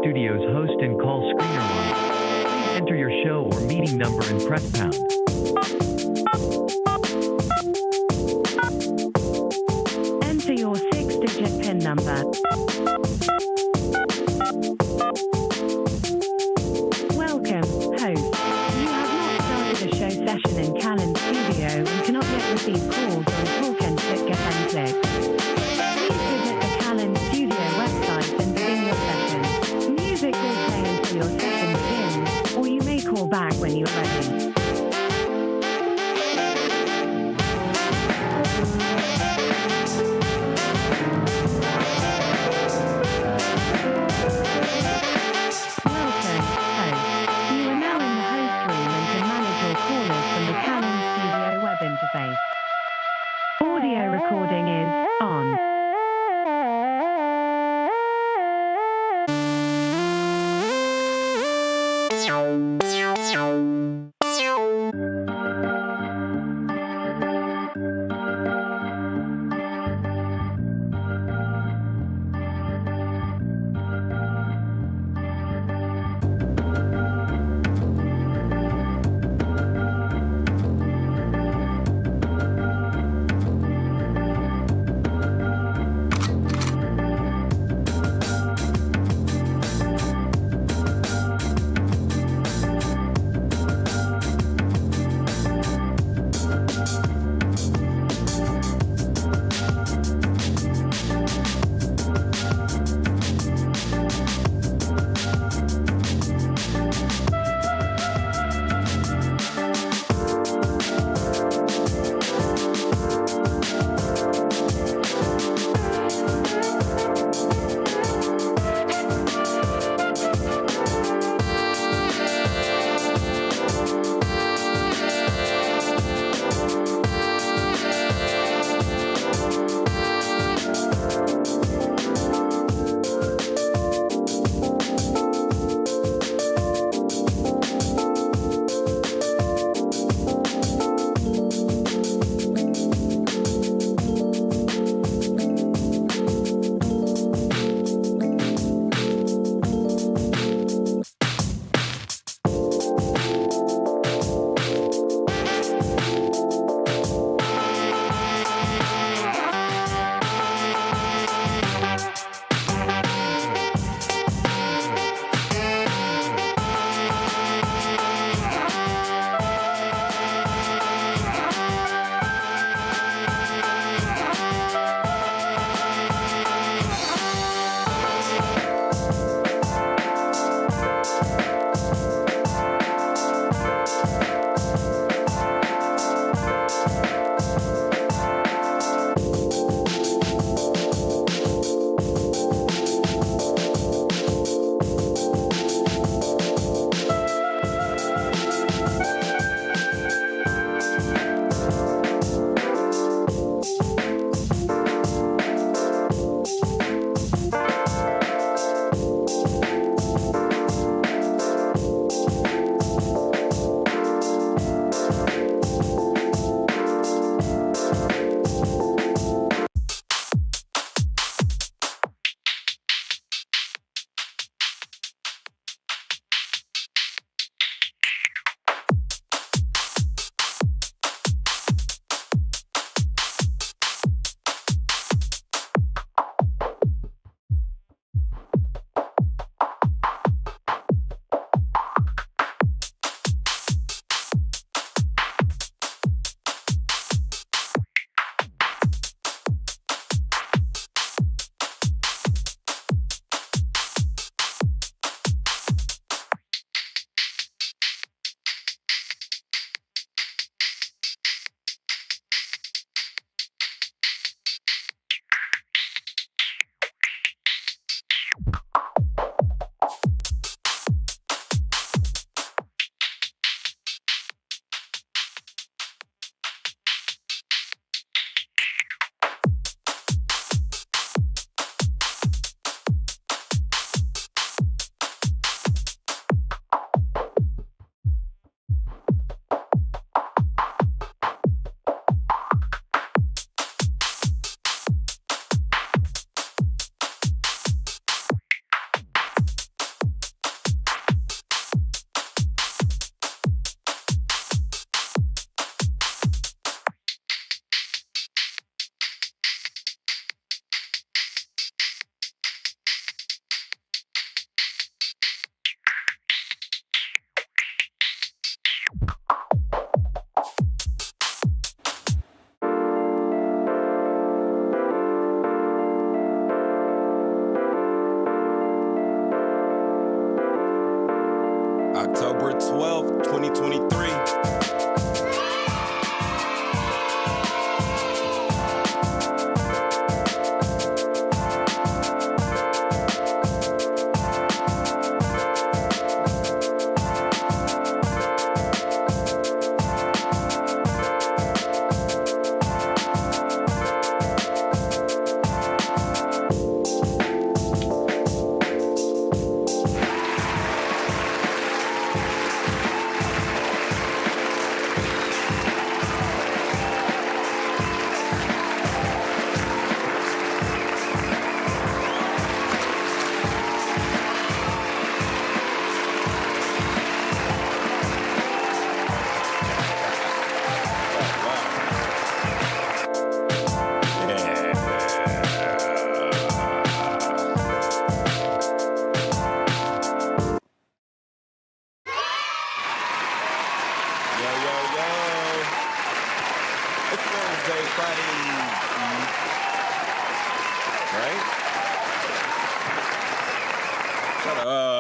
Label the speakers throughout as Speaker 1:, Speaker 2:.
Speaker 1: Studios host and call screener line. Please enter your show or meeting number and press pound.
Speaker 2: Enter your 6-digit PIN number. Welcome, host. You have not started a show session in Callan Studio and cannot yet receive calls on talk and click and click. Please visit the Callan Studio website and begin your session. Music will play until your session begins, or you may call back when you're ready. Audio recording is on.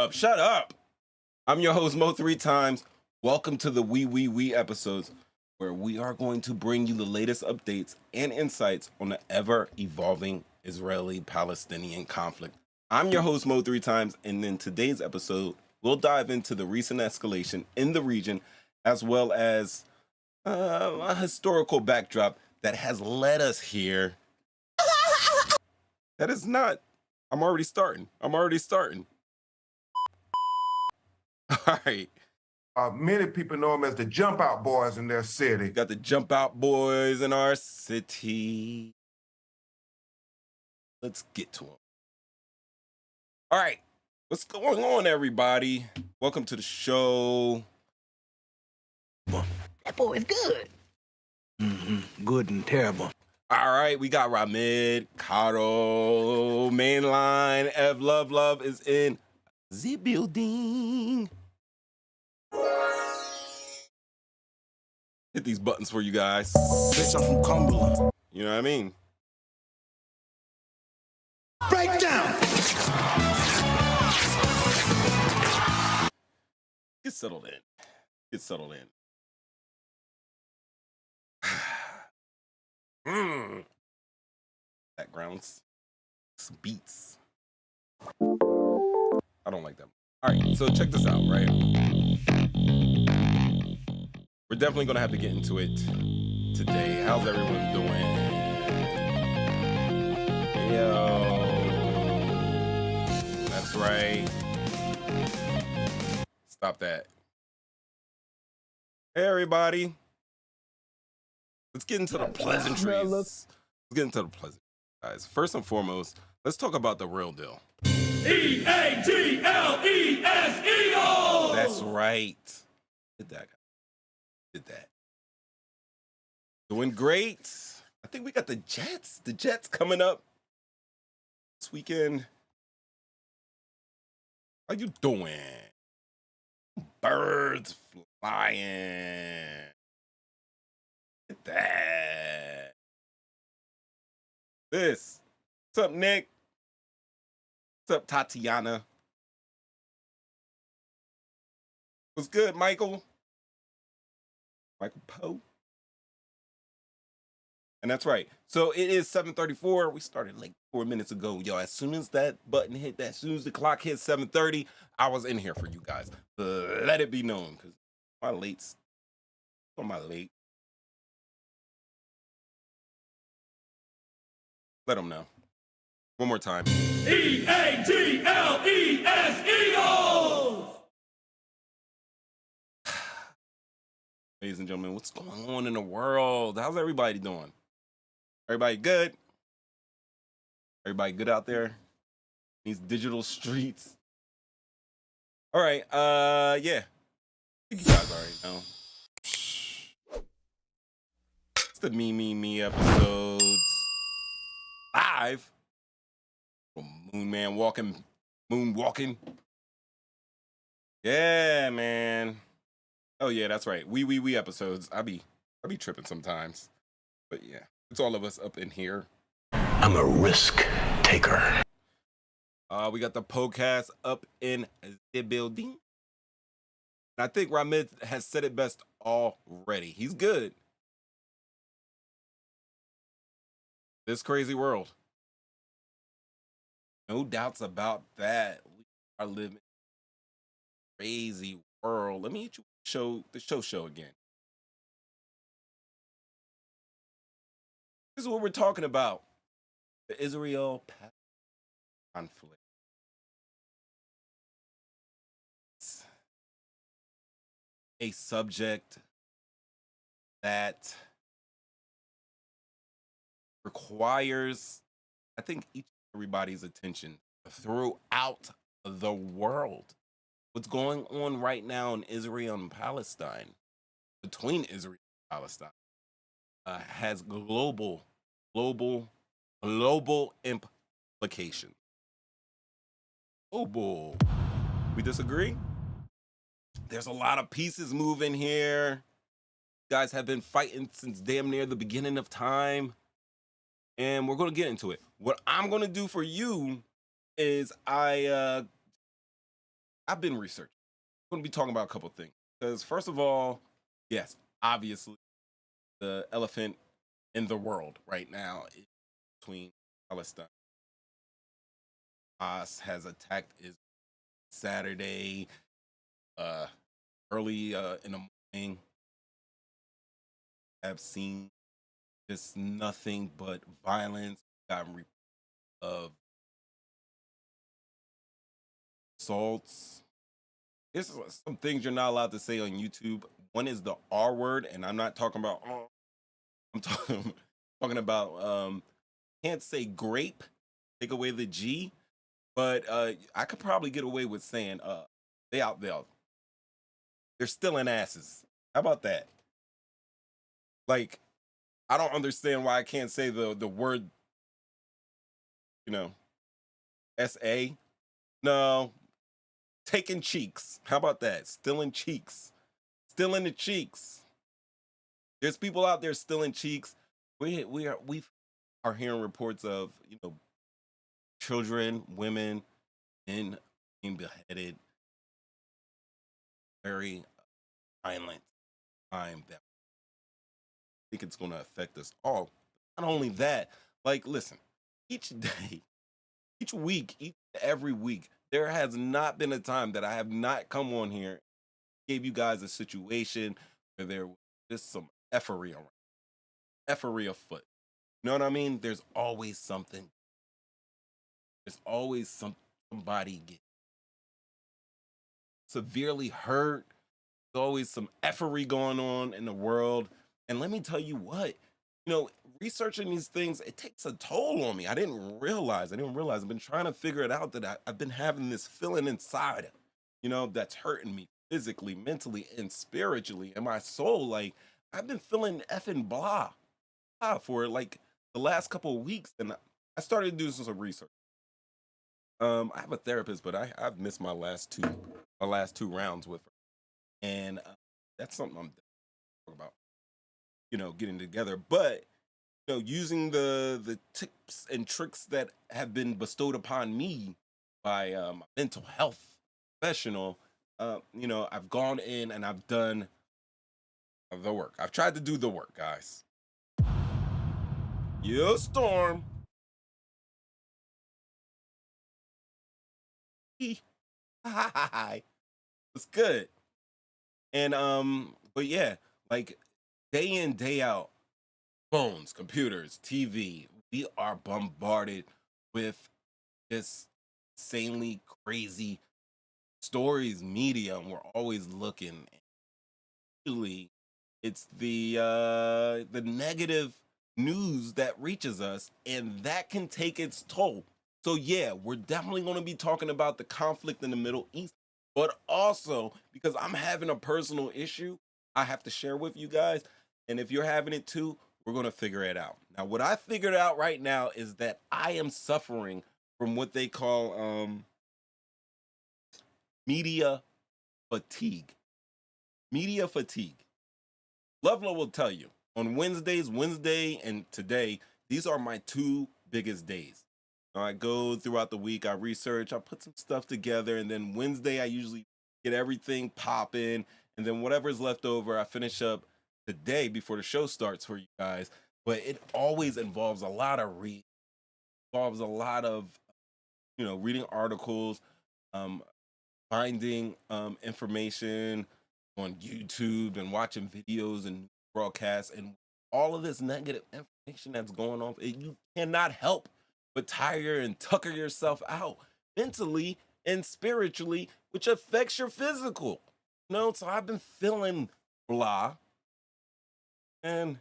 Speaker 3: up. Shut up. I'm your host, Mo 3 times. Welcome to the We episodes, where we are going to bring you the latest updates and insights on the ever-evolving Israeli-Palestinian conflict. I'm your host, Mo 3 times, and in today's episode, we'll dive into the recent escalation in the region, as well as a historical backdrop that has led us here. That is not... I'm already starting. All right.
Speaker 4: Many people know them as the Jump Out Boys in their city.
Speaker 3: Got the Jump Out Boys in our city. Let's get to them. All right. What's going on, everybody? Welcome to the show.
Speaker 5: That boy is good. Good and terrible.
Speaker 3: All right. We got Ramid, Caro, Mainline, Ev Love is in the building. Hit these buttons for you guys.
Speaker 5: Bitch, I'm from Cumberland.
Speaker 3: You know what I mean?
Speaker 5: Break down!
Speaker 3: Get settled in. Backgrounds. Some beats. I don't like that. All right, so check this out, right? We're definitely gonna have to get into it today. How's everyone doing? Yo. That's right. Stop that. Hey, everybody. Let's get into the pleasantries. Guys. First and foremost, let's talk about the real deal.
Speaker 6: E-A-G-L-E-S, Eagles!
Speaker 3: That's right. Did that. Doing great. I think we got the Jets. The Jets coming up this weekend. How you doing? Birds flying. Look at that. What's up, Nick? What's up, Tatiana? What's good, Michael? Michael Poe. And that's right. So it is 7:34. We started like 4 minutes ago. Yo, as soon as that button hit, as soon as the clock hit 7:30, I was in here for you guys. Let it be known, because my late. Let them know. One more time.
Speaker 6: E-A-G-L-E-S, Eagles!
Speaker 3: Ladies and gentlemen, what's going on in the world? How's everybody doing? Everybody good? Everybody good out there? These digital streets? All right, yeah. You guys already know. It's the Me episodes. Live. Moonwalking. Yeah, man. Oh yeah, that's right. We episodes. I be tripping sometimes. But yeah, it's all of us up in here.
Speaker 5: I'm a risk taker.
Speaker 3: We got the podcast up in the building. And I think Ramid has said it best already. He's good. This crazy world. No doubts about that. We are living in a crazy world. Let me hit you the show again. This is what we're talking about. The Israel-Palestine conflict. It's a subject that requires, I think, everybody's attention throughout the world. What's going on right now in Israel and Palestine, between Israel and Palestine, has global implications. Global. We disagree? There's a lot of pieces moving here. You guys have been fighting since damn near the beginning of time. And we're going to get into it. What I'm going to do for you is I I've been researching. I'm going to be talking about a couple things. Because, first of all, yes, obviously, the elephant in the world right now is between Palestine. Hamas has attacked Israel Saturday, early in the morning. I've seen just nothing but violence. Got of assaults. There's some things you're not allowed to say on YouTube. One is the R word, and I'm not talking about. I'm talking about. Can't say grape. Take away the G, but I could probably get away with saying they out there. They're still in asses. How about that? Like, I don't understand why I can't say the word. SA. No, taking cheeks. How about that? Still in cheeks. Still in the cheeks. There's people out there still in cheeks. We are hearing reports of children, women, and being beheaded. Very violent time that I think it's going to affect us all. Not only that, like, listen, each day, each week, every week, there has not been a time that I have not come on here, gave you guys a situation where there was just some effery around, effery afoot. You know what I mean? There's always something. There's always somebody get severely hurt. There's always some effery going on in the world. And let me tell you what, researching these things, it takes a toll on me. I didn't realize. I've been trying to figure it out that I've been having this feeling inside, that's hurting me physically, mentally, and spiritually. And my soul, like, I've been feeling effing blah for like the last couple of weeks. And I started to do some research. I have a therapist, but I've missed my last two rounds with her. And that's something I'm talking about, getting together. But using the tips and tricks that have been bestowed upon me by a mental health professional, I've gone in and I've done the work. I've tried to do the work, guys. Yo, Storm. Hi. It's good. And but yeah, like day in, day out, phones, computers, TV, we are bombarded with just insanely crazy stories, media, and we're always looking. Usually it's the negative news that reaches us, and that can take its toll. So yeah, we're definitely going to be talking about the conflict in the Middle East, but also because I'm having a personal issue I have to share with you guys, and if you're having it too, we're going to figure it out. Now, what I figured out right now is that I am suffering from what they call media fatigue. Media fatigue. Lovelow will tell you on Wednesday and today, these are my two biggest days. I go throughout the week, I research, I put some stuff together, and then Wednesday, I usually get everything popping, and then whatever's left over, I finish up the day before the show starts for you guys. But it always involves a lot of reading articles, finding information on YouTube and watching videos and broadcasts and all of this negative information that's going on. You cannot help but tire and tucker yourself out mentally and spiritually, which affects your physical. So I've been feeling blah, and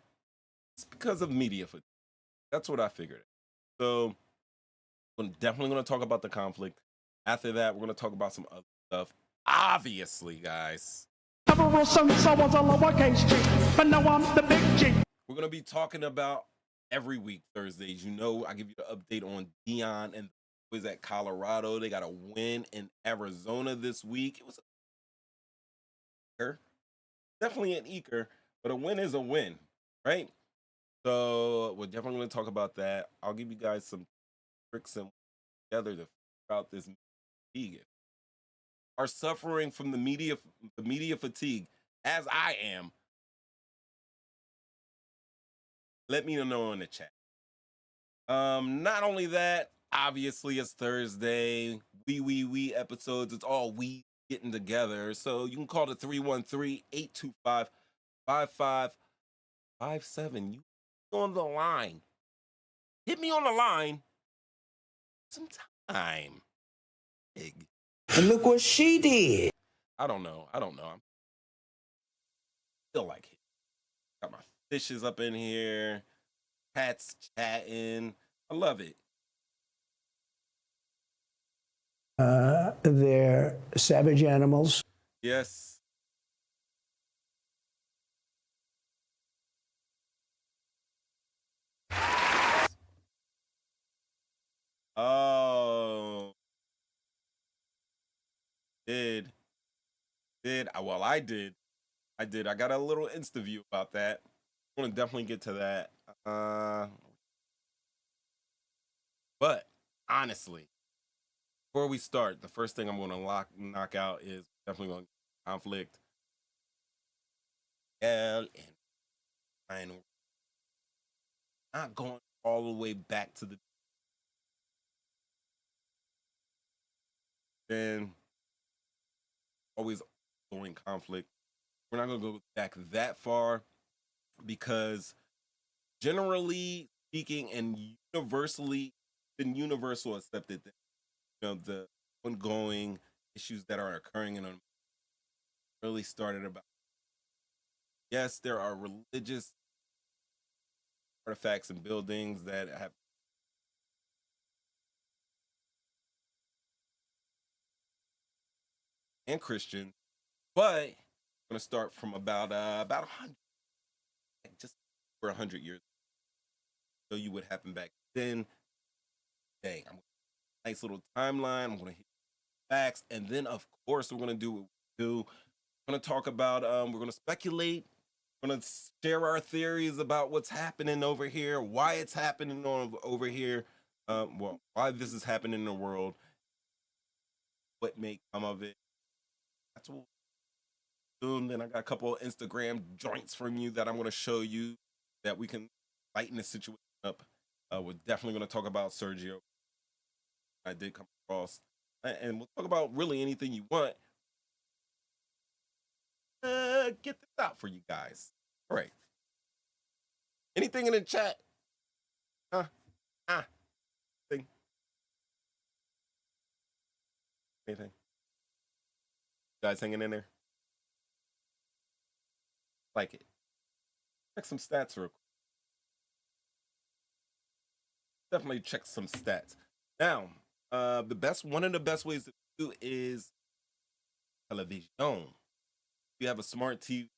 Speaker 3: it's because of media fatigue. That's what I figured. So I'm definitely going to talk about the conflict. After that, we're going to talk about some other stuff. Obviously, guys,
Speaker 7: Since I was a lowercase G, but now I'm the big G.
Speaker 3: we're going to be talking about every week Thursdays. I give you the update on Dion and the boys at Colorado. They got a win in Arizona this week. It was definitely an eaker, but a win is a win, right? So we're definitely going to talk about that. I'll give you guys some tricks and together to figure out this league. are suffering from the media fatigue, as I am, let me know in the chat. Not only that, obviously it's Thursday. We episodes. It's all we getting together. So you can call the 313-825-5557. You on the line. Hit me on the line. Some time. Big.
Speaker 5: And look what she did.
Speaker 3: I don't know. I feel like it. Got my fishes up in here. Cats chatting. I love it.
Speaker 8: They're savage animals.
Speaker 3: Yes. Oh. Did. Well, I did. I got a little Insta view about that. I'm going to definitely get to that. But honestly, before we start, the first thing I'm going to knock out is definitely going to conflict. And not going all the way back to the then always going conflict. We're not going to go back that far because generally speaking and universally been universal accepted that the ongoing issues that are occurring in really started about, yes, there are religious artifacts and buildings that have and Christian, but I'm going to start from about 100, just for 100 years. So you what happened back then. Dang, I'm nice little timeline. I'm going to hit facts, and then of course we're going to do what we do. We're going to talk about. We're going to speculate. We're going to share our theories about what's happening over here, why it's happening over here, well, why this is happening in the world, what may come of it. That's what we'll do. Then I got a couple of Instagram joints from you that I'm going to show you that we can lighten the situation up. We're definitely going to talk about Sergio. I did come across, and we'll talk about really anything you want. Get this out for you guys. All right. Anything in the chat? Thing. Anything? You guys hanging in there? Like it. Check some stats real quick. Definitely check some stats. Now, one of the best ways to do is television. If you have a smart TV, you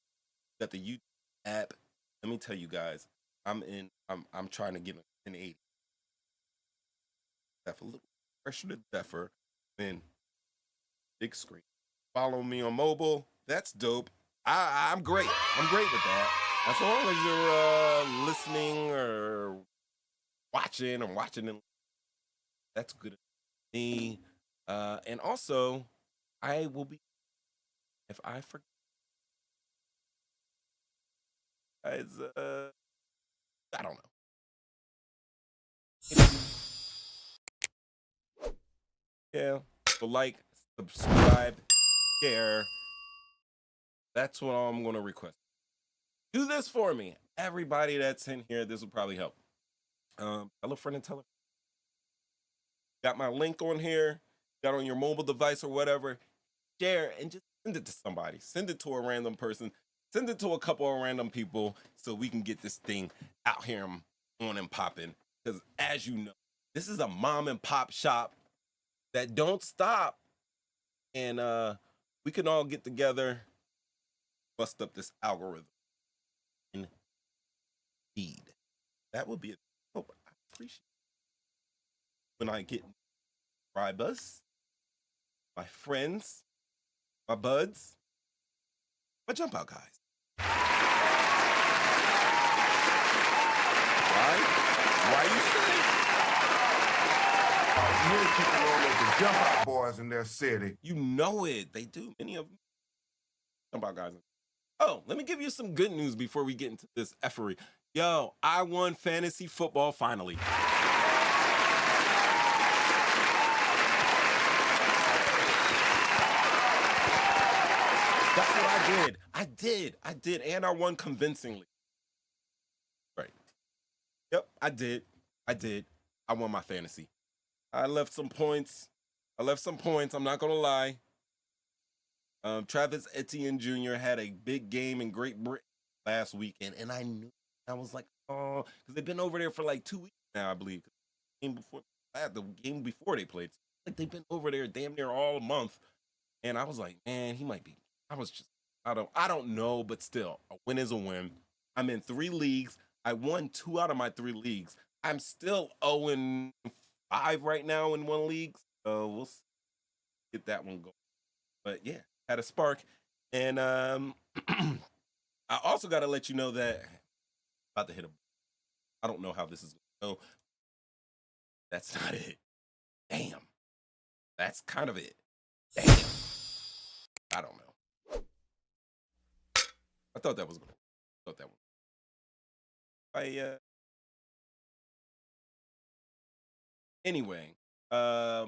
Speaker 3: got the YouTube app. Let me tell you guys, I'm trying to get a 1080. That's a little pressure to defer. Then big screen. Follow me on mobile. That's dope. I'm great. I'm great with that. As long as you're listening or watching and that's good to me. And also, I will be if I forget. Guys, I don't know. Yeah, so like, subscribe, share. That's what I'm going to request. Do this for me. Everybody that's in here, this will probably help. Tell a friend and tell her. Got my link on here. Got on your mobile device or whatever. Share and just send it to somebody. Send it to a random person. Send it to a couple of random people so we can get this thing out here on and popping. Because as you know, this is a mom and pop shop that don't stop. And we can all get together, bust up this algorithm. Indeed. That would be a hope. I appreciate it. When I get my buzz, my friends, my buds, my jump out guys. Why you say?
Speaker 4: Many people know them as the jump out boys in their city.
Speaker 3: You know it. They do. Many of them. About guys. Oh, let me give you some good news before we get into this effery. Yo, I won fantasy football finally. That's what I did. I did. And I won convincingly. Right. Yep, I did. I won my fantasy. I left some points. I'm not going to lie. Travis Etienne Jr. had a big game in Great Britain last weekend, and I knew. I was like, oh, because they've been over there for like 2 weeks now, I believe. The game before they played, like they've been over there damn near all month, and I was like, man, he might be. I don't know, but still, a win is a win. I'm in 3 leagues. I won 2 out of my 3 leagues. I'm still 0-5 right now in 1 league, so we'll get that one going. But yeah, had a spark, and I also got to let you know that about to hit a. I don't know how this is going to go. That's not it. Damn. That's kind of it. Damn. I don't know. I thought that was going to. Anyway, I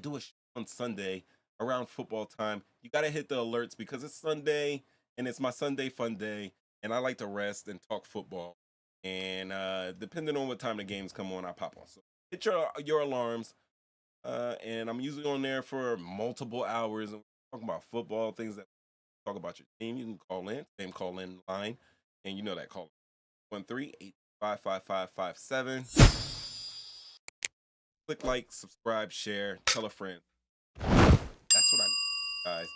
Speaker 3: do a show on Sunday around football time. You got to hit the alerts because it's Sunday and it's my Sunday fun day, and I like to rest and talk football. And depending on what time the games come on, I pop on. So hit your alarms. And I'm usually on there for multiple hours and talking about football, things that talk about your team. You can call in, same call in line, and you know that call 13-855-5557. Click like, subscribe, share, tell a friend. That's what I need, guys.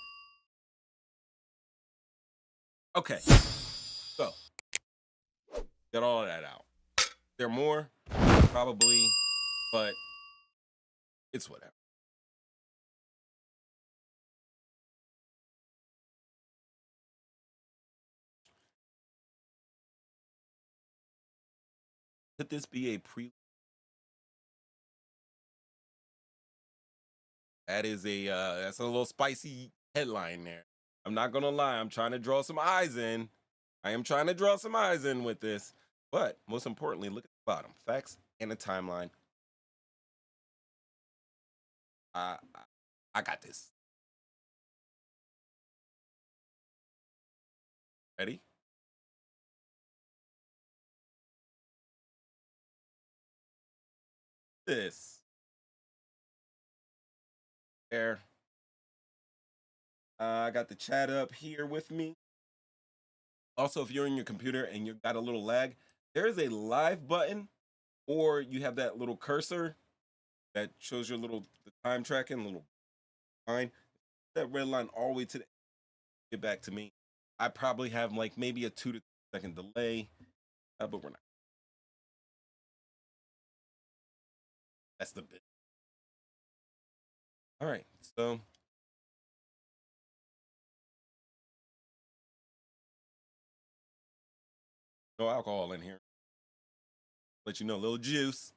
Speaker 3: Okay, so got all of that out. There are more, probably, but it's whatever. Could this be a pre? That's a little spicy headline there. I'm not gonna lie. I'm trying to draw some eyes in. I am trying to draw some eyes in with this. But most importantly, look at the bottom. Facts and a timeline. I got this. Ready? This. There. I got the chat up here with me. Also, if you're in your computer and you got a little lag, there is a live button, or you have that little cursor that shows your the time tracking, little line. That red line all the way to the get back to me. I probably have like maybe a 2 to 3 second delay, but we're not. That's the bit. All right, so no alcohol in here. Let you know, little juice.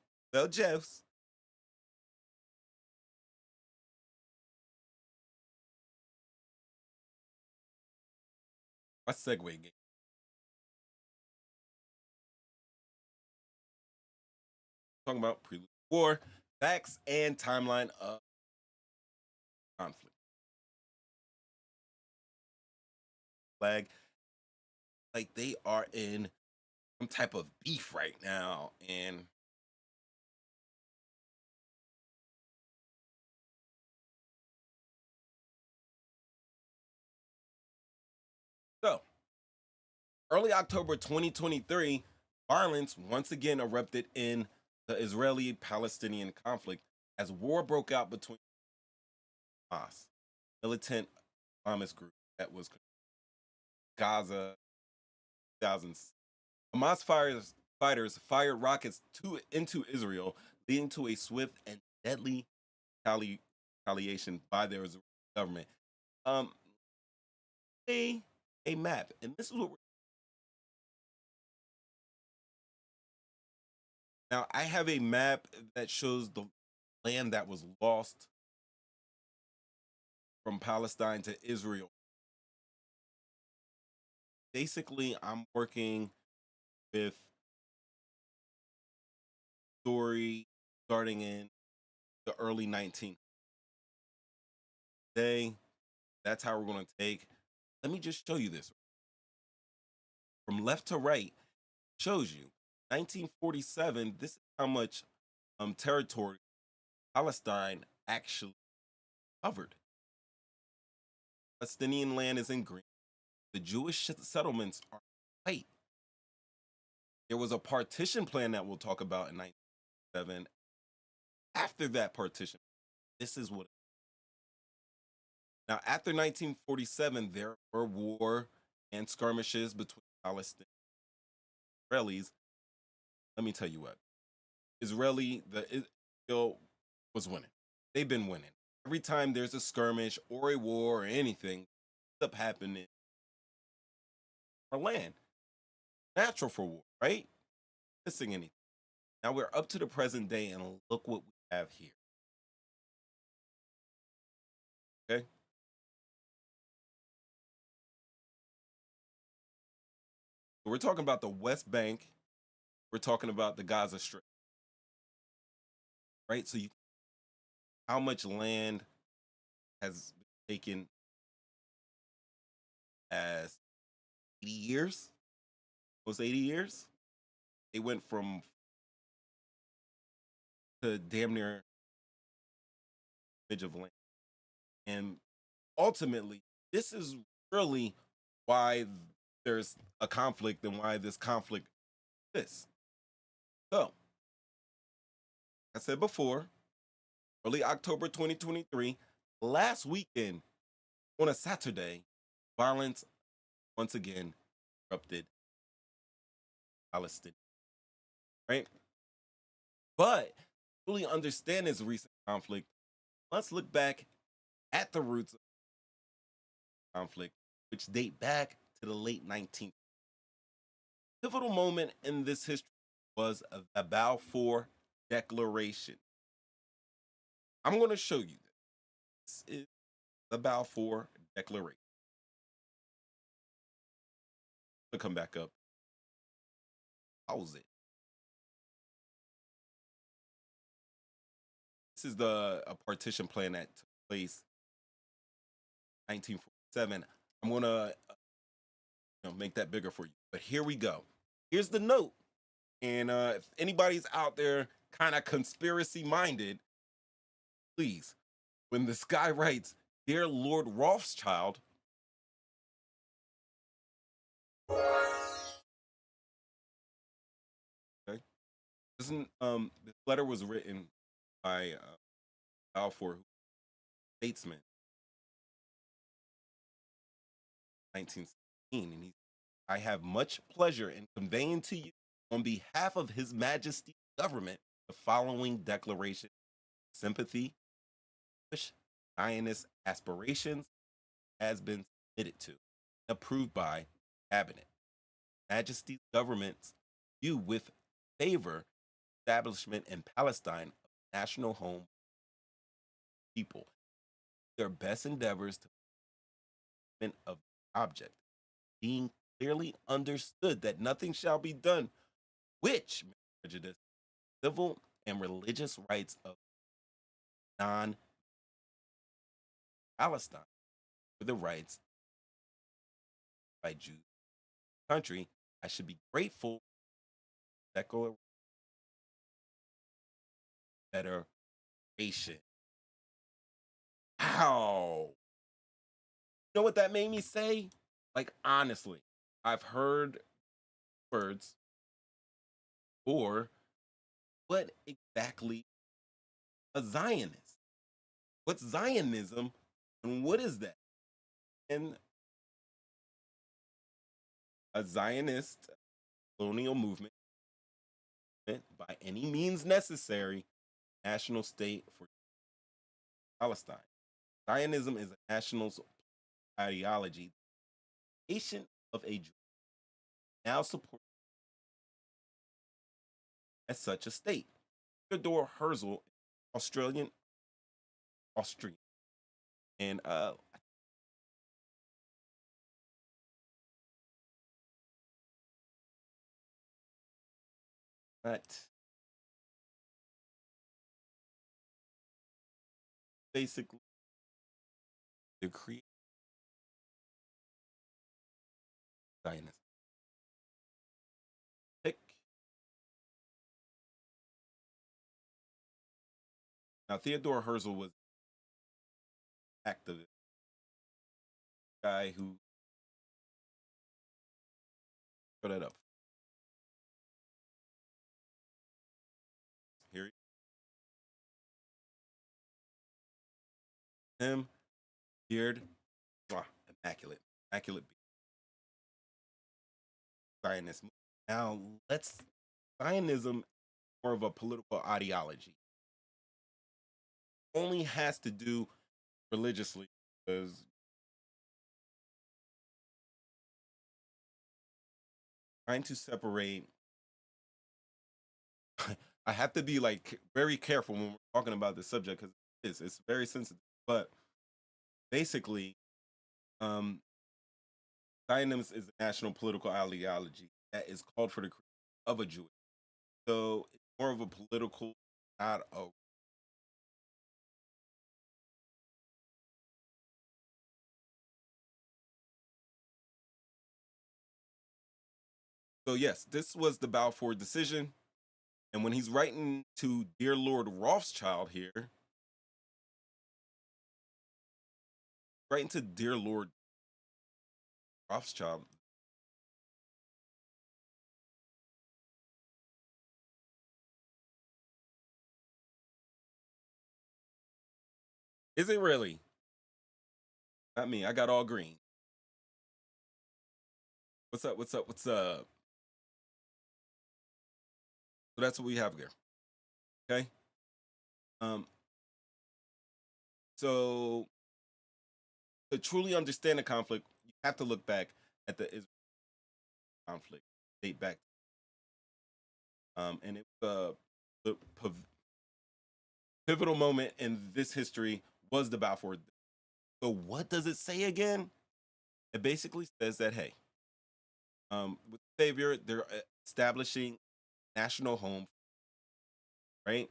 Speaker 3: My segue game. Talking about prelude war, facts and timeline of conflict. Flag, like they are in some type of beef right now, and so early October 2023, violence once again erupted in the Israeli-Palestinian conflict as war broke out between Hamas, militant Islamist group that was Gaza. 2000s. Hamas fighters fired rockets into Israel, leading to a swift and deadly retaliation by their Israeli government. A map, and this is what we're now. I have a map that shows the land that was lost from Palestine to Israel. Basically, I'm working with story starting in the early 19th. Today, that's how we're going to take. Let me just show you this. From left to right, shows you 1947. This is how much territory Palestine actually covered. Palestinian land is in green. The Jewish settlements are white. There was a partition plan that we'll talk about in 1947. After that partition, this is what. Now, after 1947, there were war and skirmishes between Palestinians and Israelis. Let me tell you what. Israel was winning. They've been winning. Every time there's a skirmish or a war or anything, ends up happening our land. Natural for war, right? Missing anything. Now we're up to the present day, and look what we have here. Okay. We're talking about the West Bank. We're talking about the Gaza Strip. Right? So how much land has been taken as 80 years? Almost 80 years? They went from to damn near image of land. And ultimately, this is really why there's a conflict and why this conflict exists. So, I said before, early October 2023, last weekend on a Saturday, violence once again erupted Palestine. Right? But really understand this recent conflict, let's look back at the roots of conflict, which date back to the late 19th. Pivotal moment in this history was the Balfour Declaration. I'm going to show you this. This is the Balfour Declaration. To come back up. Pause it. This is a partition plan that took place in 1947. I'm going to make that bigger for you. But here we go. Here's the note. And if anybody's out there kind of conspiracy minded, please, when this guy writes, "Dear Lord Rothschild," okay, this letter was written by Balfour, statesman, 1916, and I have much pleasure in conveying to you, on behalf of His Majesty's government, the following declaration: sympathy, Jewish Zionist aspirations has been submitted to, approved by Cabinet. Majesty's government's view with favor establishment in Palestine of national home people. Their best endeavors to of the object, being clearly understood that nothing shall be done which may prejudice civil and religious rights of non-Palestine, for the rights by Jews country. I should be grateful for federation. Wow. You know what that made me say? Like, honestly, I've heard words, or what exactly a Zionist? What's Zionism and what is that? And a Zionist colonial movement, by any means necessary, national state for Palestine. Zionism is a national ideology. The nation of a Jew now supports as such a state. Theodore Herzl Australian, Austrian, and but basically the creative Zionism. Pick. Now Theodore Herzl was activist guy who put that up. Here him, beard, immaculate, immaculate Zionism. Now let's Zionism more of a political ideology. Only has to do religiously because trying to separate. I have to be like very careful when we're talking about this subject because it's very sensitive. But basically, um, Zionism is a national political ideology that is called for the creation of a Jewish. So it's more of a political, not a. So yes, this was the Balfour decision, and when he's writing to dear Lord Rothschild here, writing to dear Lord Rothschild, is it really? Not me. I got all green. What's up? What's up? What's up? So that's what we have here. Okay. Um. So to truly understand the conflict, you have to look back at the Israel conflict, date back. And it was the pivotal moment in this history was the Balfour. So what does it say again? It basically says that hey, with the Savior, they're establishing national home, right?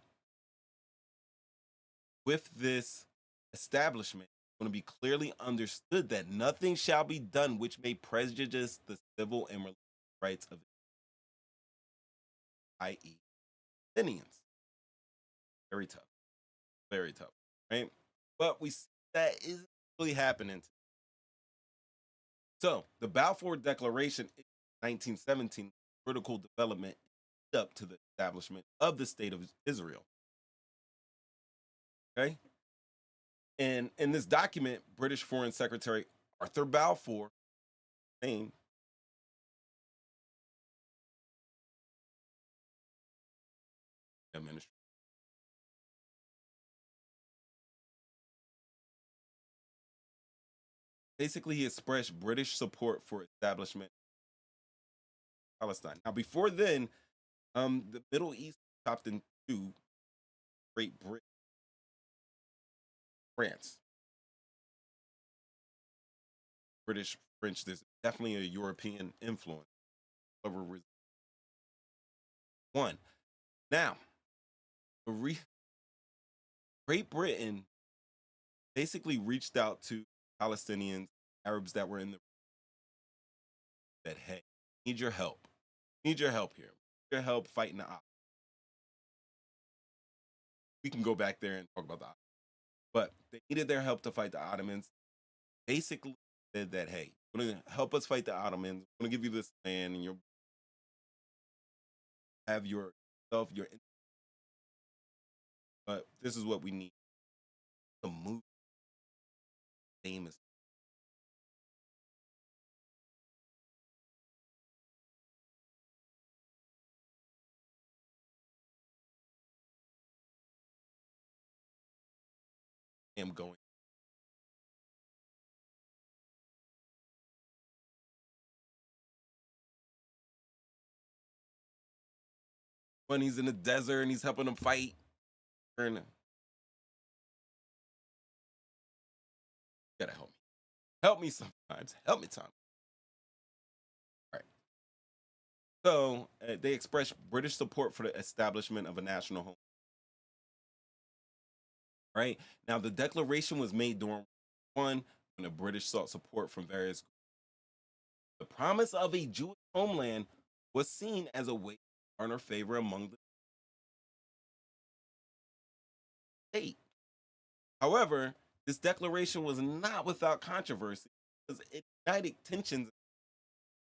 Speaker 3: With this establishment, it's going to be clearly understood that nothing shall be done which may prejudice the civil and religious rights of, i.e., Palestinians. Very tough, very tough, right? But we see that isn't really happening. So the Balfour Declaration in 1917, critical development up to the establishment of the state of Israel. Okay. And in this document, British Foreign Secretary Arthur Balfour, name, administration. Basically, he expressed British support for establishment of Palestine. Now, before then, the Middle East was chopped into Great Britain, France, British, French. There's definitely a European influence over one. Now, Great Britain basically reached out to Palestinians, Arabs that were in the that hey, need your help. Need your help here. Need your help fighting the Ottomans. We can go back there and talk about the Ottomans. But they needed their help to fight the Ottomans. Basically said that hey, you're gonna help us fight the Ottomans. We're gonna give you this land and you'll have yourself, your but this is what we need to move famous him going. When he's in the desert and he's helping them fight. gotta help me. Help me sometimes. Help me, Tom. All right. So they expressed British support for the establishment of a national home. Right now, the declaration was made during one when the British sought support from various groups. The promise of a Jewish homeland was seen as a way to garner favor among the state. However, this declaration was not without controversy because it ignited tensions.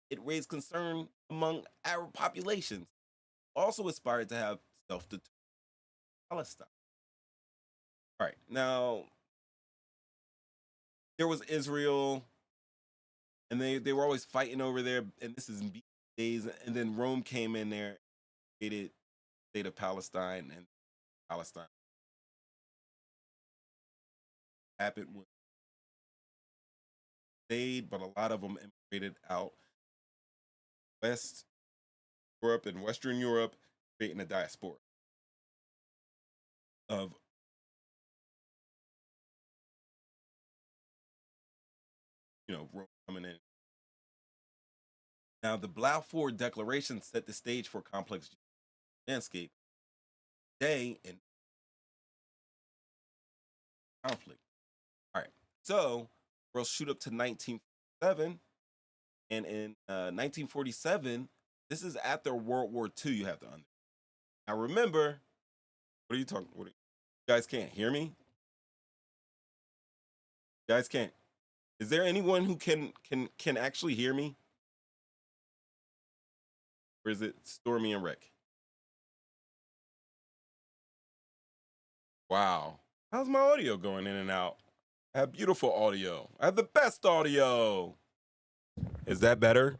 Speaker 3: It raised concern among Arab populations. Also aspired to have self-determined Palestine. All right, now there was Israel, and they were always fighting over there. And this is in days. And then Rome came in there, created the state of Palestine, and Palestine happened with stayed, but a lot of them immigrated out West Europe and Western Europe, creating a diaspora of Rome coming in. Now, the Balfour Declaration set the stage for a complex landscape today in conflict. All right, so we'll shoot up to 1947, and in 1947, this is after World War II. You have to understand. Now, remember, what are you talking? You guys can't hear me. You guys can't. Is there anyone who can actually hear me? Or is it Stormy and Rick? Wow. How's my audio going in and out? I have beautiful audio. I have the best audio. Is that better?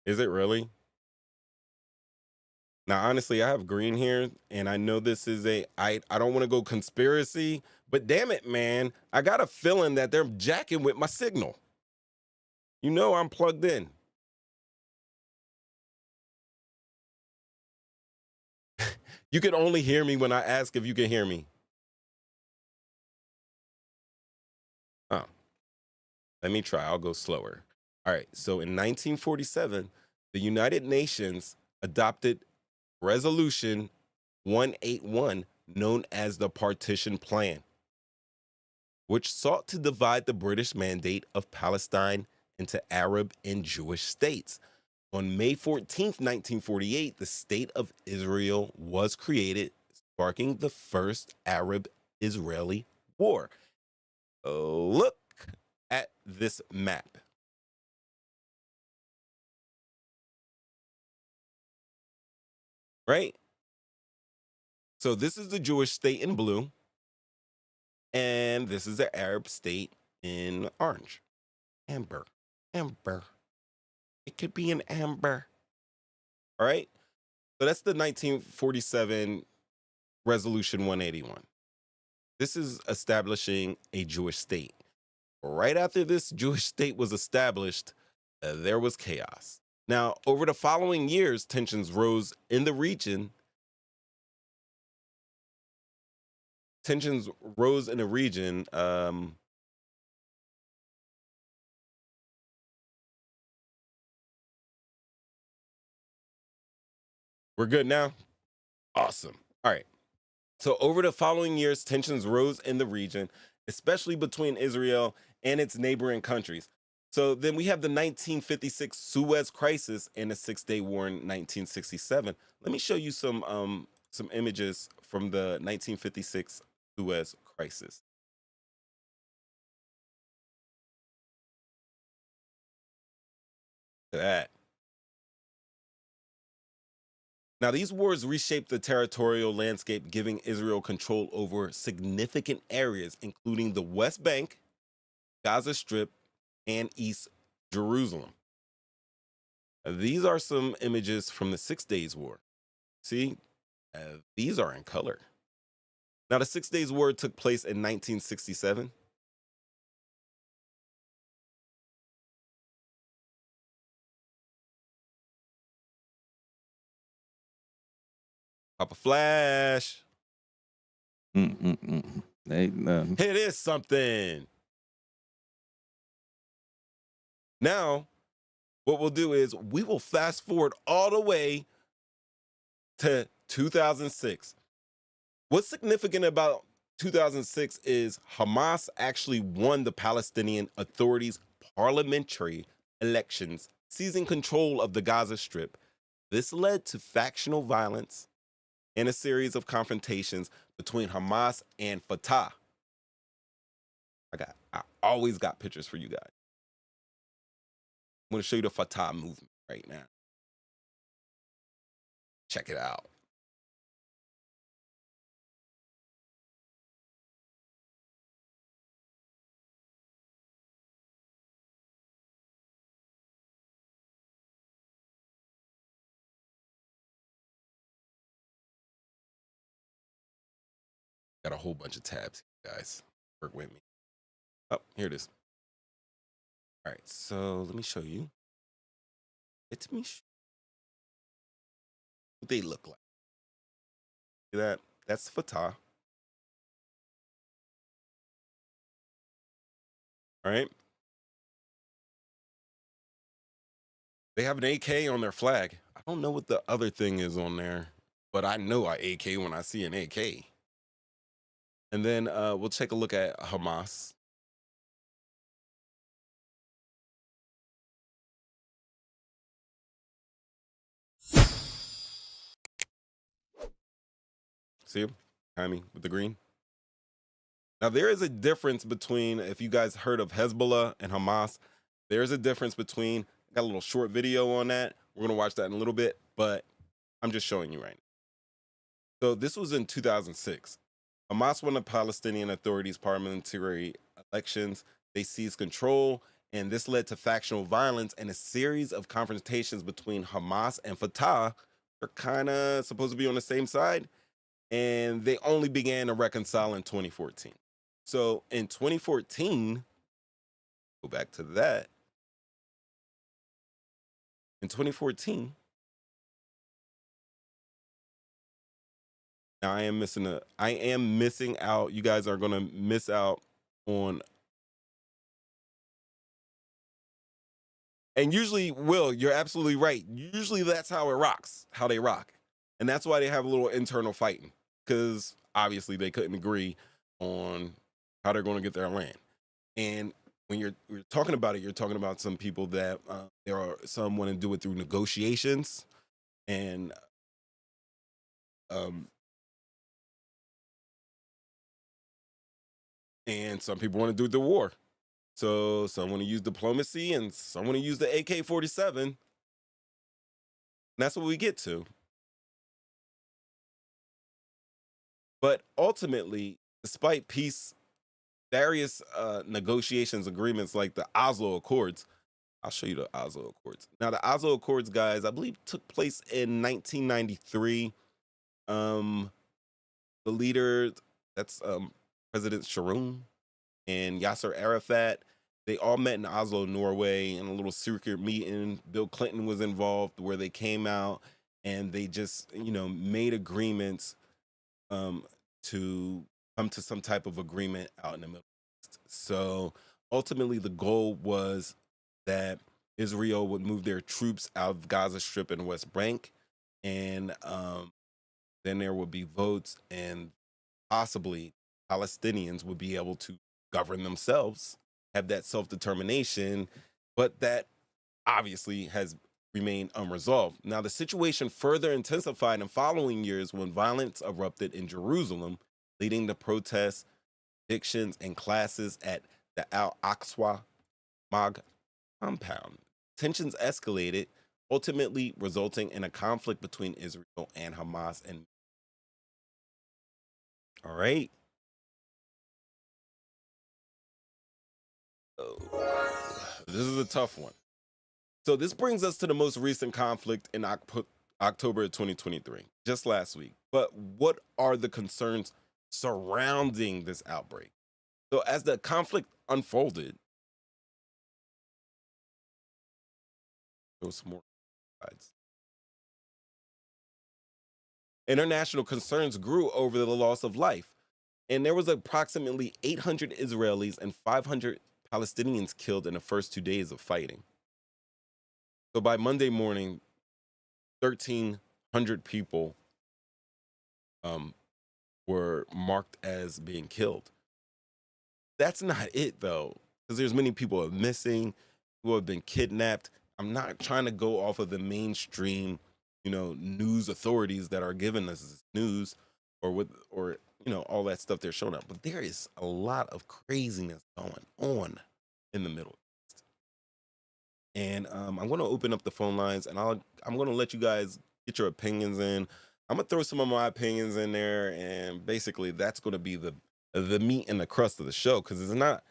Speaker 3: Is it really? Now, honestly, I have green here, and I know this is I don't want to go conspiracy, but damn it, man. I got a feeling that they're jacking with my signal. You know I'm plugged in. You can only hear me when I ask if you can hear me. Oh, let me try. I'll go slower. All right. So in 1947, the United Nations adopted Resolution 181, known as the Partition Plan, which sought to divide the British Mandate of Palestine into Arab and Jewish states. On May 14th, 1948, the State of Israel was created, sparking the first Arab-Israeli war. Look at this map. Right? So this is the Jewish state in blue, and this is the Arab state in orange. Amber. It could be an amber. All right? So that's the 1947 Resolution 181. This is establishing a Jewish state. Right after this Jewish state was established, there was chaos. Now, over the following years, tensions rose in the region. We're good now? Awesome. All right. So over the following years, tensions rose in the region, especially between Israel and its neighboring countries. So then we have the 1956 Suez Crisis and the Six-Day War in 1967. Let me show you some images from the 1956 Suez Crisis. Look at that. Now, these wars reshaped the territorial landscape, giving Israel control over significant areas, including the West Bank, Gaza Strip, and East Jerusalem. These are some images from the 6 Days War. See, these are in color. Now, the 6 Days War took place in 1967. Pop a flash.
Speaker 9: Ain't nothing.
Speaker 3: It is something. Now, what we'll do is we will fast forward all the way to 2006. What's significant about 2006 is Hamas actually won the Palestinian Authority's parliamentary elections, seizing control of the Gaza Strip. This led to factional violence and a series of confrontations between Hamas and Fatah. I always got pictures for you guys. I'm going to show you the Fatah movement right now. Check it out. Got a whole bunch of tabs, guys. Work with me. Oh, here it is. All right, so let me show you. Let me show what they look like. See that? That's Fatah. All right. They have an AK on their flag. I don't know what the other thing is on there, but I know an AK when I see an AK. And then we'll take a look at Hamas. See him? Behind me with the green. Now, there is a difference between, if you guys heard of Hezbollah and Hamas, there's a difference between, got a little short video on that. We're going to watch that in a little bit, but I'm just showing you right now. So this was in 2006. Hamas won the Palestinian Authority's parliamentary elections. They seized control, and this led to factional violence and a series of confrontations between Hamas and Fatah. They're kind of supposed to be on the same side, and they only began to reconcile in 2014. So in 2014, go back to that. In 2014, now I am missing out. You guys are gonna miss out on. And usually, Will, you're absolutely right. Usually that's how it rocks, how they rock. And that's why they have a little internal fighting, because obviously they couldn't agree on how they're going to get their land. And when you're talking about it, you're talking about some people that there are some want to do it through negotiations, and some people want to do it through war. So some want to use diplomacy, and some want to use the AK-47. And that's what we get to. But ultimately, despite peace, various negotiations, agreements like the Oslo Accords, I'll show you the Oslo Accords. Now, the Oslo Accords, guys, I believe took place in 1993. The leader, that's President Sharon and Yasser Arafat, they all met in Oslo, Norway, in a little secret meeting. Bill Clinton was involved, where they came out and they just, made agreements to come to some type of agreement out in the Middle East. So ultimately, the goal was that Israel would move their troops out of Gaza Strip and West Bank, and then there would be votes, and possibly Palestinians would be able to govern themselves, have that self-determination, but that obviously has remained unresolved. Now, the situation further intensified in following years when violence erupted in Jerusalem, leading to protests, evictions, and clashes at the Al-Aqsa Mosque compound. Tensions escalated, ultimately resulting in a conflict between Israel and Hamas. And all right. This is a tough one. So this brings us to the most recent conflict in October of 2023, just last week. But what are the concerns surrounding this outbreak? So as the conflict unfolded, there was some more sides. International concerns grew over the loss of life, and there was approximately 800 Israelis and 500 Palestinians killed in the first 2 days of fighting. So by Monday morning, 1,300 people were marked as being killed. That's not it, though, because there's many people who are missing, who have been kidnapped. I'm not trying to go off of the mainstream, news authorities that are giving us this news, or all that stuff they're showing up. But there is a lot of craziness going on in the Middle East, and I'm going to open up the phone lines, and I'm going to let you guys get your opinions in. I'm gonna throw some of my opinions in there, and basically that's going to be the meat and the crust of the show, because it's not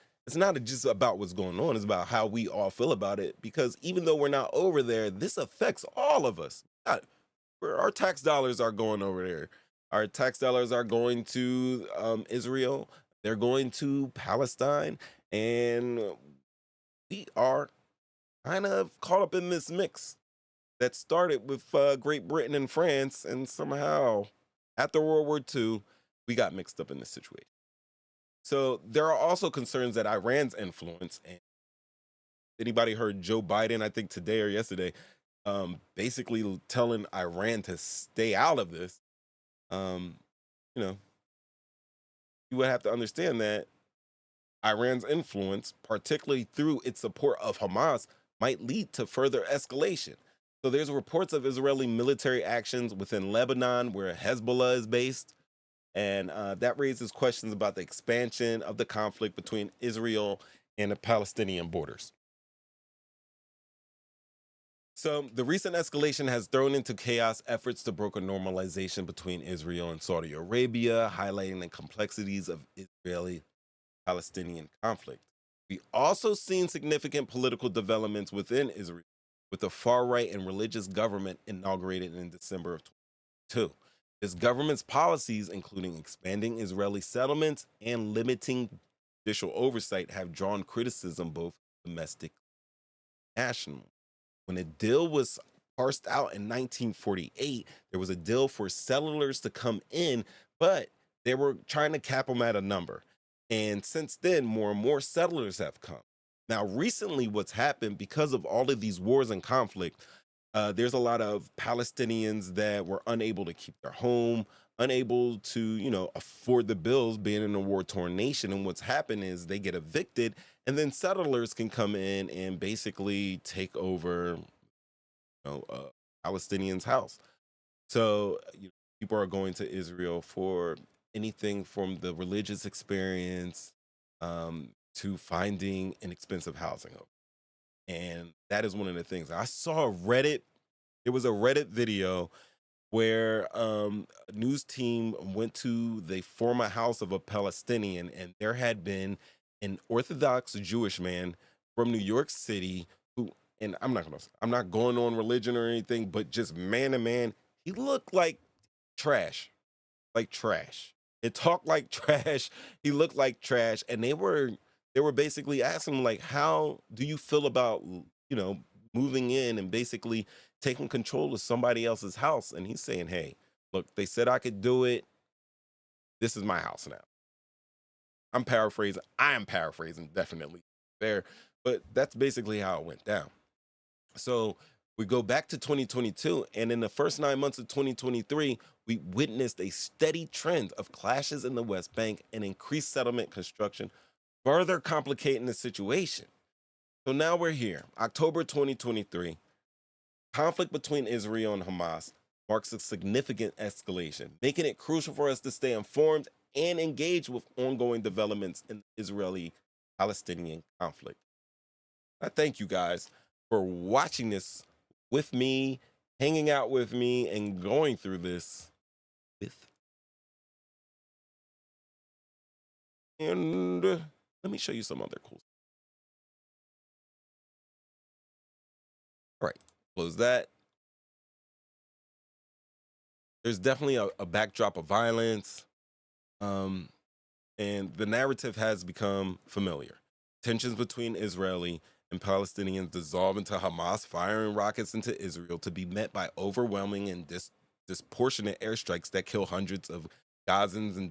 Speaker 3: just about what's going on. It's about how we all feel about it, because even though we're not over there, this affects all of us. Our tax dollars are going over there. Our tax dollars are going to Israel. They're going to Palestine, and we are kind of caught up in this mix that started with Great Britain and France, and somehow after World War II, we got mixed up in this situation. So there are also concerns that Iran's influence, and anybody heard Joe Biden, I think today or yesterday, basically telling Iran to stay out of this. You would have to understand that Iran's influence, particularly through its support of Hamas, might lead to further escalation. So there's reports of Israeli military actions within Lebanon, where Hezbollah is based, and that raises questions about the expansion of the conflict between Israel and the Palestinian borders. So the recent escalation has thrown into chaos efforts to broker normalization between Israel and Saudi Arabia, highlighting the complexities of Israeli-Palestinian conflict. We also seen significant political developments within Israel, with the far-right and religious government inaugurated in December of 2022. This government's policies, including expanding Israeli settlements and limiting judicial oversight, have drawn criticism both domestic and national. When a deal was parsed out in 1948, there was a deal for settlers to come in, but they were trying to cap them at a number. And since then, more and more settlers have come. Now, recently, what's happened because of all of these wars and conflict, there's a lot of Palestinians that were unable to keep their home, unable to, afford the bills, being in a war-torn nation. And what's happened is they get evicted, and then settlers can come in and basically take over, Palestinians' house. So people are going to Israel for anything from the religious experience to finding inexpensive housing. And that is one of the things. I saw Reddit. It was a Reddit video where a news team went to the former house of a Palestinian, and there had been an Orthodox Jewish man from New York City who, and I'm not going on religion or anything, but just man to man, he looked like trash. Like trash. It talked like trash. He looked like trash. And they were basically asking him, like, how do you feel about, moving in and basically taking control of somebody else's house? And he's saying, hey, look, they said I could do it. This is my house now. I'm paraphrasing. I am paraphrasing, definitely there. But that's basically how it went down. So we go back to 2022, and in the first 9 months of 2023, we witnessed a steady trend of clashes in the West Bank and increased settlement construction, further complicating the situation. So now we're here, October 2023. Conflict between Israel and Hamas marks a significant escalation, making it crucial for us to stay informed and engage with ongoing developments in the Israeli-Palestinian conflict. I thank you guys for watching this with me, hanging out with me, and going through this with. And let me show you some other cool stuff. All right, close that. There's definitely a backdrop of violence, and the narrative has become familiar. Tensions between Israeli and Palestinians dissolve into Hamas firing rockets into Israel, to be met by overwhelming and disproportionate airstrikes that kill hundreds of Gazans and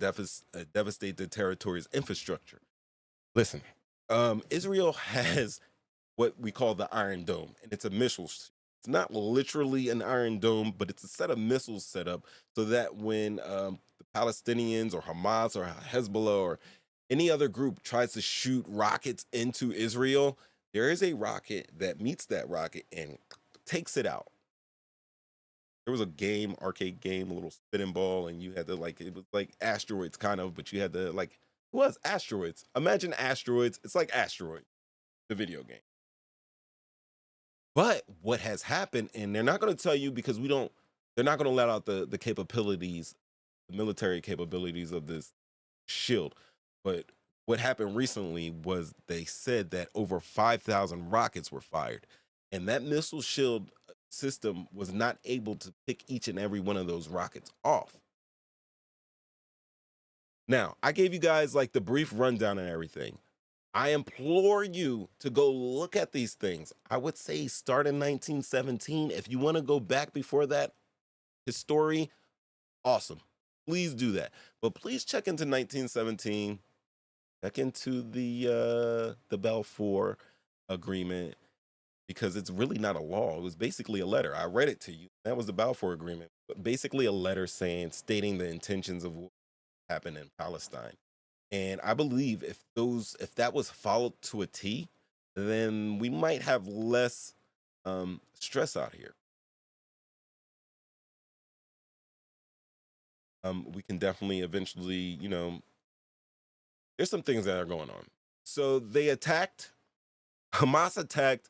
Speaker 3: devastate the territory's infrastructure. Listen, Israel has what we call the Iron Dome, and it's a missile. It's not literally an Iron Dome, but it's a set of missiles set up so that when the Palestinians or Hamas or Hezbollah or any other group tries to shoot rockets into Israel, there is a rocket that meets that rocket and takes it out. There was a game, arcade game, a little spinning ball, and you had to it was like asteroids kind of, but you had to it was asteroids. Imagine asteroids. It's like Asteroid, the video game. But what has happened, and they're not going to tell you because they're not going to let out the capabilities, the military capabilities of this shield. But what happened recently was they said that over 5,000 rockets were fired, and that missile shield system was not able to pick each and every one of those rockets off. Now, I gave you guys the brief rundown and everything. I implore you to go look at these things. I would say start in 1917. If you want to go back before that history, awesome. Please do that. But please check into 1917. Check into the Balfour Agreement, because it's really not a law. It was basically a letter. I read it to you. That was the Balfour Agreement. But basically a letter stating the intentions of what happened in Palestine. And I believe if that was followed to a T, then we might have less stress out here. We can definitely eventually, there's some things that are going on. So Hamas attacked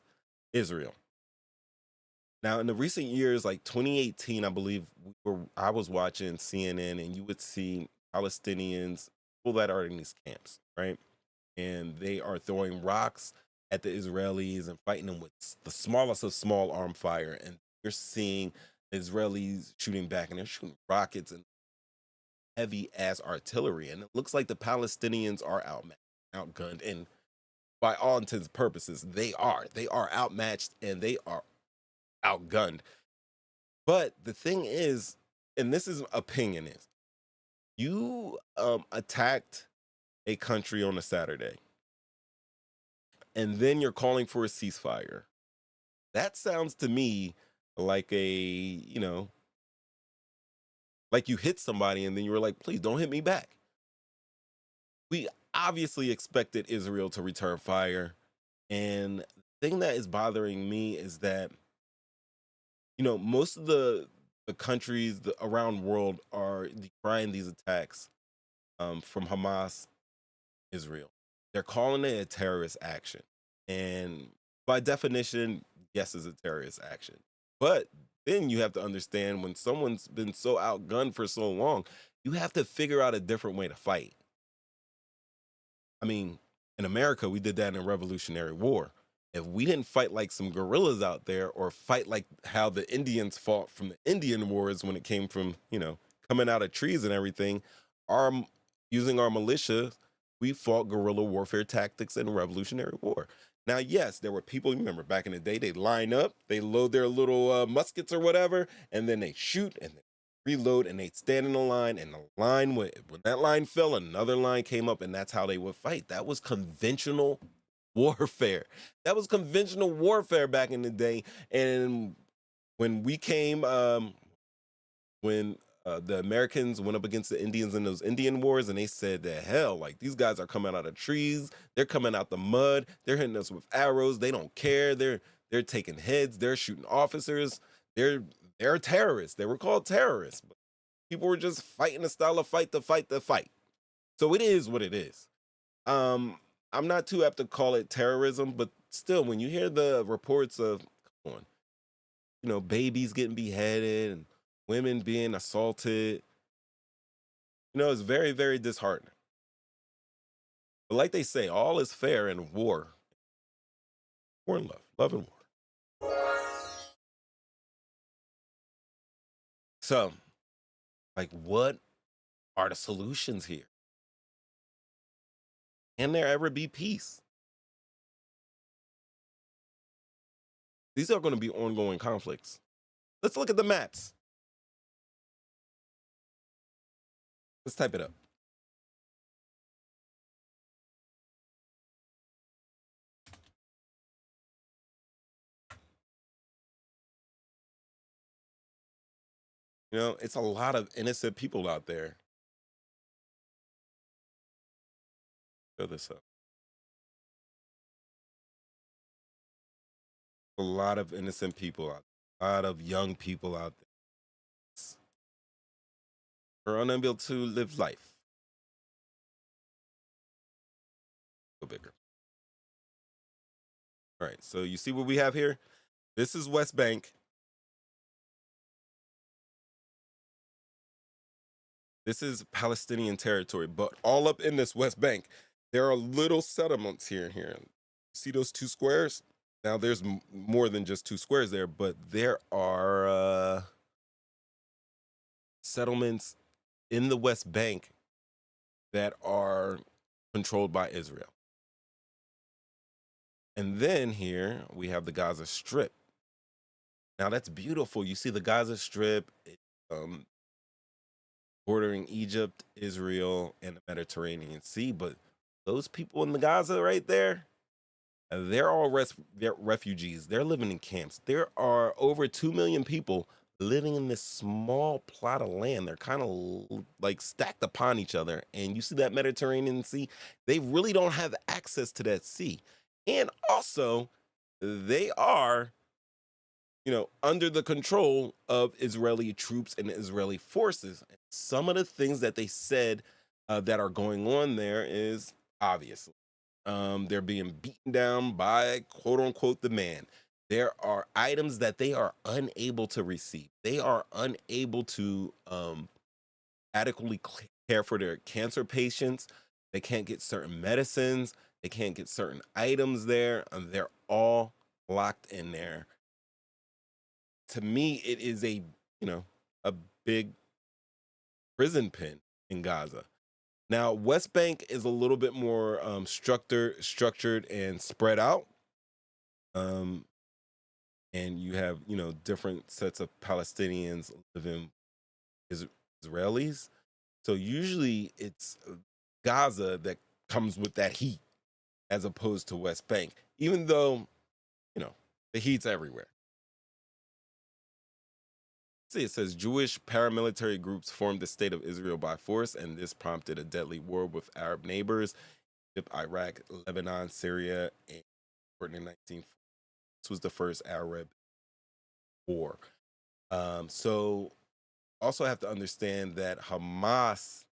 Speaker 3: Israel. Now, in the recent years, like 2018, I believe I was watching CNN, and you would see Palestinians, people that are in these camps, right? And they are throwing rocks at the Israelis and fighting them with the smallest of small arm fire. And you're seeing Israelis shooting back, and they're shooting rockets and heavy ass artillery. And it looks like the Palestinians are outgunned. And by all intents and purposes, they are outmatched and they are outgunned. But the thing is, and this is opinion, is you attacked a country on a Saturday, and then you're calling for a ceasefire. That sounds to me like like you hit somebody and then you were like, please don't hit me back. We obviously expected Israel to return fire. And the thing that is bothering me is that, most of the countries around the world are decrying these attacks from Hamas, Israel. They're calling it a terrorist action. And by definition, yes, it's a terrorist action. But then you have to understand, when someone's been so outgunned for so long, you have to figure out a different way to fight. I mean, in America, we did that in the Revolutionary War. If we didn't fight like some guerrillas out there, or fight like how the Indians fought from the Indian Wars when it came from, coming out of trees and everything, using our militia, we fought guerrilla warfare tactics in the Revolutionary War. Now, yes, there were people, you remember back in the day, they line up, they load their little muskets or whatever, and then they shoot and then reload, and they'd stand in a line, and the line, when that line fell, another line came up, and that's how they would fight. That was conventional warfare. That was conventional warfare back in the day. And when we came, when the Americans went up against the Indians in those Indian wars, and they said that, hell, like, these guys are coming out of trees, they're coming out the mud, they're hitting us with arrows, they don't care, they're taking heads, they're shooting officers, they're terrorists. They were called terrorists, but people were just fighting the style of fight to fight the fight. So it is what it is. I'm not too apt to call it terrorism, but still, when you hear the reports of, babies getting beheaded and women being assaulted, it's very, very disheartening. But like they say, all is fair in war. War and love and war. So, what are the solutions here? Can there ever be peace? These are going to be ongoing conflicts. Let's look at the maps. Let's type it up. You know, it's a lot of innocent people out there. Fill this up. A lot of innocent people out there. A lot of young people out there are unable to live life. Go bigger. All right, so you see what we have here? This is West Bank. This is Palestinian territory, but all up in this West Bank, there are little settlements here and here. See those two squares? Now there's more than just two squares there, but there are settlements in the West Bank that are controlled by Israel. And then here we have the Gaza Strip. Now that's beautiful. You see the Gaza Strip bordering Egypt, Israel, and the Mediterranean Sea. But those people in the Gaza right there, they're all they're refugees. They're living in camps. There are over 2 million people living in this small plot of land. They're kind of like stacked upon each other. And you see that Mediterranean Sea? They really don't have access to that sea. And also, they are, you know, under the control of Israeli troops and Israeli forces. Some of the things that they said that are going on there is obviously they're being beaten down by quote unquote the man. There are items that they are unable to receive. They are unable to adequately care for their cancer patients. They can't get certain medicines. They can't get certain items there. And they're all locked in there. To me, it is a, you know, a big prison pen in Gaza. Now, West Bank is a little bit more structured and spread out. And you have, you know, different sets of Palestinians living Israelis. So usually it's Gaza that comes with that heat as opposed to West Bank, even though, you know, the heat's everywhere. See, it says Jewish paramilitary groups formed the state of Israel by force, and this prompted a deadly war with Arab neighbors, Iraq, Lebanon, Syria, and in 1940. This was the first Arab war. So also have to understand that Hamas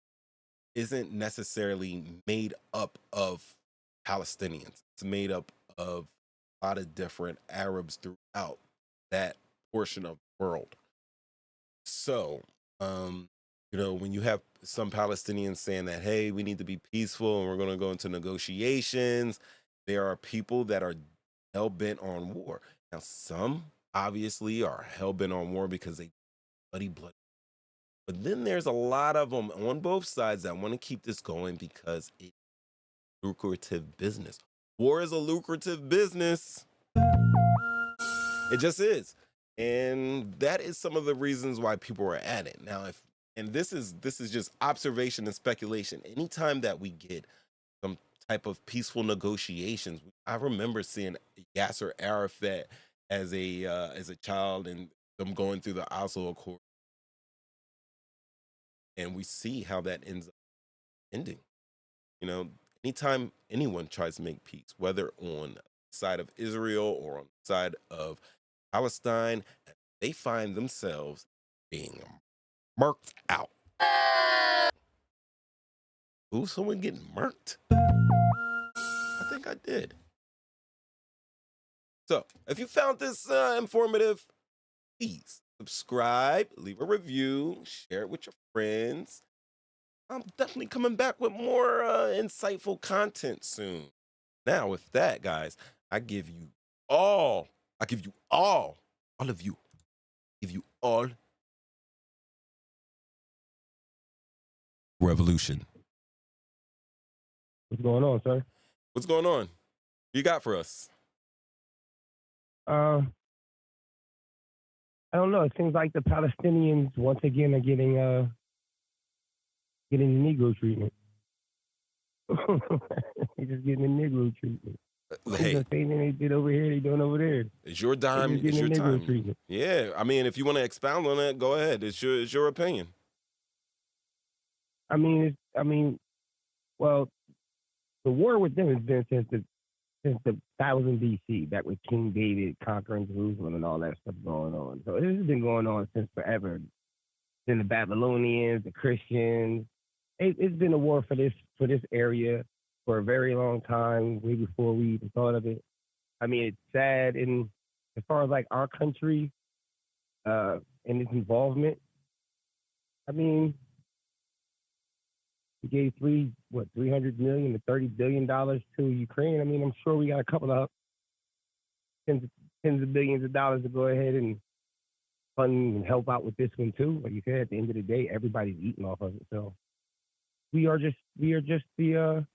Speaker 3: isn't necessarily made up of Palestinians. It's made up of a lot of different Arabs throughout that portion of the world. So, you know, when you have some Palestinians saying that, hey, we need to be peaceful and we're going to go into negotiations, there are people that are hell-bent on war. Now, some obviously are hell-bent on war because they bloody. But then there's a lot of them on both sides that want to keep this going because it's lucrative business. War is a lucrative business. It just is. And that is some of the reasons why people are at it. Now, this is just observation and speculation. Anytime that we get some type of peaceful negotiations, I remember seeing Yasser Arafat as a child and them going through the Oslo Accord. And we see how that ends up ending. You know, anytime anyone tries to make peace, whether on the side of Israel or on the side of Palestine, they find themselves being murked out. Ooh, someone getting murked? I think I did. So, if you found this informative, please subscribe, leave a review, share it with your friends. I'm definitely coming back with more insightful content soon. Now, with that, guys, I give you all revolution.
Speaker 9: What's going on, sir?
Speaker 3: What's going on? What you got for us?
Speaker 9: I don't know. It seems like the Palestinians once again are getting getting the Negro treatment. They just getting the Negro treatment.
Speaker 3: Hey,
Speaker 9: The same thing they did over here, they doing over there.
Speaker 3: it's your
Speaker 9: They
Speaker 3: time.
Speaker 9: just
Speaker 3: It's
Speaker 9: getting
Speaker 3: your
Speaker 9: the Negro
Speaker 3: time.
Speaker 9: treatment.
Speaker 3: Yeah, I mean, if you want to expound on it, go ahead. It's your opinion.
Speaker 9: Well, the war with them has been since the 1000 BC, back with King David conquering Jerusalem and all that stuff going on. So this has been going on since forever. Then the Babylonians, the Christians. It's been a war for this area for a very long time, way before we even thought of it. I mean, it's sad. And as far as like our country and its involvement, I mean, we gave $300 million to $30 billion to Ukraine. I mean, I'm sure we got a couple of tens of billions of dollars to go ahead and fund and help out with this one too. Like you said, at the end of the day, everybody's eating off of it. So we are just the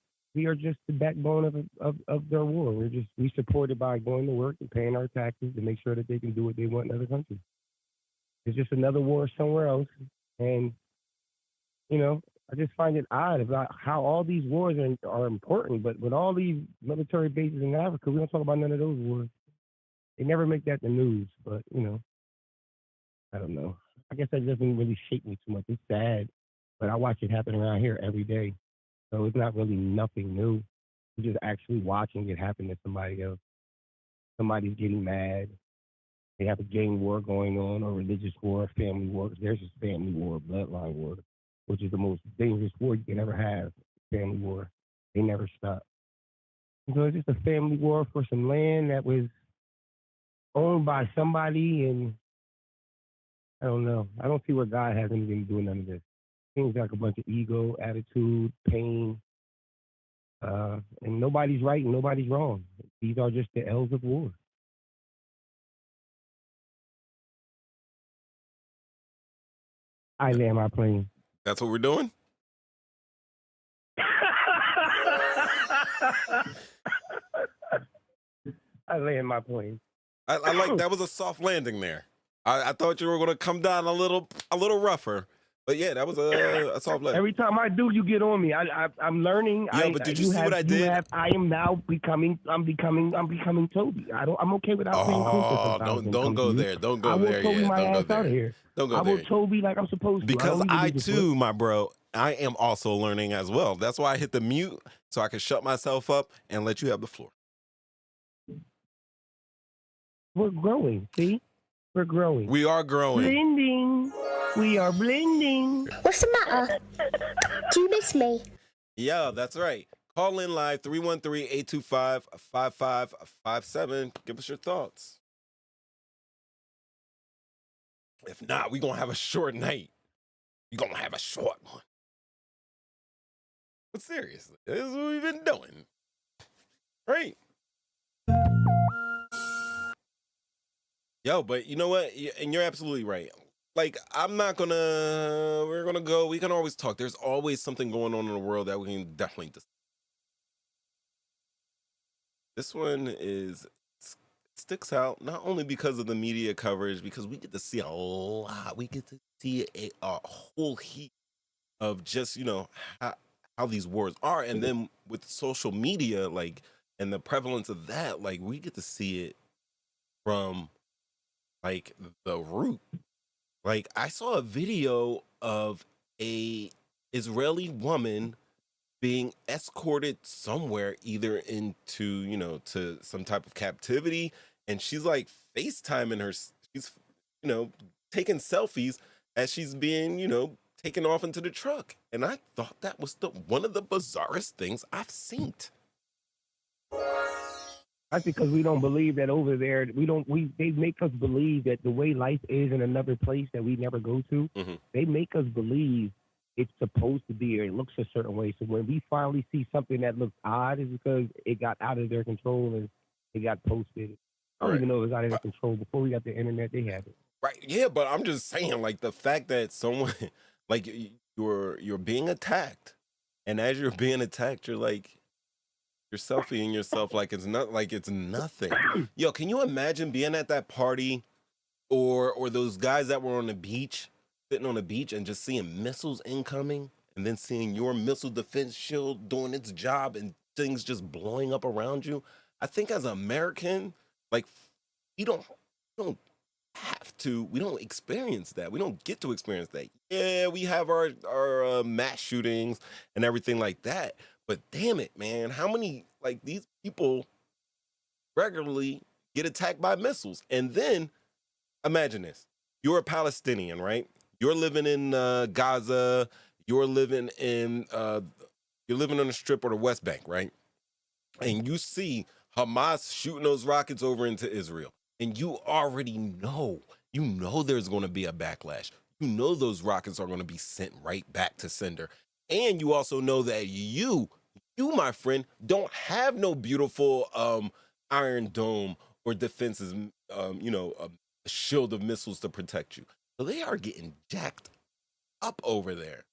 Speaker 9: backbone of their war. We support it by going to work and paying our taxes to make sure that they can do what they want in other countries. It's just another war somewhere else, and I just find it odd about how all these wars are important, but with all these military bases in Africa, we don't talk about none of those wars. They never make that in the news, but I don't know. I guess that doesn't really shake me too much. It's sad, but I watch it happen around here every day, so it's not really nothing new. I'm just actually watching it happen to somebody else. Somebody's getting mad. They have a gang war going on, or religious war, family war. There's just family war, bloodline war, which is the most dangerous war you can ever have, family war. They never stop. So it's just a family war for some land that was owned by somebody, and I don't know. I don't see where God has anything to do with none of this. Seems like a bunch of ego, attitude, pain, and nobody's right and nobody's wrong. These are just the L's of war. I land my plane.
Speaker 3: That's what we're doing?
Speaker 9: I land my plane.
Speaker 3: I like that was a soft landing there. I thought you were going to come down a little rougher, but yeah, that was a soft landing.
Speaker 9: Every time I do, you get on me. I'm learning.
Speaker 3: Yeah, but did you see what I did?
Speaker 9: I am now becoming. I'm becoming Toby. I'm okay without playing Kunta.
Speaker 3: Don't go there. Don't go there.
Speaker 9: I will Toby my ass out of here.
Speaker 3: Don't go there.
Speaker 9: I will Toby like I'm supposed to.
Speaker 3: Because I too, my bro, I am also learning as well. That's why I hit the mute so I can shut myself up and let you have the floor.
Speaker 9: We're growing. See, we're growing.
Speaker 3: We are growing.
Speaker 9: Blending. We are blending.
Speaker 10: What's the matter? Do you miss me?
Speaker 3: Yeah, that's right. Call in live 313-825-5557. Give us your thoughts. If not, we're going to have a short night. We're going to have a short one. But seriously, this is what we've been doing. Right? Yo, but you know what? And you're absolutely right. Like, we can always talk. There's always something going on in the world that we can definitely discuss. This one sticks out not only because of the media coverage, because we get to see a lot. We get to see a whole heap of just, how these wars are. And then with social media, like, and the prevalence of that, like, we get to see it from, like, the root. Like, I saw a video of a Israeli woman being escorted somewhere, either into, to some type of captivity. And she's like FaceTiming her. She's, taking selfies as she's being, taken off into the truck. And I thought that was one of the bizarrest things I've seen.
Speaker 9: That's because we don't believe that over there. They make us believe that the way life is in another place that we never go to, they make us believe it's supposed to be or it looks a certain way. So when we finally see something that looks odd, is because it got out of their control and it got posted. I don't even know if it was out of their control. Before we got the internet, they had it.
Speaker 3: Right. Yeah, but I'm just saying, like, the fact that someone, like, you're being attacked, and as you're being attacked, you're like, you're selfieing yourself like it's nothing. Yo, can you imagine being at that party or those guys that were on the beach, sitting on the beach and just seeing missiles incoming? and then seeing your missile defense shield doing its job and things just blowing up around you. I think as an American, like we don't have to, we don't experience that. We don't get to experience that. Yeah, we have our mass shootings and everything like that. But damn it, man, how many like these people regularly get attacked by missiles? And then imagine this: you're a Palestinian, right? You're living in Gaza. You're living on the Strip or the West Bank, right? And you see Hamas shooting those rockets over into Israel, and you already know, there's going to be a backlash. You know those rockets are going to be sent right back to sender, and you also know that you, my friend, don't have no beautiful Iron Dome or defenses, a shield of missiles to protect you. So they are getting jacked up over there.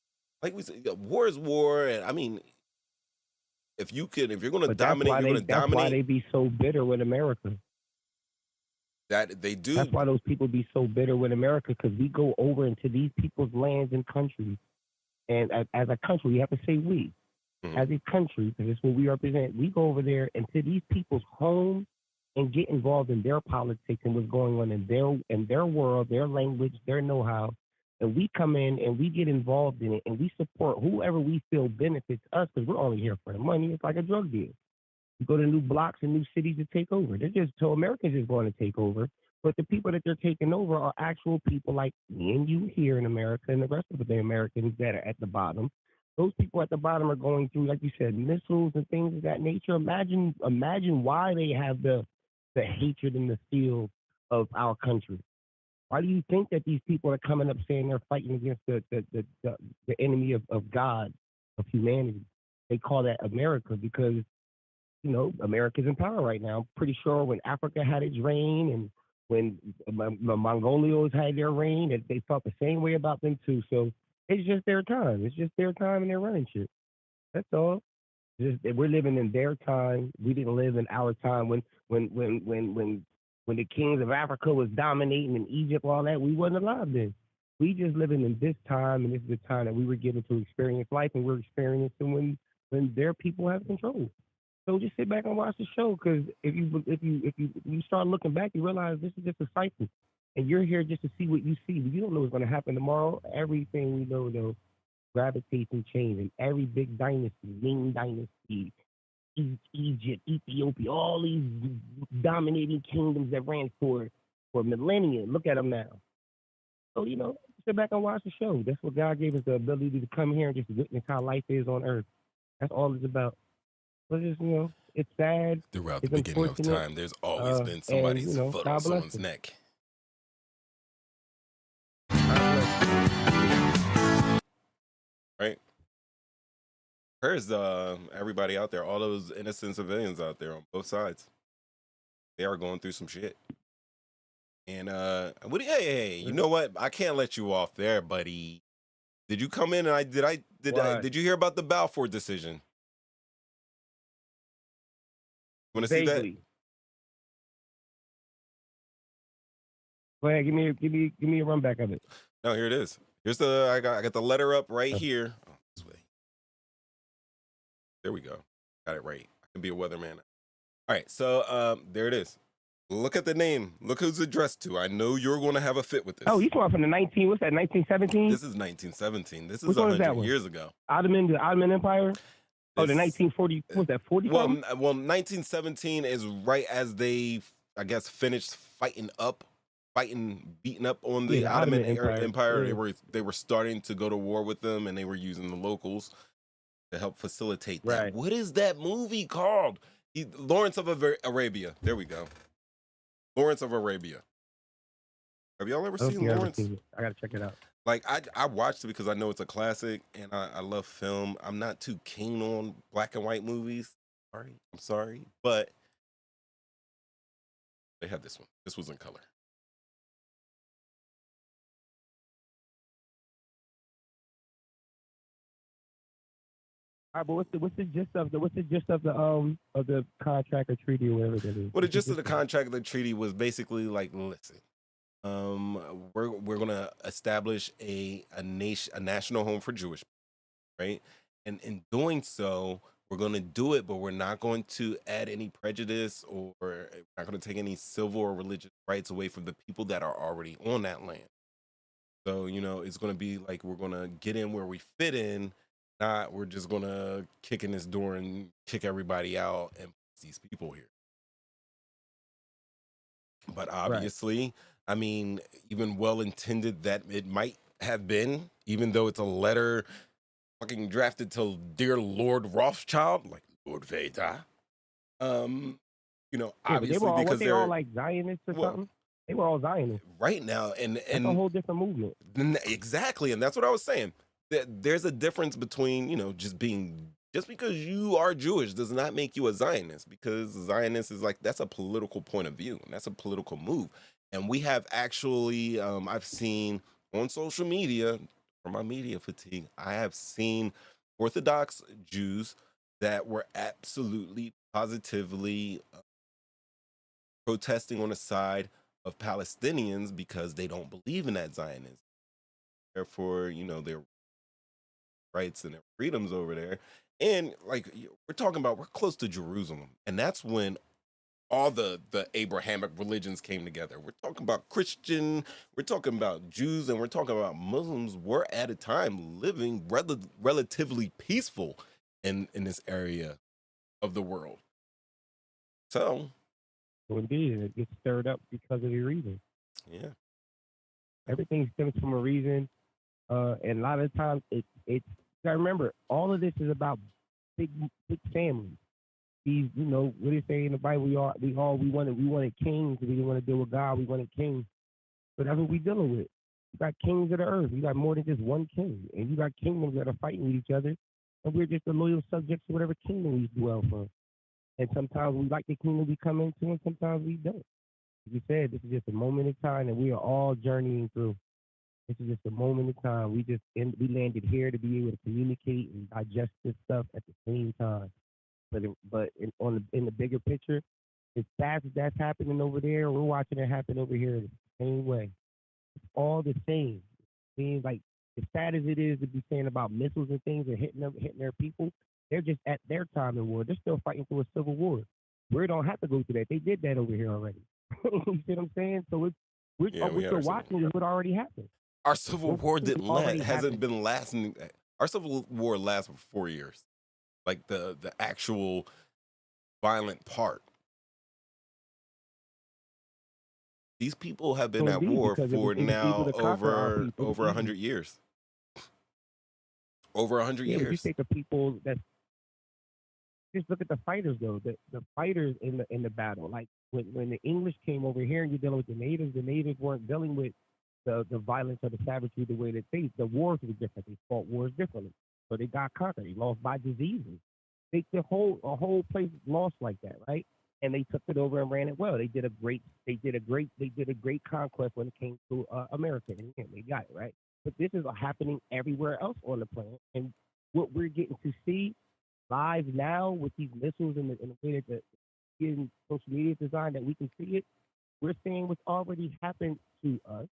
Speaker 3: Like we said, war is war, and I mean, if you're going to dominate, you're going to dominate.
Speaker 9: That's why they be so bitter with America.
Speaker 3: That they do.
Speaker 9: That's why those people be so bitter with America, because we go over into these people's lands and countries, and as a country, we have to say we. Mm-hmm. As a country, because it's what we represent, we go over there into these people's homes and get involved in their politics and what's going on in their world, their language, their know-how. And we come in and we get involved in it and we support whoever we feel benefits us, because we're only here for the money. It's like a drug deal. You go to new blocks and new cities to take over. So Americans is going to take over. But the people that they're taking over are actual people like me and you here in America and the rest of the Americans that are at the bottom. Those people at the bottom are going through, like you said, missiles and things of that nature. Imagine why they have the hatred and the feel of our country. Why do you think that these people are coming up saying they're fighting against the enemy of God, of humanity? They call that America because, America's in power right now. I'm pretty sure when Africa had its reign and when the Mongolians had their reign, that they felt the same way about them too. So it's just their time. It's just their time and they're running shit. That's all. We're living in their time. We didn't live in our time when the kings of Africa was dominating in Egypt, all that. We wasn't alive then. We just living in this time, and this is the time that we were given to experience life, and we're experiencing when their people have control. So just sit back and watch the show, because if you start looking back, you realize this is just a cycle, and you're here just to see what you see. You don't know what's going to happen tomorrow. Everything we know, though, gravitates and changes. Every big dynasty, Ming dynasty, Egypt, Ethiopia, all these dominating kingdoms that ran for millennia. Look at them now. So, sit back and watch the show. That's what God gave us, the ability to come here and just witness how life is on earth. That's all it's about. But just, it's sad.
Speaker 3: Throughout the beginning of time, there's always been somebody's foot on someone's neck. Right? There's everybody out there, all those innocent civilians out there on both sides. They are going through some shit. And hey, you know what? I can't let you off there, buddy. Did you come in and did you hear about the Balfour decision? Want to see that?
Speaker 9: Go ahead, give me a run back of it.
Speaker 3: No, here it is. I got the letter up right here. Oh, this way. There we go. Got it right. I can be a weatherman. All right, so there it is. Look at the name. Look who's addressed to. I know you're going to have a fit with this.
Speaker 9: Oh, you come from the 1917?
Speaker 3: This is 1917. This is 100 years ago.
Speaker 9: The Ottoman Empire? Oh, the 1940, what was that, 40?
Speaker 3: Well, 1917 is right as they, I guess, finished beating up on the Ottoman Empire.
Speaker 9: Yeah.
Speaker 3: They were starting to go to war with them, and they were using the locals to help facilitate that.
Speaker 9: Right.
Speaker 3: What is that movie called? Lawrence of Arabia. There we go. Lawrence of Arabia. Have y'all ever seen Lawrence?
Speaker 9: I gotta check it out.
Speaker 3: Like, I watched it because I know it's a classic, and I love film. I'm not too keen on black and white movies. I'm sorry, but they had this one. This was in color.
Speaker 9: All right, but what's the gist of the contract or treaty or whatever that is?
Speaker 3: Well, the gist of the contract of the treaty was basically like, listen, we're going to establish a national home for Jewish. right? And in doing so, we're going to do it, but we're not going to add any prejudice, or we're not going to take any civil or religious rights away from the people that are already on that land. So, it's going to be like we're going to get in where we fit in, not we're just going to kick in this door and kick everybody out and put these people here. But obviously, I mean, even well intended that it might have been, even though it's a letter fucking drafted to dear Lord Rothschild, like Lord Vader.
Speaker 9: Yeah, but they
Speaker 3: Obviously
Speaker 9: were all,
Speaker 3: because
Speaker 9: they
Speaker 3: they're
Speaker 9: all like Zionists or something? They were all Zionists.
Speaker 3: right now,
Speaker 9: That's a
Speaker 3: and
Speaker 9: whole different movement.
Speaker 3: exactly, and that's what I was saying. There's a difference between just because you are Jewish does not make you a Zionist, because Zionist is like, that's a political point of view and that's a political move. And we have actually, I've seen on social media, for my media fatigue, I have seen Orthodox Jews that were absolutely positively protesting on the side of Palestinians because they don't believe in that Zionism. Therefore, their rights and their freedoms over there. And like we're talking about, we're close to Jerusalem, and that's when all the Abrahamic religions came together. We're talking about Christian, we're talking about Jews, and we're talking about Muslims. We're at a time living relatively peaceful in this area of the world. So,
Speaker 9: indeed, it gets stirred up because of the reason.
Speaker 3: Yeah,
Speaker 9: everything stems from a reason, and a lot of times it's. I remember all of this is about big families. These, what do you say in the Bible? We wanted kings. We didn't want to deal with God. We wanted kings. So that's what we dealing with. You got kings of the earth. You got more than just one king, and you got kingdoms that are fighting with each other, and we're just the loyal subjects to whatever kingdom we dwell from. And sometimes we like the kingdom we come into, and sometimes we don't. As you said, this is just a moment in time that we are all journeying through. This is just a moment in time. We landed here to be able to communicate and digest this stuff at the same time. But in the bigger picture, as fast as that's happening over there, we're watching it happen over here the same way. It's all the same. Seems like as sad as it is to be saying about missiles and things and hitting their people, they're just at their time in war. They're still fighting through a civil war. We don't have to go through that. They did that over here already. You see what I'm saying? So we're still watching what already happened.
Speaker 3: Our civil war hasn't been lasting. Our civil war lasts for 4 years. Like the actual violent part. These people have been at war for now over 100 years. Over 100 years.
Speaker 9: You take the people that just look at the fighters though. The fighters in the battle. Like when the English came over here and you're dealing with the natives weren't dealing with the violence or the savagery the way that the wars were different. They fought wars differently. So they got conquered. They lost by diseases. A whole place lost like that, right? And they took it over and ran it well. They did a great conquest when it came to America, and they got it right. But this is happening everywhere else on the planet, and what we're getting to see live now with these missiles and the way that getting social media designed that we can see it, we're seeing what's already happened to us,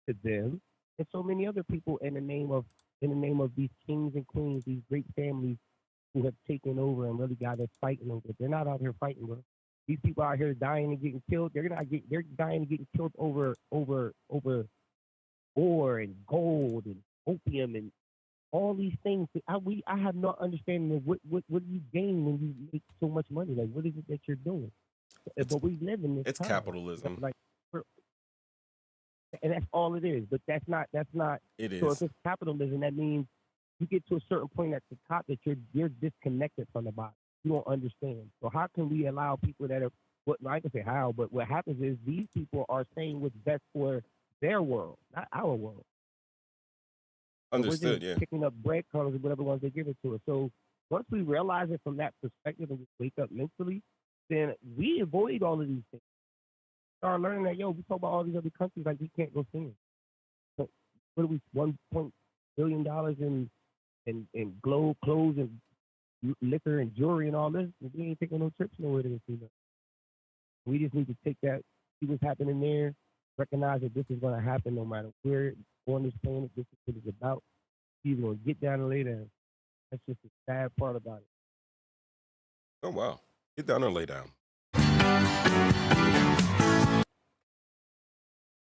Speaker 9: to them, and so many other people in the name of these kings and queens, these great families who have taken over and really got us fighting over it. They're not out here fighting with us. These people out here dying and getting killed. They're dying and getting killed over ore and gold and opium and all these things. I have no understanding of what do you gain when you make so much money? Like, what is it that you're doing? But we live in this.
Speaker 3: It's
Speaker 9: time.
Speaker 3: capitalism.
Speaker 9: And that's all it is. But that's not.
Speaker 3: It is.
Speaker 9: So if it's capitalism, that means you get to a certain point at the top that you're disconnected from the bottom. You don't understand. So how can we allow people that are, I can say how, but what happens is these people are saying what's best for their world, not our world.
Speaker 3: Understood,
Speaker 9: we're just
Speaker 3: yeah.
Speaker 9: picking up breadcrumbs and whatever ones they give it to us. So once we realize it from that perspective and just wake up mentally, then we avoid all of these things. Start learning that, we talk about all these other countries like we can't go see them. So what are we, $1 billion in clothes and liquor and jewelry and all this? We ain't taking no trips nowhere to see that. We just need to take that, see what's happening there, recognize that this is going to happen no matter where on this planet. This is what it's about. He's going to get down and lay down. That's just the sad part about it.
Speaker 3: Oh wow. Get down or lay down.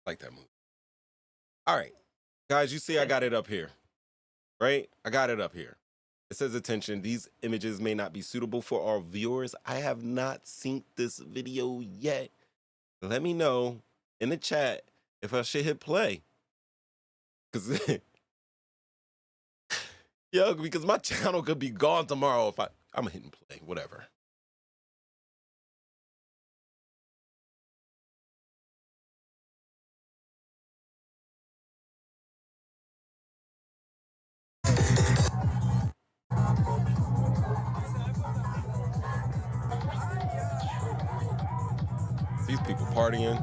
Speaker 3: Like that movie. All right. Guys, you see I got it up here. Right? I got it up here. It says, attention, these images may not be suitable for our viewers. I have not synced this video yet. Let me know in the chat if I should hit play. Because yo, because my channel could be gone tomorrow if I'm hitting play, whatever. These people partying.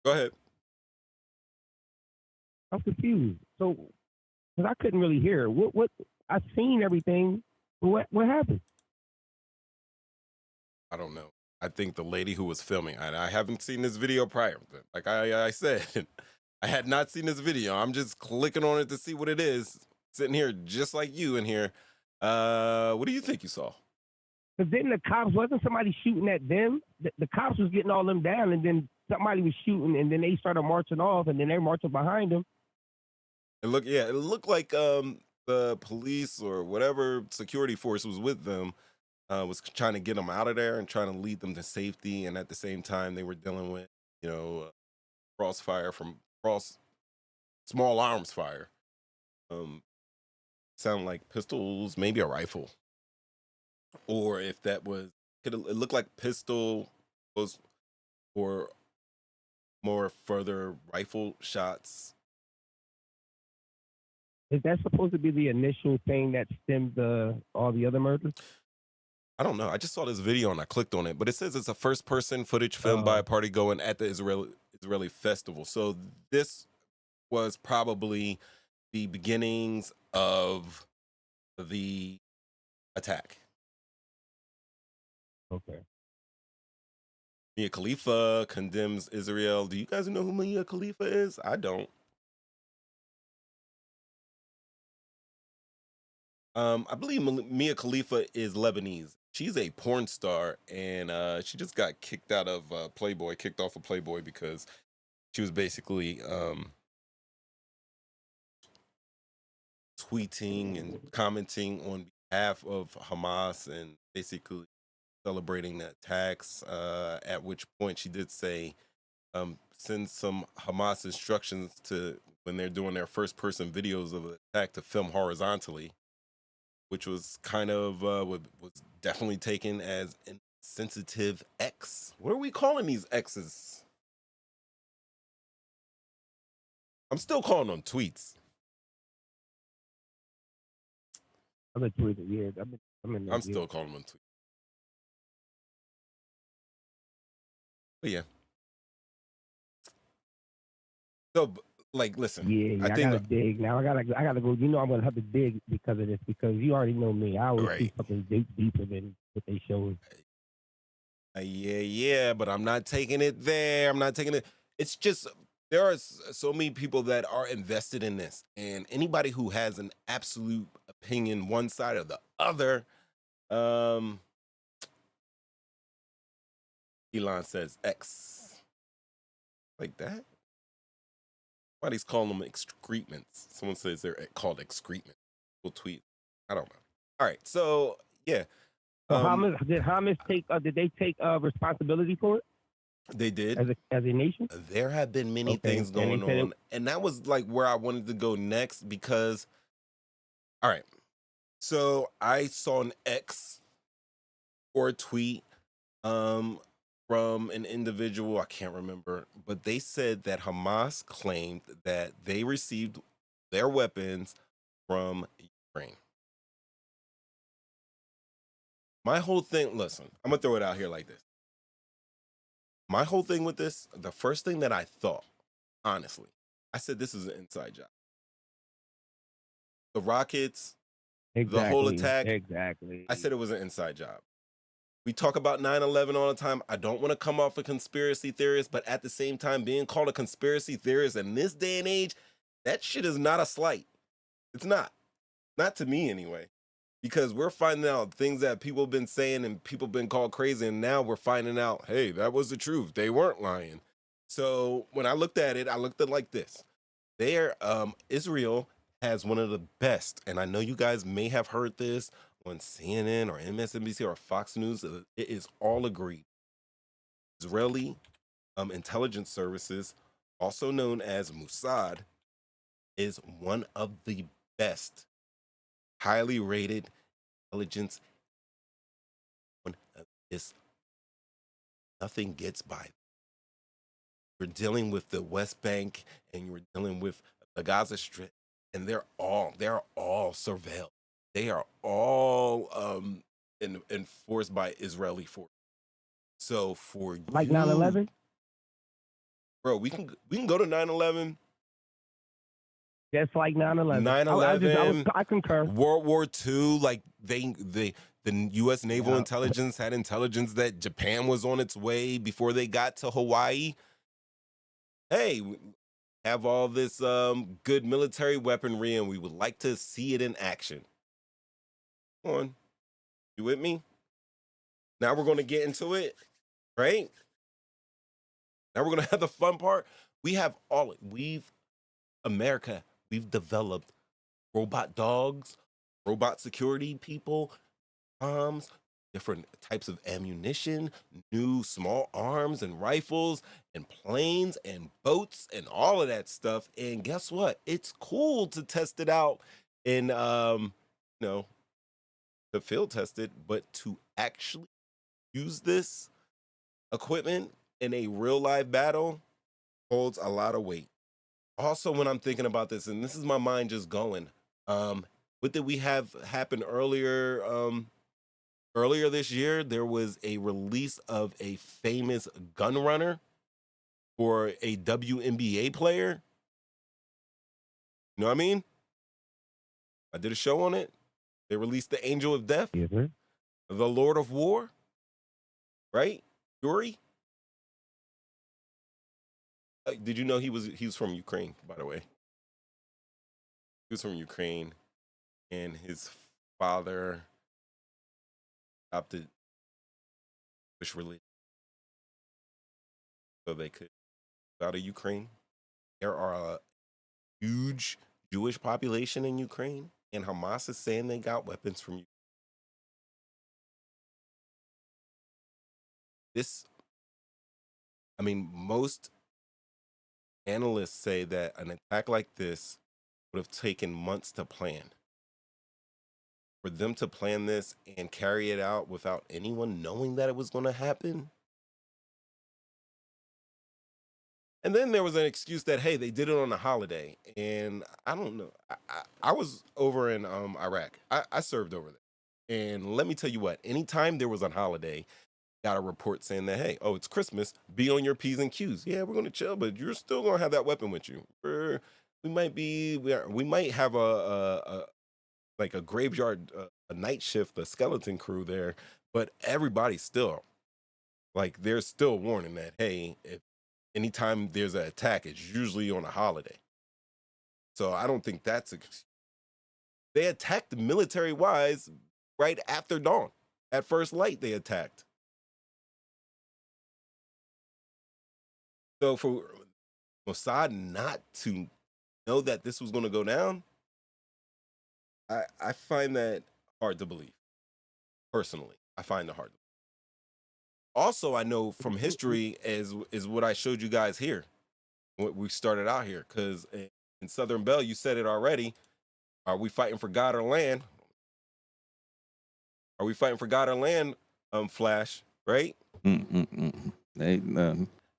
Speaker 3: Go ahead.
Speaker 9: I'm confused. So, because I couldn't really hear. What? I seen everything. What happened?
Speaker 3: I don't know. I think the lady who was filming, I haven't seen this video prior. Like I said, I had not seen this video. I'm just clicking on it to see what it is. Sitting here just like you in here. What do you think you saw?
Speaker 9: Because then the cops, wasn't somebody shooting at them? The cops was getting all them down, and then somebody was shooting, and then they started marching off, and then they marching behind them.
Speaker 3: It looked like the police or whatever security force was with them was trying to get them out of there and trying to lead them to safety, and at the same time they were dealing with crossfire from small arms fire. Sound like pistols, maybe a rifle, or if that was, it looked like pistol was, or more further rifle shots.
Speaker 9: Is that supposed to be the initial thing that stemmed all the other murders?
Speaker 3: I don't know. I just saw this video and I clicked on it, but it says it's a first-person footage filmed by a party going at the Israeli festival. So this was probably the beginnings of the attack.
Speaker 9: Okay.
Speaker 3: Mia Khalifa condemns Israel. Do you guys know who Mia Khalifa is? I don't. I believe Mia Khalifa is Lebanese. She's a porn star, and she just got kicked out of Playboy, kicked off of Playboy because she was basically tweeting and commenting on behalf of Hamas and basically celebrating the attacks. At which point she did say, send some Hamas instructions to when they're doing their first-person videos of the attack to film horizontally, which was kind of was definitely taken as an insensitive X. What are we calling these X's? I'm still calling them tweets.
Speaker 9: I've been tweeting, yeah.
Speaker 3: I'm still calling them tweets. But yeah. So, like, listen.
Speaker 9: Yeah, I gotta dig now. I gotta go. You know, I'm gonna have to dig because of this, because you already know me. I always see something deeper than what they show.
Speaker 3: Yeah, but I'm not taking it there. I'm not taking it. It's just there are so many people that are invested in this, and anybody who has an absolute opinion, one side or the other. Elon says X like that. Somebody's calling them excrements. Someone says they're called excrements. We'll tweet. I don't know. All right, so yeah.
Speaker 9: So did Hamas take? Did they take responsibility for it?
Speaker 3: They did
Speaker 9: as a nation.
Speaker 3: There have been many things going on, and that was like where I wanted to go next because. All right, so I saw an X or a tweet from an individual, I can't remember, but they said that Hamas claimed that they received their weapons from Ukraine. My whole thing, listen, I'm gonna throw it out here like this. My whole thing with this, the first thing that I thought, honestly, I said this is an inside job. The rockets, the whole attack, I said it was an inside job. We talk about 9/11 all the time. I don't want to come off a conspiracy theorist, but at the same time, being called a conspiracy theorist in this day and age, that shit is not a slight. It's not. Not to me anyway. Because we're finding out things that people have been saying and people have been called crazy, and now we're finding out, hey, that was the truth. They weren't lying. So when I looked at it, I looked at it like this. Israel has one of the best, and I know you guys may have heard this on CNN or MSNBC or Fox News, it is all agreed. Israeli intelligence services, also known as Mossad, is one of the best, highly rated intelligence. One of this, nothing gets by. You're dealing with the West Bank and you're dealing with the Gaza Strip, and they're all surveilled. They are all enforced by Israeli forces. So for
Speaker 9: like 9/11,
Speaker 3: bro, we can go to 9/11.
Speaker 9: Just like 9/11.
Speaker 3: 9/11.
Speaker 9: I concur.
Speaker 3: World War II, like the U.S. Naval Intelligence had intelligence that Japan was on its way before they got to Hawaii. Hey, we have all this good military weaponry, and we would like to see it in action. Come on, you with me? Now we're going to get into it, right? Now we're going to have the fun part. America, we've developed robot dogs, robot security people, bombs, different types of ammunition, new small arms and rifles and planes and boats and all of that stuff. And guess what? It's cool to test it out in, to field test it, but to actually use this equipment in a real live battle holds a lot of weight. Also, when I'm thinking about this, and this is my mind just going, what did we have happen earlier earlier this year, there was a release of a famous gun runner for a WNBA player. You know what I mean? I did a show on it. They released the Angel of Death,
Speaker 9: Mm-hmm.
Speaker 3: the Lord of War, right? Yuri. Did you know he was from Ukraine, by the way? He was from Ukraine, and his father adopted Jewish religion so they could go out of Ukraine. There are a huge Jewish population in Ukraine, and Hamas is saying they got weapons from Ukraine. Most analysts say that an attack like this would have taken months to plan. For them to plan this and carry it out without anyone knowing that it was going to happen. And then there was an excuse that, hey, they did it on a holiday. And I don't know. I was over in Iraq. I served over there. And let me tell you what, anytime there was a holiday, got a report saying that, hey, it's Christmas, be on your P's and Q's. Yeah, we're going to chill, but you're still going to have that weapon with you. We might have a graveyard, a night shift, a skeleton crew there, but everybody's still, they're still warning that, hey, if anytime there's an attack, it's usually on a holiday. So I don't think they attacked military-wise right after dawn. At first light, they attacked. So for Mossad not to know that this was going to go down, I find that hard to believe. Personally, I find it hard. Also, I know from history is what I showed you guys here. What we started out here, because in Southern Bell, you said it already. Are we fighting for God or land? Are we fighting for God or land? Flash, right?
Speaker 11: And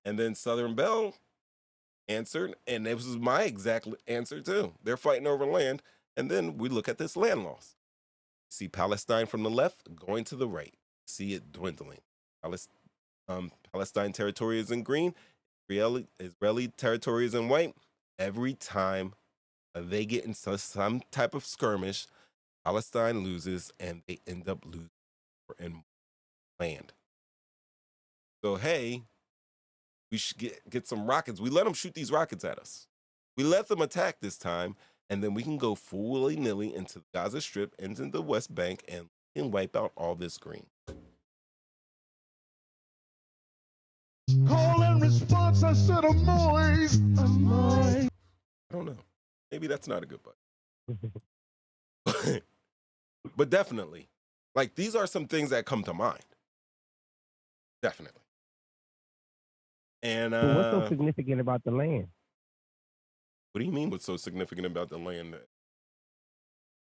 Speaker 3: then Southern Bell answered, and this was my exact answer too. They're fighting over land, and then we look at this land loss. See Palestine from the left going to the right. See it dwindling. Palestine territory is in green. Israeli territory is in white. Every time they get into some type of skirmish, Palestine loses, and they end up losing in land. So hey, we should get some rockets. We let them shoot these rockets at us. We let them attack this time, and then we can go willy-nilly into the Gaza Strip, into the West Bank, and wipe out all this green.
Speaker 7: Call and response, I said a noise.
Speaker 3: I don't know. Maybe that's not a good button. But definitely, these are some things that come to mind. Definitely. And
Speaker 9: what's so significant about the land?
Speaker 3: What do you mean what's so significant about the land?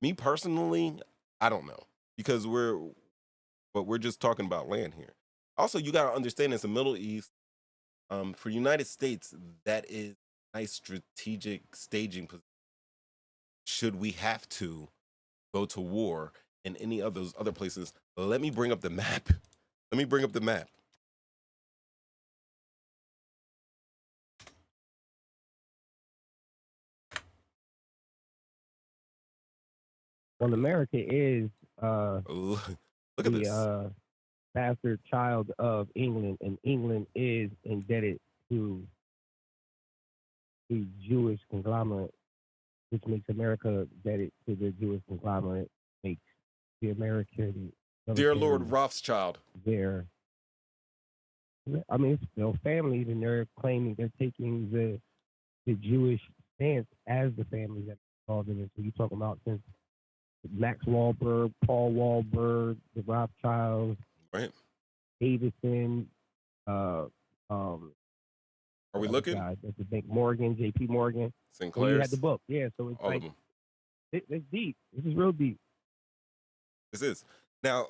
Speaker 3: Me personally, I don't know. Because we're just talking about land here. Also, you got to understand it's the Middle East. For United States, that is a nice strategic staging position. Should we have to go to war in any of those other places? Let me bring up the map.
Speaker 9: Well, America is
Speaker 3: look at this.
Speaker 9: Bastard child of England, and England is indebted to the Jewish conglomerate, which makes America indebted to the Jewish conglomerate, makes the American
Speaker 3: Dear Lord Rothschild.
Speaker 9: It's still families, and they're claiming they're taking the Jewish stance as the families that are involved in it. So you're talking about since Max Wahlberg, Paul Wahlberg, the Rothschilds,
Speaker 3: right?
Speaker 9: Davidson,
Speaker 3: are we looking?
Speaker 9: That's the bank, Morgan, J.P. Morgan.
Speaker 3: Sinclair.
Speaker 9: You had the book, yeah. So it's
Speaker 3: all of them.
Speaker 9: It's deep. This is real deep.
Speaker 3: This is now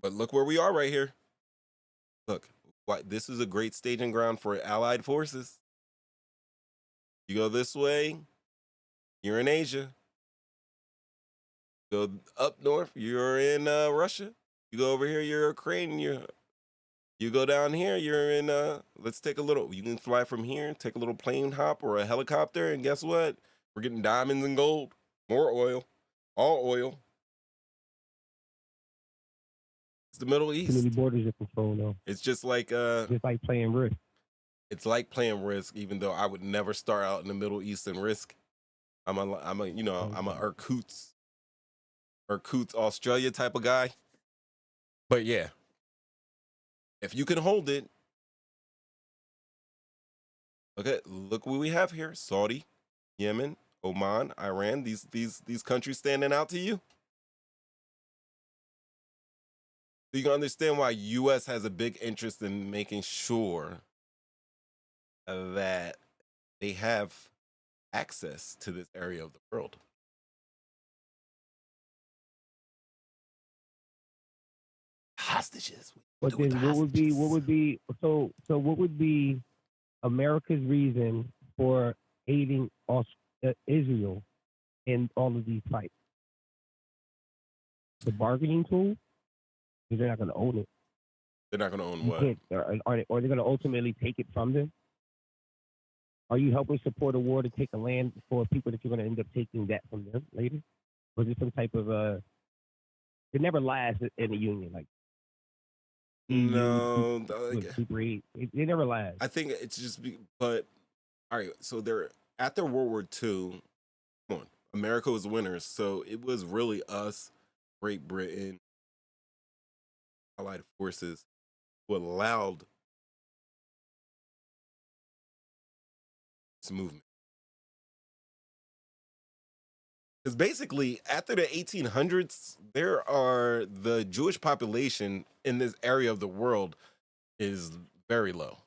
Speaker 3: but look where we are right here. Look, this is a great staging ground for Allied forces. You go this way, you're in Asia. Go up north, you're in Russia. You go over here, you're Ukraine. You go down here, you're in. Let's take a little. You can fly from here, take a little plane hop or a helicopter, and guess what? We're getting diamonds and gold, more oil, all oil. It's the Middle
Speaker 9: Too many
Speaker 3: East.
Speaker 9: borders to control, though.
Speaker 3: It's just like
Speaker 9: Just like playing Risk.
Speaker 3: it's like playing Risk. Even though I would never start out in the Middle East and Risk. I'm a Irkutsk, Australia type of guy. But yeah, if you can hold it, look what we have here: Saudi, Yemen, Oman, Iran. These countries standing out to you. So you can understand why U.S. has a big interest in making sure that they have access to this area of the world. Hostages.
Speaker 9: But then what would be America's reason for aiding Israel in all of these fights? The bargaining tool? Because they're not going to own it.
Speaker 3: They're not going to own
Speaker 9: You
Speaker 3: what?
Speaker 9: can't- Are they going to ultimately take it from them? Are you helping support a war to take a land for people that you're going to end up taking that from them later? Was it some type of it never lasts in a union like
Speaker 3: No,
Speaker 9: it never lasts.
Speaker 3: I think it's just but all right, so they're after World War II, come on, America was winners, so it was really us, Great Britain, Allied forces who allowed this movement. Because basically, after the 1800s, the Jewish population in this area of the world is very low.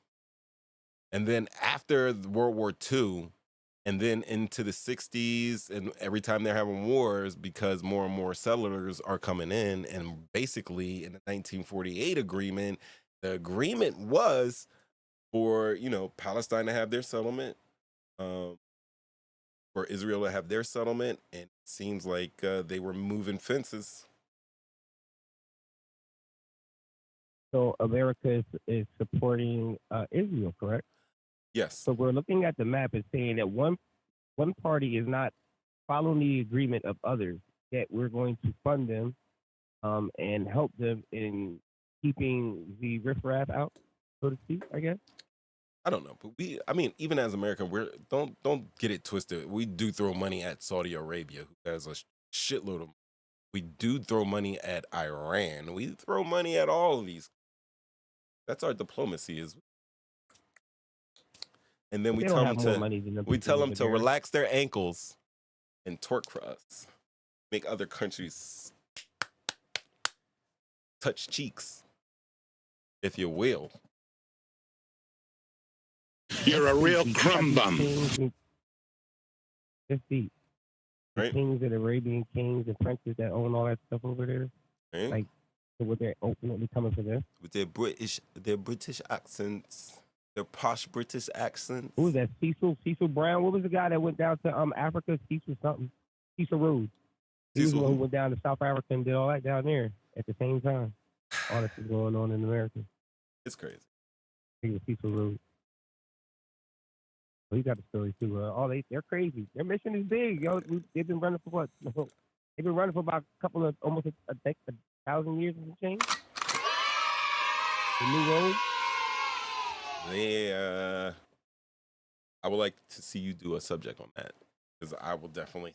Speaker 3: And then after World War II, and then into the 60s, and every time they're having wars, because more and more settlers are coming in, and basically in the 1948 agreement, the agreement was for, Palestine to have their settlement, for Israel to have their settlement, and it seems like they were moving fences.
Speaker 9: So America is supporting Israel, correct?
Speaker 3: Yes.
Speaker 9: So we're looking at the map and saying that one party is not following the agreement of others, that we're going to fund them and help them in keeping the riffraff out, so to speak, I guess.
Speaker 3: I don't know, but even as American, don't get it twisted. We do throw money at Saudi Arabia, who has a shitload of. We do throw money at Iran. We throw money at all of these. That's our diplomacy is. And then we tell them to relax their ankles and twerk for us. Make other countries touch cheeks, if you will.
Speaker 5: You're a real crumb bum.
Speaker 9: Just the kings and Arabian kings and princes that own all that stuff over there.
Speaker 3: Right?
Speaker 9: Like, what they're ultimately coming for them.
Speaker 3: With their British accents, their posh British accents.
Speaker 9: Who was that? Cecil Brown? What was the guy that went down to Africa? Cecil something. Cecil Rhodes. He was the one who went down to South Africa and did all that down there at the same time. All this is going on in America.
Speaker 3: It's crazy.
Speaker 9: I think it was Cecil Rhodes. Well, he got a story too. They're crazy. Their mission is big, yo. They've been running for what? They've been running for about almost a 1,000 years and change. The new road.
Speaker 3: I would like to see you do a subject on that, because I will definitely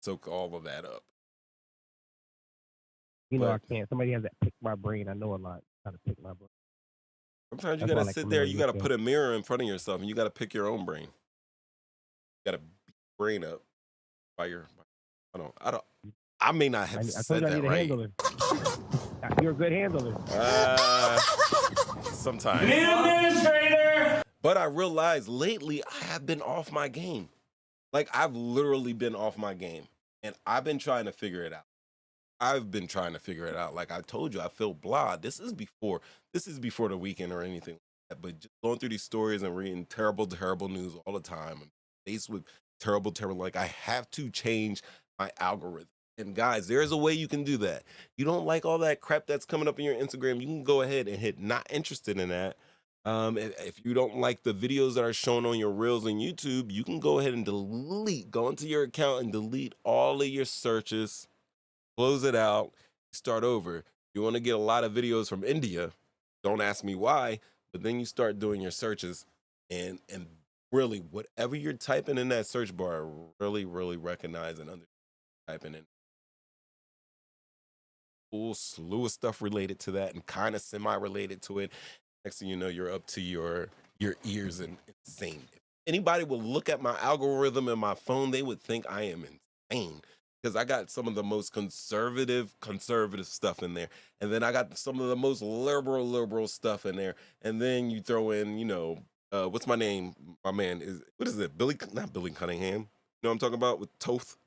Speaker 3: soak all of that up.
Speaker 9: I can't. Somebody has to pick my brain. I know a lot how to pick my brain.
Speaker 3: Sometimes you got to sit there, you got to put a mirror in front of yourself, and you got to pick your own brain. You got to beat your brain up by your. I may not have said that right.
Speaker 9: You're a good handler.
Speaker 3: Sometimes.
Speaker 6: The administrator.
Speaker 3: But I realized lately I have been off my game. Like, I've literally been off my game, and I've been trying to figure it out. Like I told you, I feel blah. This is before the weekend or anything like that. But just going through these stories and reading terrible, terrible news all the time. I'm faced with terrible, like I have to change my algorithm. And guys, there's a way you can do that. You don't like all that crap that's coming up in your Instagram, you can go ahead and hit not interested in that. If you don't like the videos that are shown on your reels on YouTube, you can go ahead and go into your account and delete all of your searches, close it out, start over. You want to get a lot of videos from India, don't ask me why, but then you start doing your searches and really whatever you're typing in that search bar, really recognize and understand typing in whole slew of stuff related to that and kind of semi-related to it. Next thing you know, you're up to your ears and insane. If anybody will look at my algorithm in my phone, they would think I am insane because I got some of the most conservative stuff in there. And then I got some of the most liberal stuff in there. And then you throw in, what's my name? My man is, what is it? Not Billy Cunningham. You know what I'm talking about with Toth?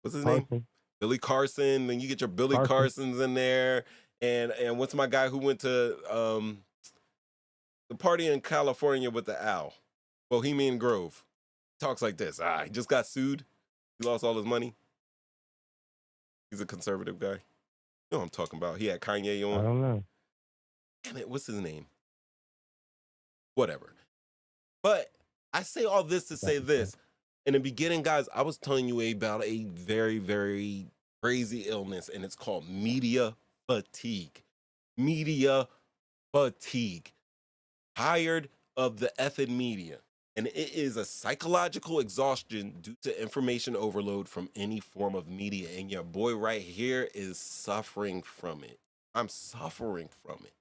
Speaker 3: What's his name? Billy Carson. Then you get your Billy Carsons in there. And what's my guy who went to the party in California with the owl? Bohemian Grove. Talks like this. He just got sued. He lost all his money. He's a conservative guy. You know what I'm talking about. He had Kanye on.
Speaker 9: I don't know.
Speaker 3: Damn it, what's his name? Whatever. But I say all this to say this. In the beginning, guys, I was telling you about a very, very crazy illness, and it's called media fatigue. Media fatigue. Tired of the effing media. And it is a psychological exhaustion due to information overload from any form of media. And your boy right here is suffering from it. I'm suffering from it.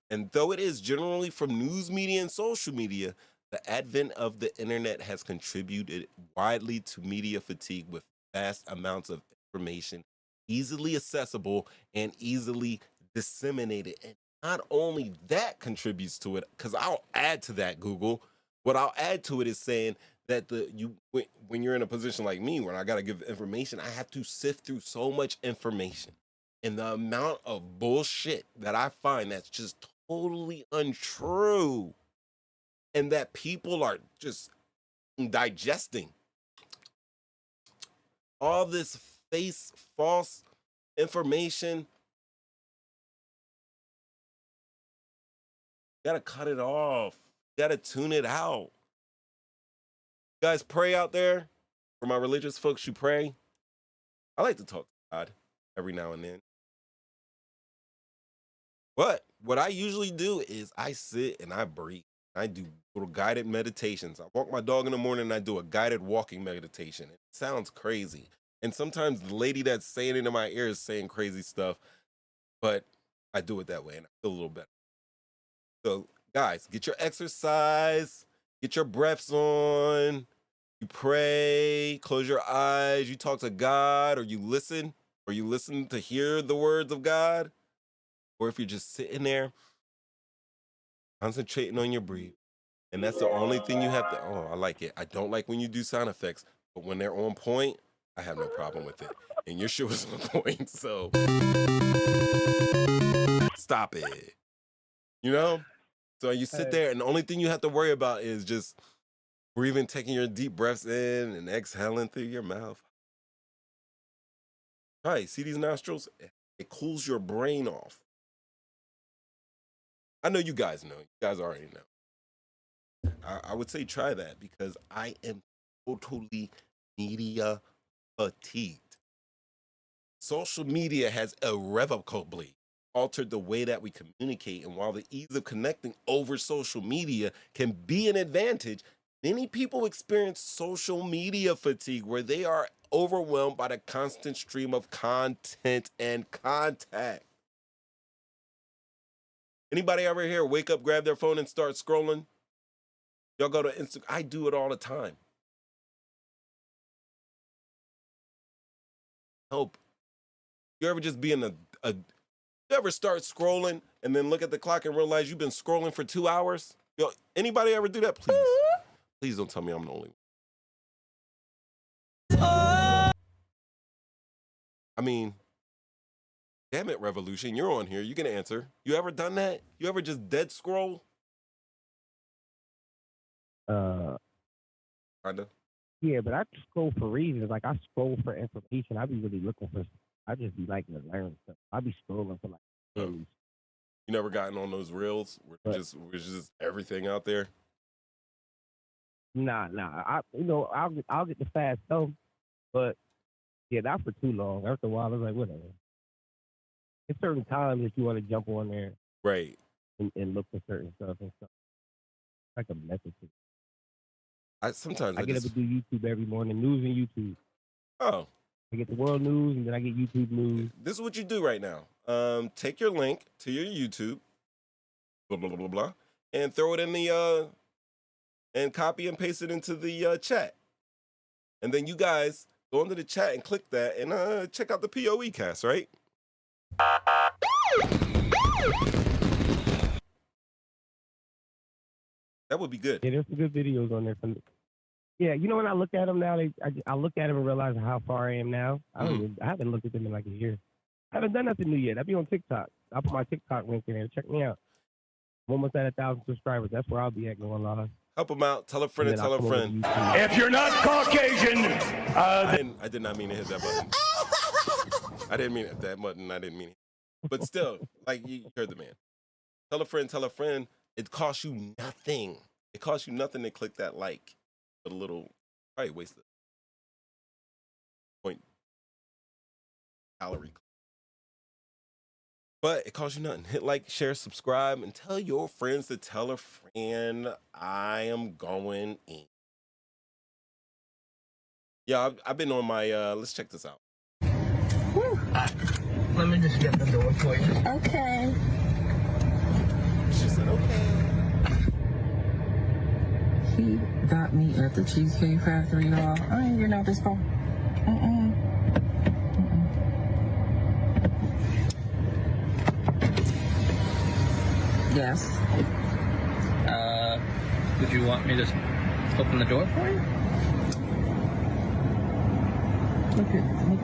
Speaker 3: And though it is generally from news media and social media, the advent of the internet has contributed widely to media fatigue with vast amounts of information, easily accessible and easily disseminated. And not only that contributes to it, because I'll add to that, Google. What I'll add to it is saying that when you're in a position like me, where I got to give information, I have to sift through so much information. And the amount of bullshit that I find that's just totally untrue and that people are just digesting. All this false information. You gotta cut it off. You gotta tune it out. You guys pray out there. For my religious folks, you pray. I like to talk to God every now and then. But what I usually do is I sit and I breathe. I do little guided meditations. I walk my dog in the morning and I do a guided walking meditation. It sounds crazy. And sometimes the lady that's saying it in my ear is saying crazy stuff, but I do it that way and I feel a little better. So guys, get your exercise, get your breaths on, you pray, close your eyes, you talk to God, or you listen to hear the words of God. Or if you're just sitting there, concentrating on your breathing. And that's the only thing you have to, I like it. I don't like when you do sound effects, but when they're on point, I have no problem with it. And your shit was on point, so stop it. So you sit there and the only thing you have to worry about is just breathing, taking your deep breaths in and exhaling through your mouth. Right, see these nostrils? It cools your brain off. I know you guys know. You guys already know. I would say try that because I am totally media fatigued. Social media has irrevocably altered the way that we communicate. And while the ease of connecting over social media can be an advantage, many people experience social media fatigue where they are overwhelmed by the constant stream of content and contact. Anybody ever here wake up, grab their phone and start scrolling? Y'all go to Instagram. I do it all the time. Hope. You ever just be in you ever start scrolling and then look at the clock and realize you've been scrolling for 2 hours? Yo, anybody ever do that? Please. Please don't tell me I'm the only one. I mean, damn it, Revolution, you're on here. You can answer. You ever done that? You ever just dead scroll?
Speaker 9: Kinda. Yeah, but I scroll for reasons. Like I scroll for information. I be really looking for. I just be liking to learn stuff. I be scrolling for like.
Speaker 3: Oh.
Speaker 9: Days.
Speaker 3: You never gotten on those reels where
Speaker 9: But-
Speaker 3: just everything out there?
Speaker 9: Nah. I'll get the fast stuff, but yeah, not for too long. After a while, it's like whatever. There's certain times that you want to jump on there,
Speaker 3: Right.
Speaker 9: and look for certain stuff and stuff. Like a method to.
Speaker 3: Sometimes
Speaker 9: I get up and do YouTube every morning, news and YouTube.
Speaker 3: Oh,
Speaker 9: I get the world news and then I get YouTube news.
Speaker 3: this is what you do right now. Take your link to your YouTube, blah blah blah blah blah, and throw it in the and copy and paste it into the chat, and then you guys go into the chat and click that and check out the POE cast, right? That would be good.
Speaker 9: Yeah, there's some good videos on there. Yeah, you know when I look at them now, I look at them and realize how far I am now. I haven't looked at them in like a year. I haven't done nothing new yet. I be on TikTok. I'll put my TikTok link in there. Check me out. I'm almost at 1,000 subscribers. That's where I'll be at going live.
Speaker 3: Help them out. Tell a friend and tell a friend.
Speaker 7: If you're not Caucasian,
Speaker 3: I did not mean to hit that button. I didn't mean it, that button. I didn't mean it. But still, like you heard the man. Tell a friend, tell a friend. It costs you nothing. It costs you nothing to click that like. But a little, probably wasted point calorie. But it costs you nothing. Hit like, share, subscribe, and tell your friends to tell a friend. I am going in. Yeah, I've been on my, let's check this out.
Speaker 5: Let me just get the door for you.
Speaker 10: Okay.
Speaker 3: She said, okay.
Speaker 11: He got me at the Cheesecake Factory, y'all. I ain't getting out this car. Yes.
Speaker 5: Would you want me to open the door for you?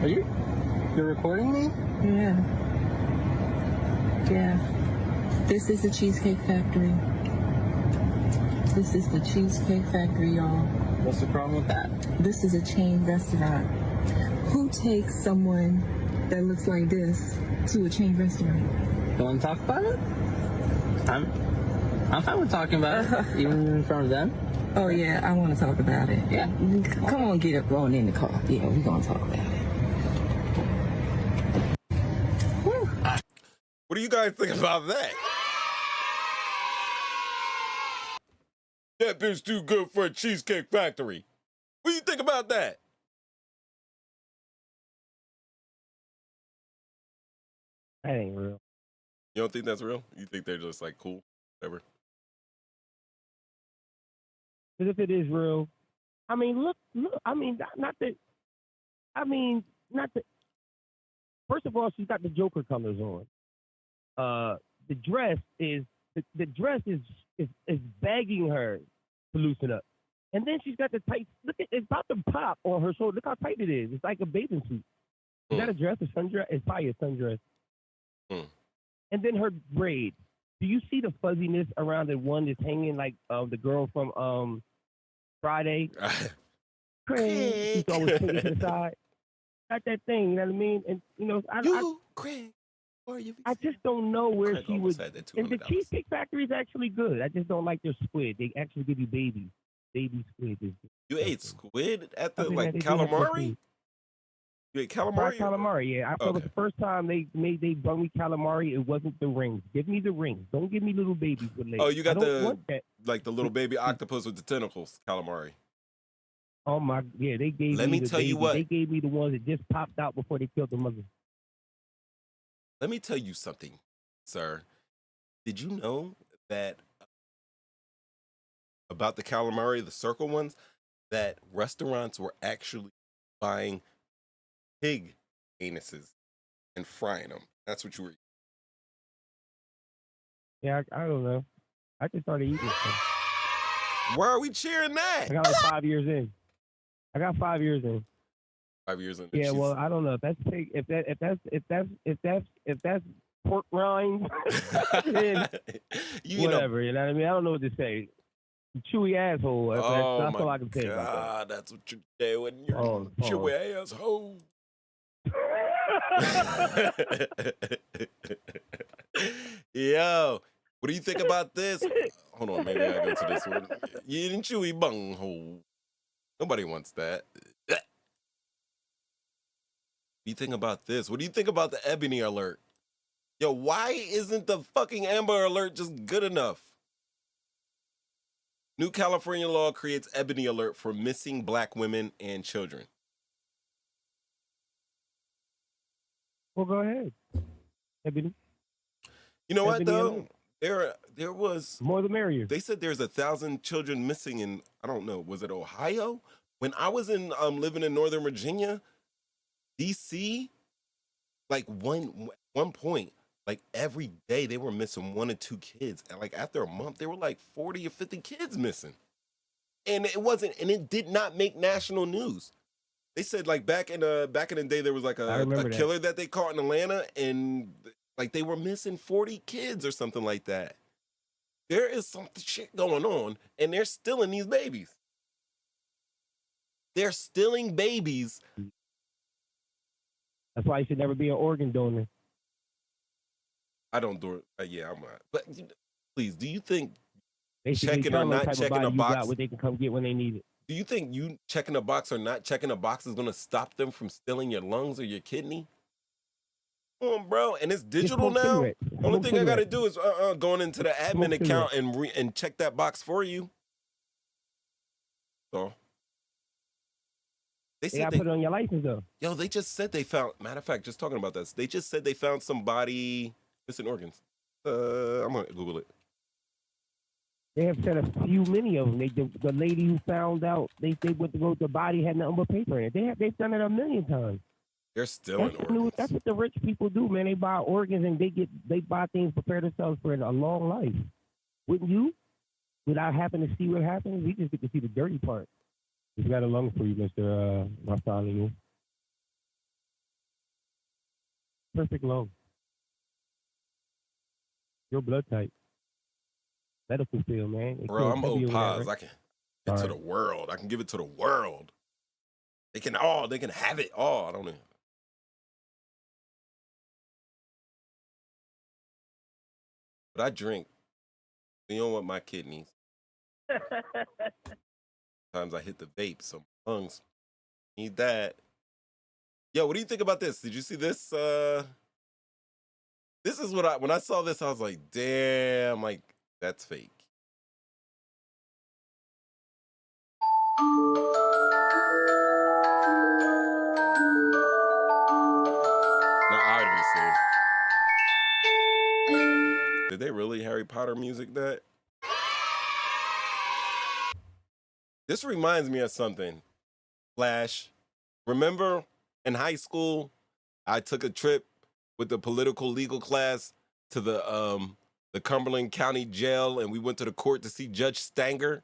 Speaker 5: Are you're recording me?
Speaker 11: Yeah. Yeah. This is the Cheesecake Factory. This is the Cheesecake Factory, y'all.
Speaker 5: What's the problem with that?
Speaker 11: This is a chain restaurant. Who takes someone that looks like this to a chain restaurant?
Speaker 5: You want to talk about it? I'm fine with talking about it, even in front of them.
Speaker 11: Oh, yeah, I want to talk about it.
Speaker 5: Yeah.
Speaker 11: Come on, get up, going in the car. Yeah, we're going to talk about it. Woo.
Speaker 3: What do you guys think about that? That bitch too good for a Cheesecake Factory. What do you think about that?
Speaker 9: That ain't real.
Speaker 3: You don't think that's real? You think they're just like cool, whatever?
Speaker 9: Because if it is real, I mean, look. I mean, not that. First of all, she's got the Joker colors on. The dress is begging her to loosen up, and then she's got the tight. Look, it's about to pop on her shoulder. Look how tight it is. It's like a bathing suit. Is that a dress? A sundress? It's probably a sundress. And then her braids. Do you see the fuzziness around the one that's hanging like the girl from Friday? Craig. She's always putting it to the side. Got that thing, you know what I mean? And you know, I just don't know where
Speaker 3: Craig
Speaker 9: she would. And the
Speaker 3: $200.
Speaker 9: Cheesecake Factory is actually good. I just don't like their squid. They actually give you baby squid.
Speaker 3: You ate squid at the
Speaker 9: Something
Speaker 3: like
Speaker 9: that they do have
Speaker 3: calamari? You ate calamari?
Speaker 9: Calamari, yeah. It was
Speaker 3: Okay.
Speaker 9: the first time they brought me calamari. It wasn't the rings. Give me the rings. Don't give me little babies with legs.
Speaker 3: Oh, you got
Speaker 9: I don't want that.
Speaker 3: like the little baby octopus with the tentacles, calamari.
Speaker 9: Oh my, yeah, they gave
Speaker 3: Let
Speaker 9: me
Speaker 3: me
Speaker 9: the
Speaker 3: tell you
Speaker 9: baby.
Speaker 3: what.
Speaker 9: They gave me the ones that just popped out before they killed the mother.
Speaker 3: Let me tell you something, sir. Did you know that about the calamari, the circle ones, that restaurants were actually buying pig anuses and frying them? That's what you were.
Speaker 9: Yeah, I don't know. I just started eating stuff.
Speaker 3: Why are we cheering that?
Speaker 9: I got like 5 years in. I got 5 years in.
Speaker 3: 5 years in.
Speaker 9: Yeah, well, I don't know if that's pig. If that's pork rinds, then
Speaker 3: you know,
Speaker 9: whatever. You know what I mean? I don't know what to say. Chewy asshole. That's
Speaker 3: Oh
Speaker 9: all
Speaker 3: my
Speaker 9: I can say about that.
Speaker 3: God, that's what you're doing. You're
Speaker 9: Oh,
Speaker 3: chewy asshole. Yo, what do you think about this? Hold on, maybe I go to this one. You didn't chewy bunghole. Nobody wants that. What do you think about this? What do you think about the Ebony Alert? Yo, why isn't the fucking Amber Alert just good enough? New California law creates Ebony Alert for missing black women and children.
Speaker 9: Well, go ahead. Ebony.
Speaker 3: You know what
Speaker 9: Ebony
Speaker 3: though?
Speaker 9: Alert.
Speaker 3: There was
Speaker 9: More the merrier.
Speaker 3: They said there's 1,000 children missing in, I don't know, was it Ohio? When I was in living in Northern Virginia, DC, like one point, like every day they were missing 1 or 2 kids, and like after a month they were like 40 or 50 kids missing, and it did not make national news. They said like back in the day there was like a killer that they caught in Atlanta, and like they were missing 40 kids or something like that. There is some shit going on, and they're stealing these babies. They're stealing babies.
Speaker 9: That's why you should never be an organ donor.
Speaker 3: I don't do it. Yeah, I'm not. But please, do you think
Speaker 9: Basically,
Speaker 3: checking or not checking a box,
Speaker 9: what they can come get when they need it?
Speaker 3: do you think you checking a box or not checking a box is going to stop them from stealing your lungs or your kidney? Come on, bro. And it's digital now. Only thing I got to do is going into the admin account and check that box for you. So
Speaker 9: they got to put it on your license, though.
Speaker 3: Yo, they just said they found, matter of fact, just talking about this, they just said they found somebody missing organs. I'm going to Google it.
Speaker 9: They have said many of them. The lady who found out, they went to go, the body had nothing but paper in it. They've done it a million times.
Speaker 3: They're stealing organs.
Speaker 9: That's what the rich people do, man. They buy organs and they buy things, prepare themselves for a long life. Wouldn't you? Without having to see what happens, we just get to see the dirty part. He's got a lung for you, Mr. Marcelino. Perfect lung. Your blood type. Medical field, man.
Speaker 3: Bro, I'm O-Pos. I can get to the world. I can give it to the world. They can have it all. I don't know. But I drink. You don't want my kidneys. Sometimes I hit the vape, so my lungs need that. Yo, what do you think about this? Did you see this? This is what when I saw this, I was like, damn, like, that's fake. Now, obviously, did they really Harry Potter music that? This reminds me of something. Flash. Remember in high school, I took a trip with the political legal class to the Cumberland County Jail, and we went to the court to see Judge Stanger.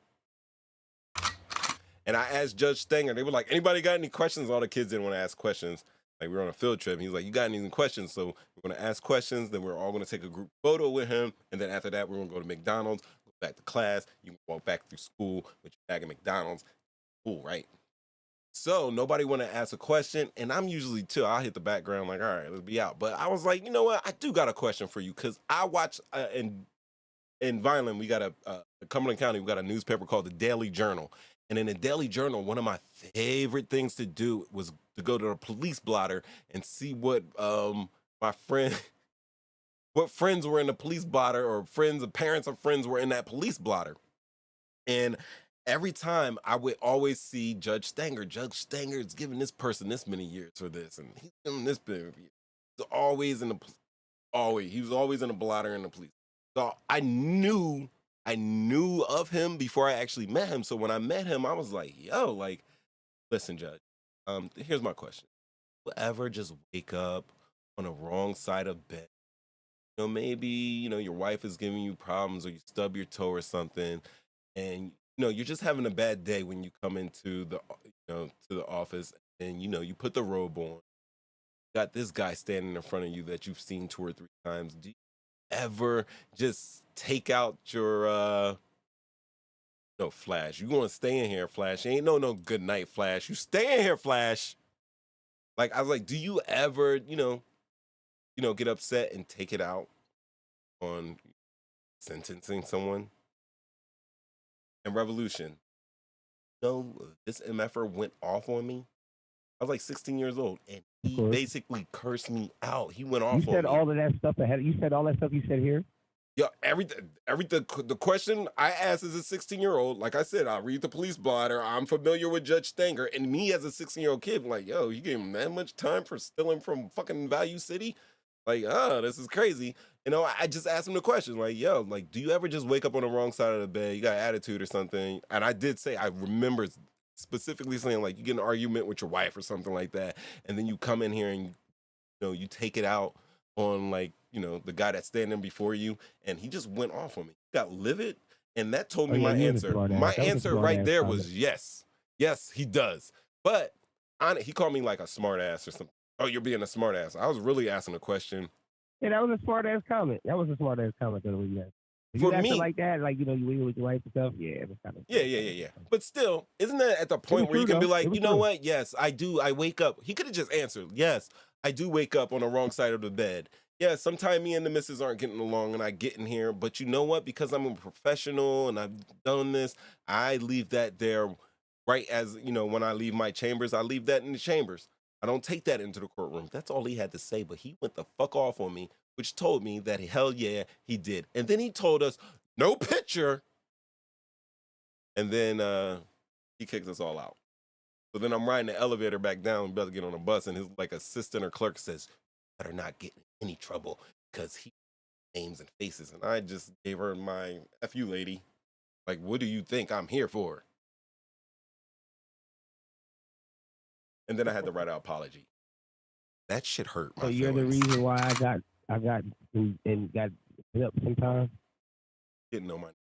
Speaker 3: And I asked Judge Stanger, they were like, anybody got any questions? All the kids didn't want to ask questions. Like, we were on a field trip. And he was like, you got any questions? So we're going to ask questions. Then we're all going to take a group photo with him. And then after that, we're going to go to McDonald's, go back to class. You can walk back through school with your bag of McDonald's. Cool, right? So nobody want to ask a question. And I'm usually, too, I'll hit the background like, all right, let's be out. But I was like, you know what? I do got a question for you. Because I watch in Vineland, we got Cumberland County, we got a newspaper called the Daily Journal. And in the Daily Journal, one of my favorite things to do was to go to the police blotter and see what what friends were in the police blotter, or parents of friends were in that police blotter. And every time I would always see Judge Stanger. Judge Stanger is giving this person this many years for this, and he's giving this many years. He was always in the blotter in the police. So I knew of him before I actually met him. So when I met him, I was like, yo, like, listen, Judge, here's my question. You ever just wake up on the wrong side of bed? You know, maybe, your wife is giving you problems, or you stub your toe or something, and, you're just having a bad day when you come into the, to the office, and, you put the robe on. Got this guy standing in front of you that you've seen 2 or 3 times. Do you ever just take out your No, Flash, you gonna stay in here, Flash. Ain't no good night, Flash. You stay in here, Flash. Like, I was like, do you ever, get upset and take it out on sentencing someone? And Revolution, this MFer went off on me. I was like 16 years old, and he basically cursed me out. He went off on me.
Speaker 9: You said all of that stuff ahead. You said all that stuff you said here?
Speaker 3: Yeah, everything. The question I asked as a 16-year-old, like I said, I read the police blotter. I'm familiar with Judge Stanger, and me as a 16-year-old kid, like, yo, you gave him that much time for stealing from fucking Value City? Like, this is crazy. I just asked him the question, like, yo, like, do you ever just wake up on the wrong side of the bed? You got attitude or something? And I did say, I remember specifically saying, like, you get in an argument with your wife or something like that, and then you come in here and, you take it out on, like, the guy that's standing before you, and he just went off on me. He got livid, and that told me my answer. My answer right there was yes. Yes, he does. But he called me like a smart ass or something. Oh, you're being a smart ass. I was really asking a question.
Speaker 9: Yeah, that was a smart ass comment. That was a smart ass comment that we had. If
Speaker 3: For
Speaker 9: you
Speaker 3: me,
Speaker 9: like that, like, you wiggle with your wife and stuff, yeah, that's kind of...
Speaker 3: Yeah. But still, isn't that at the point where you can be like, you know what? Yes, I do. I wake up. He could have just answered, yes, I do wake up on the wrong side of the bed. Yeah, sometimes me and the missus aren't getting along and I get in here. But you know what? Because I'm a professional and I've done this, I leave that there right as, when I leave my chambers, I leave that in the chambers. I don't take that into the courtroom. That's all he had to say. But he went the fuck off on me, which told me that hell yeah, he did. And then he told us, no picture. And then he kicks us all out. So then I'm riding the elevator back down, about to get on a bus, and his like assistant or clerk says, better not get in any trouble because he names and faces. And I just gave her my F you, lady. Like, what do you think I'm here for? And then I had to write an apology. That shit hurt my feelings.
Speaker 9: You're the reason why I got got hit up sometimes?
Speaker 3: Didn't know my name.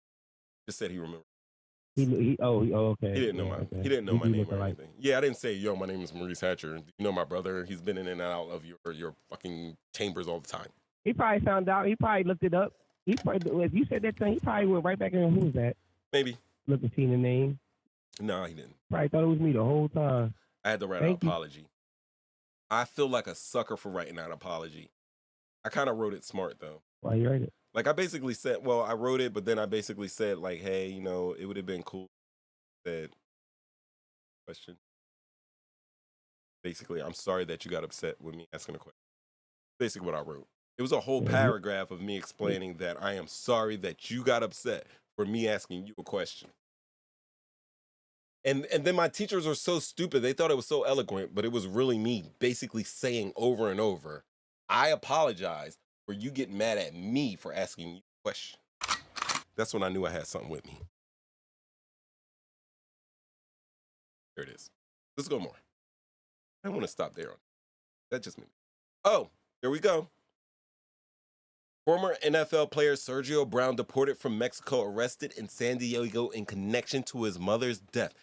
Speaker 3: Just said he remembered.
Speaker 9: Okay.
Speaker 3: He didn't know he didn't know my name or anything. Yeah, I didn't say, yo, my name is Maurice Hatcher. You know my brother. He's been in and out of your fucking chambers all the time.
Speaker 9: He probably found out. He probably looked it up. He probably, if you said that thing, he probably went right back in. Who was that?
Speaker 3: Maybe.
Speaker 9: Look and see the name.
Speaker 3: No, he didn't.
Speaker 9: Probably thought it was me the whole time.
Speaker 3: I had to write an apology. I feel like a sucker for writing that apology. I kind of wrote it smart, though.
Speaker 9: Why you write it?
Speaker 3: Like, I basically said, well, I wrote it, but then I basically said, like, hey, it would have been cool. Said, question. Basically, I'm sorry that you got upset with me asking a question. Basically what I wrote. It was a whole paragraph of me explaining that I am sorry that you got upset for me asking you a question. And then my teachers were so stupid. They thought it was so eloquent, but it was really me basically saying over and over, I apologize for you getting mad at me for asking you a question. That's when I knew I had something with me. There it is. Let's go more. I don't want to stop there. That just made me. Oh, here we go. Former NFL player Sergio Brown deported from Mexico, arrested in San Diego in connection to his mother's death.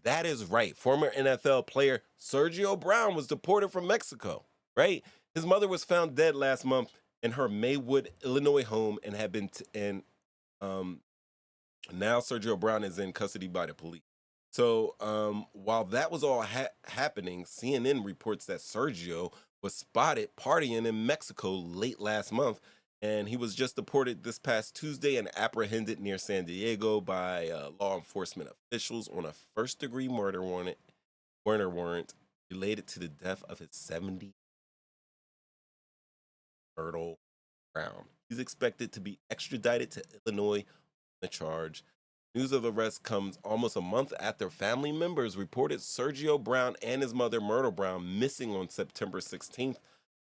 Speaker 3: That is right. Former NFL player Sergio Brown was deported from Mexico, right? His mother was found dead last month in her Maywood, Illinois home and had been now Sergio Brown is in custody by the police. So while that was all happening, CNN reports that Sergio was spotted partying in Mexico late last month, and he was just deported this past Tuesday and apprehended near San Diego by law enforcement officials on a first-degree murder warrant related to the death of his 70 Myrtle Brown. He's expected to be extradited to Illinois on the charge. News of the arrest comes almost a month after family members reported Sergio Brown and his mother, Myrtle Brown, missing on September 16th.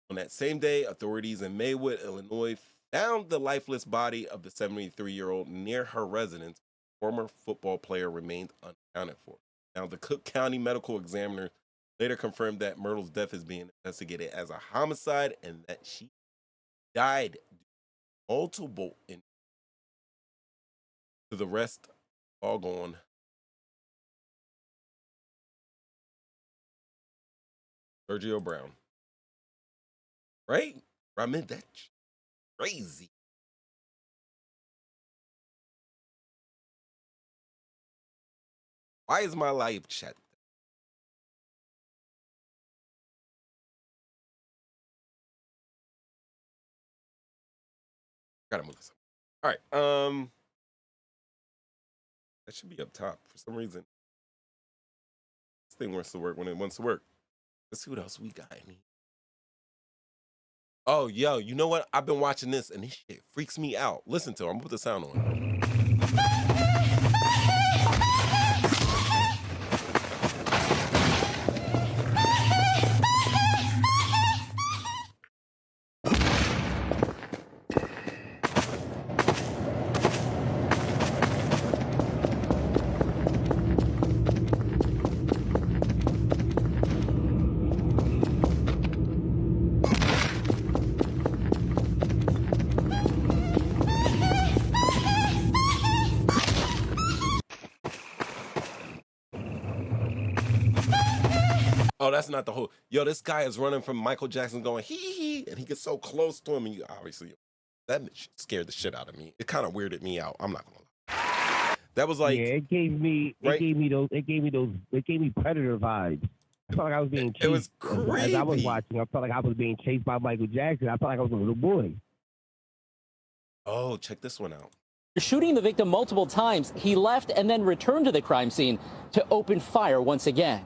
Speaker 3: On that same day, authorities in Maywood, Illinois, found the lifeless body of the 73-year-old near her residence. Former football player remained unaccounted for. Now, the Cook County medical examiner later confirmed that Myrtle's death is being investigated as a homicide and that she died due to multiple injuries. To the rest, all gone. Sergio Brown. Right? I mean, that's crazy. Why is my live chat? Gotta move this up. All right. That should be up top for some reason. This thing wants to work when it wants to work. Let's see what else we got in here. Oh, yo, you know what? I've been watching this and this shit freaks me out. Listen to it. I'm gonna put the sound on. Oh, that's not the whole. Yo, this guy is running from Michael Jackson going hee, and he gets so close to him, and you obviously that scared the shit out of me. It kind of weirded me out. I'm not gonna lie. That was like,
Speaker 9: yeah, it gave me Predator vibes. I felt like I was being chased.
Speaker 3: It was crazy.
Speaker 9: As I was watching, I felt like I was being chased by Michael Jackson. I felt like I was a little boy.
Speaker 3: Oh, check this one out.
Speaker 12: Shooting the victim multiple times, he left and then returned to the crime scene to open fire once again.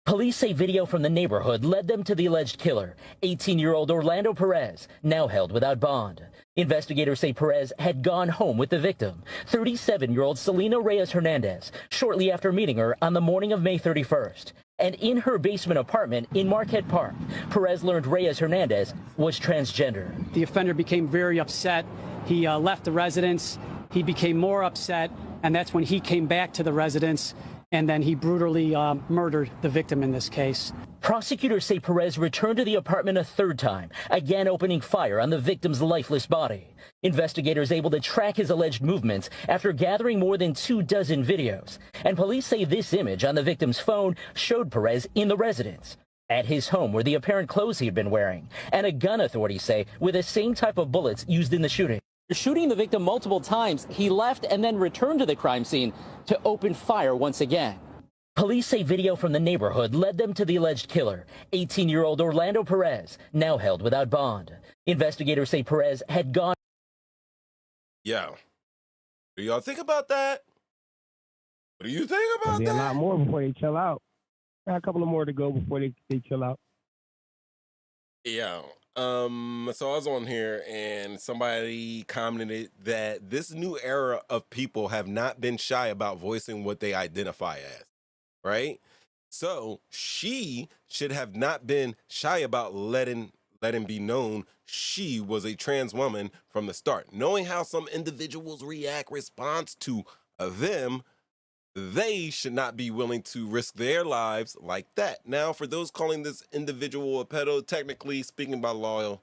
Speaker 13: Police say video from the neighborhood led them to the alleged killer, 18-year-old Orlando Perez, now held without bond. Investigators say Perez had gone home with the victim, 37-year-old Selena Reyes Hernandez, shortly after meeting her on the morning of May 31st. And in her basement apartment in Marquette Park, Perez learned Reyes Hernandez was transgender.
Speaker 7: The offender became very upset. He left the residence. He became more upset, and that's when he came back to the residence, and then he brutally murdered the victim in this case.
Speaker 13: Prosecutors say Perez returned to the apartment a third time, again opening fire on the victim's lifeless body. Investigators able to track his alleged movements after gathering more than 24 videos. And police say this image on the victim's phone showed Perez in the residence. At his home were the apparent clothes he had been wearing, and a gun, authorities say, with the same type of bullets used in the shooting.
Speaker 12: Shooting the victim multiple times, he left and then returned to the crime scene to open fire once again.
Speaker 13: Police say video from the neighborhood led them to the alleged killer, 18-year-old Orlando Perez, now held without bond. Investigators say Perez had gone.
Speaker 3: Yeah. What do y'all think about that? What do you think about that?
Speaker 9: There'll be a lot more before they chill out. Got a couple of more to go before they chill out.
Speaker 3: Yeah. So I was on here and somebody commented that this new era of people have not been shy about voicing what they identify as, right? So she should have not been shy about letting be known she was a trans woman from the start. Knowing how some individuals react response to them, they should not be willing to risk their lives like that. Now, for those calling this individual a pedo, technically speaking by law,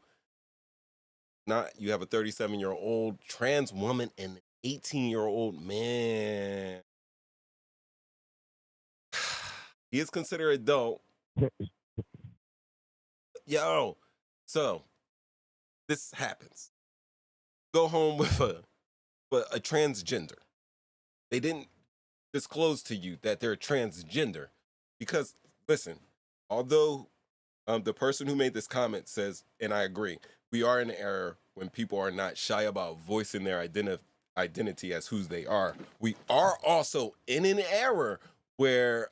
Speaker 3: not you have a 37-year-old trans woman and an 18-year-old man. He is considered adult. Yo, so this happens. Go home with a transgender. They didn't disclose to you that they're transgender because, listen, although the person who made this comment says, and I agree, we are in an era when people are not shy about voicing their identity as who they are. We are also in an era where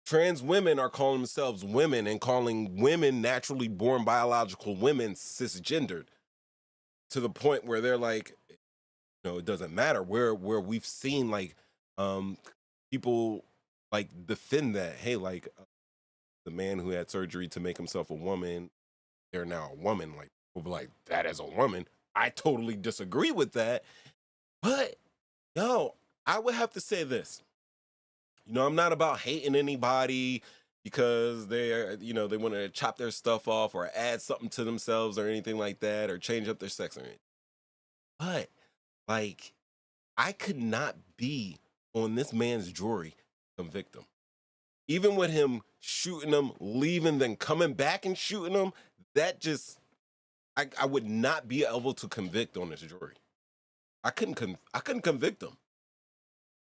Speaker 3: trans women are calling themselves women and calling women naturally born biological women cisgendered, to the point where they're like, it doesn't matter. Where we've seen like people like defend that, hey, like the man who had surgery to make himself a woman, they're now a woman. Like people be like, that is a woman. I totally disagree with that. But I would have to say this. I'm not about hating anybody because they're, they want to chop their stuff off or add something to themselves or anything like that, or change up their sex or anything. But like, I could not be on this man's jury to convict him. Even with him shooting him, leaving, then coming back and shooting him, that just, I would not be able to convict on this jury. I couldn't convict him.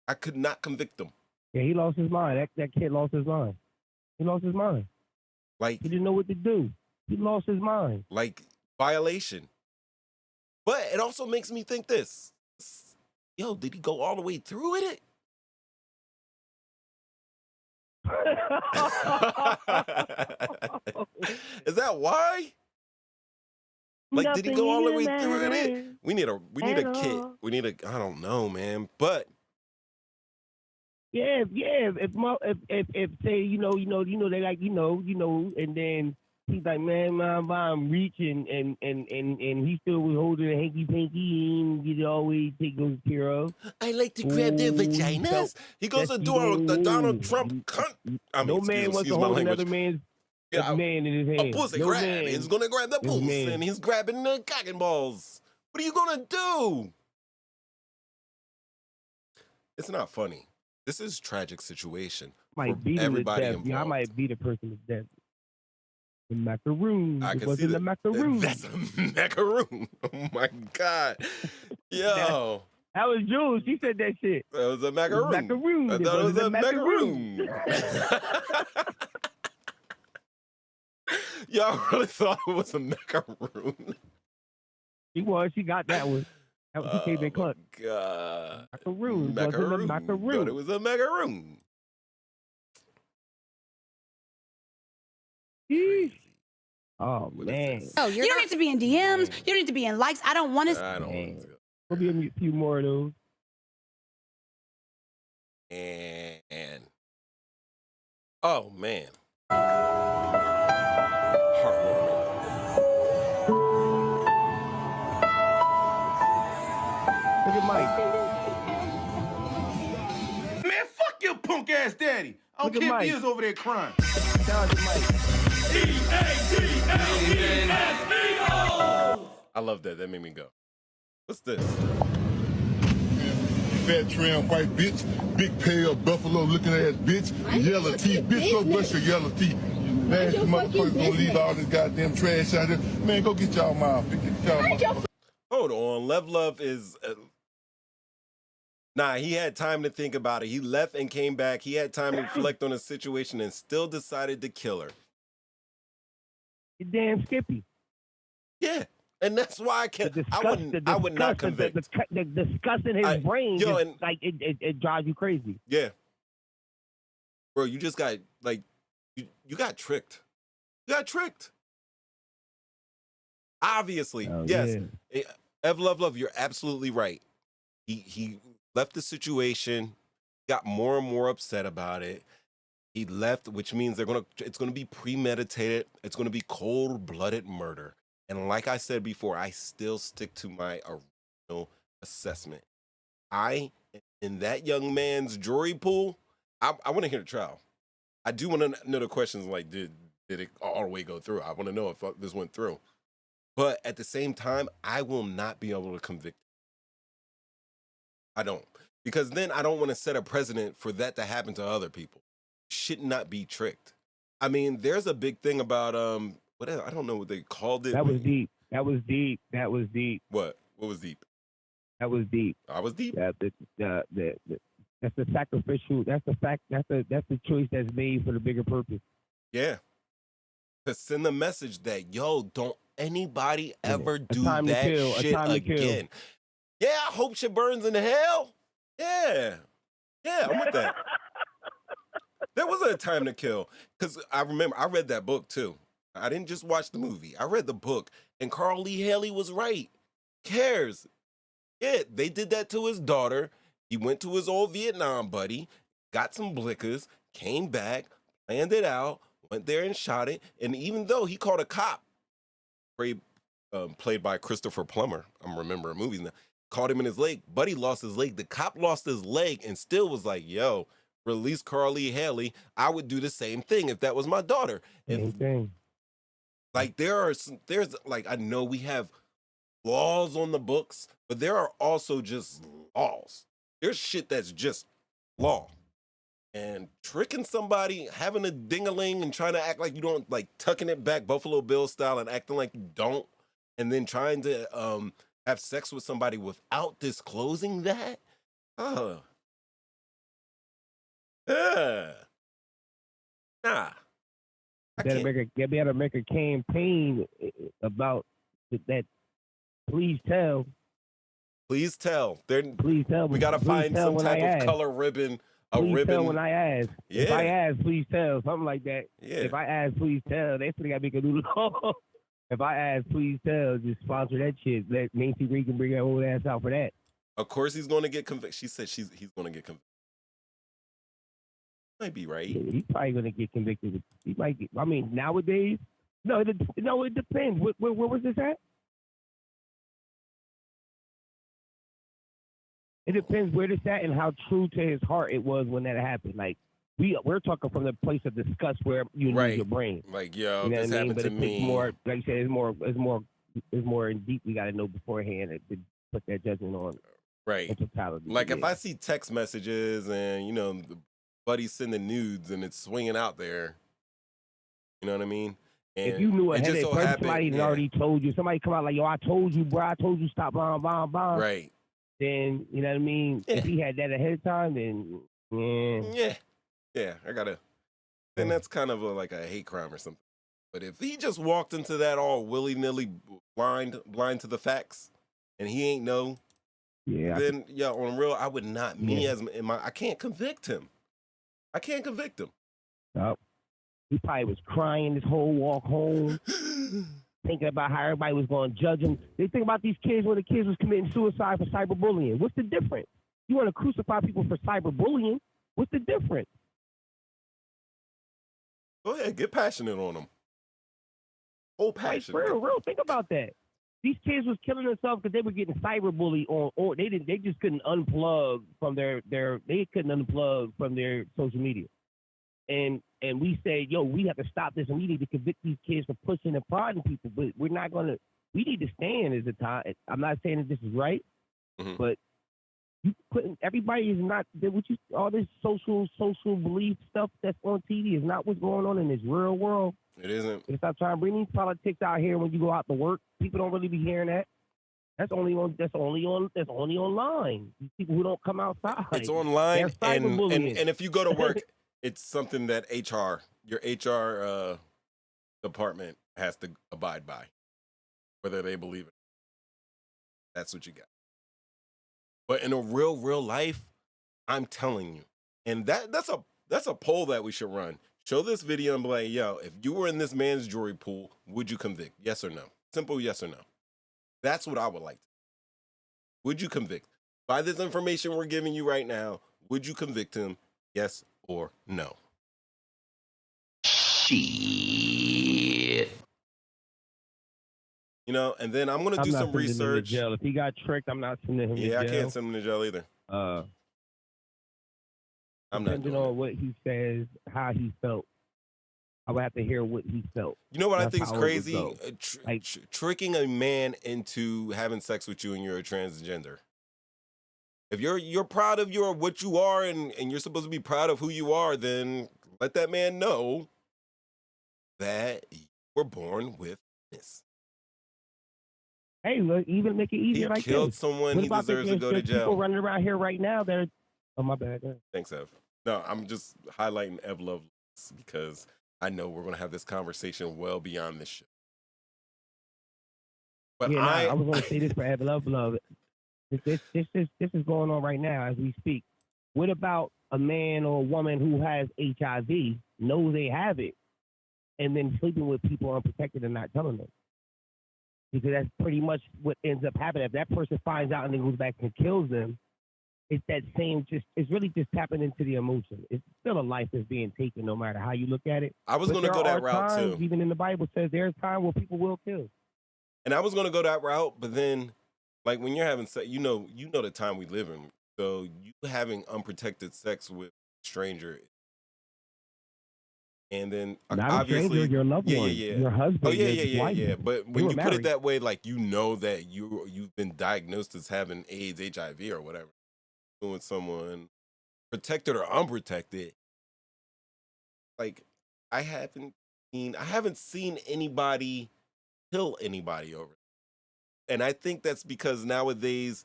Speaker 3: I could not convict him.
Speaker 9: Yeah, he lost his mind. That kid lost his mind. He lost his mind.
Speaker 3: Like,
Speaker 9: he didn't know what to do. He lost his mind.
Speaker 3: Like, violation. But it also makes me think this. Yo, did he go all the way through with it? Is that why? Like, did he go all the way through with it? We need a kit. We need a, I don't know, man. But
Speaker 9: yeah. If say they like and then he's like, man, I'm reaching and he still was holding a hanky panky and get it always taken care of.
Speaker 3: I like to grab their vaginas. He goes to do the Donald Trump cunt. I mean,
Speaker 9: no man wants to hold another man's man in his hand.
Speaker 3: A pussy
Speaker 9: no
Speaker 3: grab.
Speaker 9: Man.
Speaker 3: He's gonna grab the pussy and he's grabbing the cock and balls. What are you gonna do? It's not funny. This is a tragic situation for everybody involved.
Speaker 9: Yeah, I might beat a person to death. The macaroon.
Speaker 3: I can see the
Speaker 9: macaroon.
Speaker 3: That's a macaroon. Oh my God. Yo.
Speaker 9: That was Jules. She said that shit.
Speaker 3: That was a macaroon.
Speaker 9: Macaroon.
Speaker 3: I thought it was a macaroon. Y'all really thought it was a macaroon?
Speaker 9: She got that one. She came in clutch.
Speaker 3: God.
Speaker 9: Macaroon.
Speaker 3: Macaroon.
Speaker 9: Macaroon.
Speaker 3: Thought it was a macaroon.
Speaker 9: Oh, man.
Speaker 14: Oh, you don't need to be in DMs. You don't need to be in likes. I don't want to.
Speaker 3: I don't want to.
Speaker 9: We'll be a few more of those.
Speaker 3: And oh, man.
Speaker 9: Look at Mike.
Speaker 4: Man, fuck your punk ass daddy. I don't care if he is over there crying.
Speaker 9: Shout out to Mike.
Speaker 3: I love that. That made me go. What's this?
Speaker 15: Fat trim white bitch, big pale buffalo looking ass bitch, yellow teeth, bitch, go brush your yellow teeth. You nasty motherfuckers gonna leave all this goddamn trash out here. Man, go get y'all mouth.
Speaker 3: Hold on. Lev Love is. Nah, he had time to think about it. He left and came back. He had time to reflect on the situation and still decided to kill her.
Speaker 9: You damn Skippy.
Speaker 3: Yeah. And that's why I would not convict.
Speaker 9: The disgust in his brain, it drives you crazy.
Speaker 3: Yeah. Bro, you just got, you got tricked. You got tricked. Obviously, yes.
Speaker 9: Yeah.
Speaker 3: Ev Love, you're absolutely right. He left the situation, got more and more upset about it. He left, which means it's gonna be premeditated. It's gonna be cold-blooded murder. And like I said before, I still stick to my original assessment. In that young man's jury pool, I want to hear the trial. I do want to know the questions like, did it all the way go through? I want to know if this went through. But at the same time, I will not be able to convict him. I don't. Because then I don't want to set a precedent for that to happen to other people. Should not be tricked. I mean, there's a big thing about whatever, I don't know what they called it.
Speaker 9: That was deep.
Speaker 3: What? What was deep?
Speaker 9: That was deep.
Speaker 3: I was deep.
Speaker 9: That's the sacrificial. That's the fact. That's the choice that's made for the bigger purpose.
Speaker 3: Yeah. To send the message that don't anybody ever do that shit again. Yeah, I hope shit burns in hell. Yeah, I'm with that. There was a time to kill because I remember I read that book too. I didn't just watch the movie. I read the book, and Carl Lee Haley was right. Cares? Yeah, they did that to his daughter. He went to his old Vietnam buddy, got some blickers, came back, planned it out, went there and shot it. And even though he called a cop, played by Christopher Plummer, I'm remembering movies now, caught him in his leg. Buddy lost his leg. The cop lost his leg and still was like, yo, release Carl Lee Haley. I would do the same thing if that was my daughter. Like there's I know we have laws on the books, but there are also just laws. There's shit that's just law. And tricking somebody, having a ding-a-ling and trying to act like you don't, like tucking it back Buffalo Bill style and acting like you don't, and then trying to have sex with somebody without disclosing that, Nah.
Speaker 9: They better make a campaign about that. Please tell.
Speaker 3: Please tell.
Speaker 9: Please tell.
Speaker 3: We got to find some type of color ribbon.
Speaker 9: Please tell when I ask.
Speaker 3: Yeah.
Speaker 9: If I ask, please tell. Something like that.
Speaker 3: Yeah.
Speaker 9: If I ask, please tell. They still got to make a new law. If I ask, please tell. Just sponsor that shit. Let Nancy Reagan bring her old ass out for that.
Speaker 3: Of course he's going to get convicted. She said he's going to get convicted. Might be right.
Speaker 9: Yeah, he's probably going to get convicted. He might get. I mean, nowadays, no, it depends. Where was this at? It depends where this at and how true to his heart it was when that happened. Like we're talking from the place of disgust where you lose your brain.
Speaker 3: Like, yo,
Speaker 9: you know
Speaker 3: this happened to me.
Speaker 9: It's more, like you said, it's more in deep. We got to know beforehand to put that judgment on.
Speaker 3: Right.
Speaker 9: In totality.
Speaker 3: Like if I see text messages and the buddy's sending nudes and it's swinging out there, you know what I mean? And
Speaker 9: if you knew ahead,
Speaker 3: just so happened,
Speaker 9: somebody already told you. Somebody come out like, yo, I told you, bro. I told you stop, blah.
Speaker 3: Right.
Speaker 9: Then you know what I mean. Yeah. If he had that ahead of time, then
Speaker 3: yeah, I gotta. Then that's kind of like a hate crime or something. But if he just walked into that all willy nilly, blind to the facts, and he ain't know, then on real, I would not. I can't convict him. I can't convict him.
Speaker 9: Oh, he probably was crying this whole walk home. Thinking about how everybody was going to judge him. They think about these kids when the kids was committing suicide for cyberbullying. What's the difference? You want to crucify people for cyberbullying? What's the difference?
Speaker 3: Go ahead, get passionate on them. Whole passion.
Speaker 9: Like, for real, think about that. These kids was killing themselves because they were getting cyberbullied or they just couldn't unplug from their social media. And we said, yo, we have to stop this, and we need to convict these kids for pushing and prodding people. But we're not going to. We need to stand as a time. I'm not saying that this is right, but you couldn't. Everybody is not. All this social belief stuff that's on TV is not what's going on in this real world.
Speaker 3: It isn't.
Speaker 9: You stop trying to bring these politics out here when you go out to work. People don't really be hearing that. That's only online. These people who don't come outside.
Speaker 3: It's online, and if you go to work. It's something that your HR department has to abide by, whether they believe it. That's what you got. But in a real life, I'm telling you, and that's a poll that we should run. Show this video and be like, yo, if you were in this man's jury pool, would you convict? Yes or no? Simple yes or no. That's what I would like. Would you convict? By this information we're giving you right now, would you convict him? Yes or no? Shit. And then I'm gonna do some research.
Speaker 9: Jail. If he got tricked, I'm not sending him to jail.
Speaker 3: Yeah, I can't send him to jail either. I'm not
Speaker 9: depending on what he says, how he felt. I would have to hear what he felt.
Speaker 3: You know what I think is crazy? Tricking a man into having sex with you and you're a transgender. If you're proud of what you are and you're supposed to be proud of who you are, then let that man know that you were born with this.
Speaker 9: Hey, look, even make it easier like this.
Speaker 3: He killed someone, he deserves to go to jail.
Speaker 9: People running around here right now, oh, my bad.
Speaker 3: Thanks, Ev. No, I'm just highlighting Ev Love because I know we're going to have this conversation well beyond this shit. But
Speaker 9: I was going to say this for Ev Love. This is going on right now as we speak. What about a man or a woman who has HIV, knows they have it, and then sleeping with people unprotected and not telling them? Because that's pretty much what ends up happening. If that person finds out and then goes back and kills them, it's that same, it's really just tapping into the emotion. It's still a life that's being taken no matter how you look at it.
Speaker 3: I was going to go that route
Speaker 9: times,
Speaker 3: too.
Speaker 9: Even in the Bible says there's time where people will kill.
Speaker 3: And I was going to go that route, but then, like when you're having sex, you know the time we live in. So you having unprotected sex with a stranger, and then
Speaker 9: not
Speaker 3: obviously
Speaker 9: your loved one, your husband,
Speaker 3: yeah. But when you put it that way, like that you've been diagnosed as having AIDS, HIV, or whatever, doing someone protected or unprotected, like I haven't seen anybody kill anybody over it. And I think that's because nowadays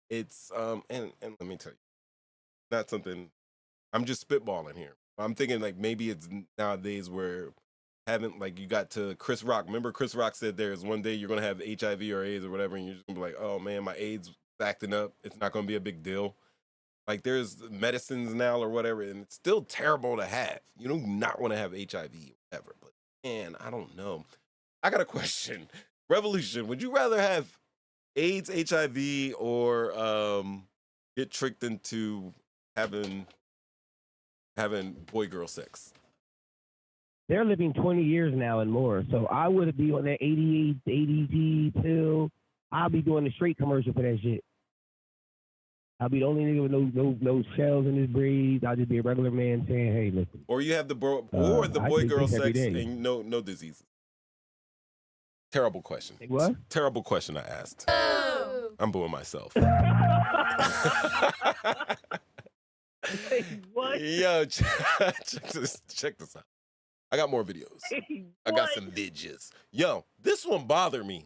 Speaker 3: it's and let me tell you, not something I'm just spitballing here. I'm thinking like maybe it's nowadays where haven't like you got to Chris Rock. Remember Chris Rock said there's one day you're gonna have HIV or AIDS or whatever, and you're just gonna be like, oh man, my AIDS is acting up. It's not gonna be a big deal. Like there's medicines now or whatever, and it's still terrible to have. You do not want to have HIV or whatever. But man, I don't know. I got a question. Revolution, would you rather have AIDS, HIV, or get tricked into having boy-girl sex?
Speaker 9: They're living 20 years now and more. So I would be on that 88, ADG pill. I'll be doing the straight commercial for that shit. I'll be the only nigga with no shells in his braids. I'll just be a regular man saying, hey, listen.
Speaker 3: Or you have the boy-girl sex and no diseases. Terrible question.
Speaker 9: What?
Speaker 3: Terrible question I asked.
Speaker 14: Oh.
Speaker 3: I'm booing myself.
Speaker 9: What?
Speaker 3: Yo, check this out. I got more videos. I got some vidges. Yo, this one bothered me.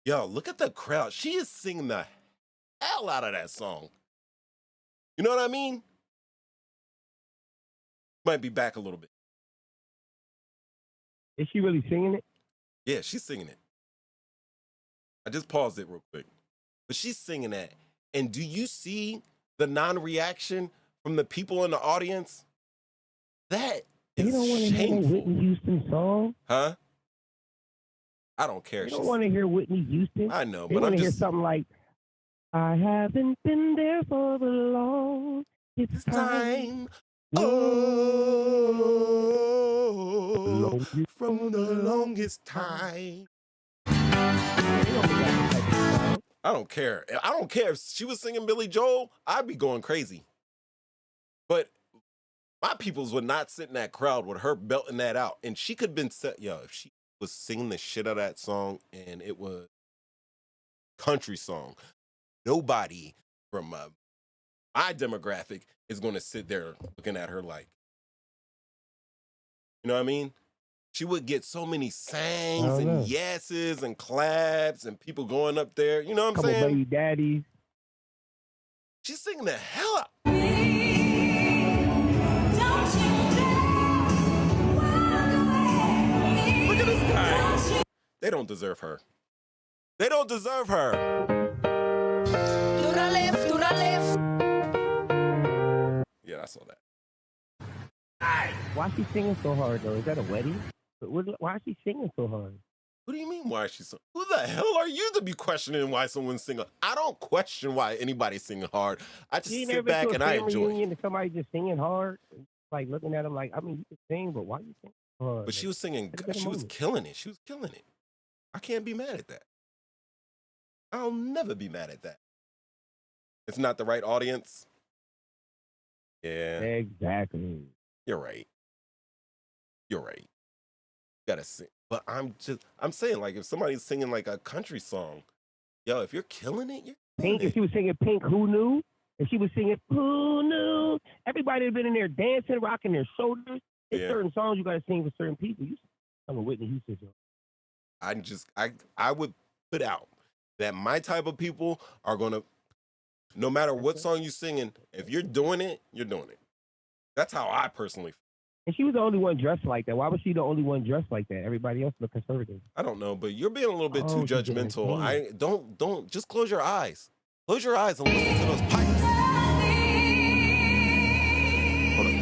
Speaker 3: Yo, look at the crowd. She is singing the hell out of that song. You know what I mean? Might be back a little bit.
Speaker 9: Is she really singing it?
Speaker 3: Yeah, she's singing it. I just paused it real quick. But she's singing that. And do you see the non-reaction from the people in the audience? That is
Speaker 9: you don't want to hear a Whitney Houston song?
Speaker 3: Huh? I don't care.
Speaker 9: You don't want to hear Whitney Houston?
Speaker 3: I know,
Speaker 9: they
Speaker 3: but
Speaker 9: want
Speaker 3: I'm
Speaker 9: to
Speaker 3: just
Speaker 9: hear something like, I haven't been there for the long time.
Speaker 3: Oh, from the longest time. I don't care. I don't care if she was singing Billy Joel. I'd be going crazy. But my peoples would not sit in that crowd with her belting that out. And she could have been set. Yo, if she was singing the shit out of that song and it was country song, nobody from my demographic is going to sit there looking at her like, you know what I mean? She would get so many sangs and yeses and claps and people going up there. You know what I'm saying?
Speaker 9: Couple baby daddies.
Speaker 3: She's singing the hell out. Look at this guy. They don't deserve her. They don't deserve her.
Speaker 14: To the left, to the left.
Speaker 3: Yeah, I saw that.
Speaker 9: Why is she singing so hard, though? Is that a wedding? Why is she singing so hard?
Speaker 3: What do you mean, why is she so? Who the hell are you to be questioning why someone's singing? I don't question why anybody's singing hard. I just sit back and I enjoy it.
Speaker 9: And somebody just singing hard, like looking at them like, I mean, you can sing, but why you singing hard?
Speaker 3: But she was singing, she was killing it. She was killing it. I can't be mad at that. I'll never be mad at that. It's not the right audience. Yeah.
Speaker 9: Exactly.
Speaker 3: You're right. You're right. You gotta sing. But I'm saying, like, if somebody's singing like a country song, yo, if you're killing it, you're killing
Speaker 9: Pink, if she was singing Pink, who knew? If she was singing, who knew? Everybody had been in there dancing, rocking their shoulders. There's certain songs you gotta sing for certain people. You sing a Whitney Houston song.
Speaker 3: I would put out that my type of people are gonna, no matter what song you're singing, if you're doing it, you're doing it. That's how I personally feel.
Speaker 9: And she was the only one dressed like that. Why was she the only one dressed like that? Everybody else looked conservative.
Speaker 3: I don't know, but you're being a little bit too judgmental. I don't just close your eyes. Close your eyes and listen to those pipes. Hold on.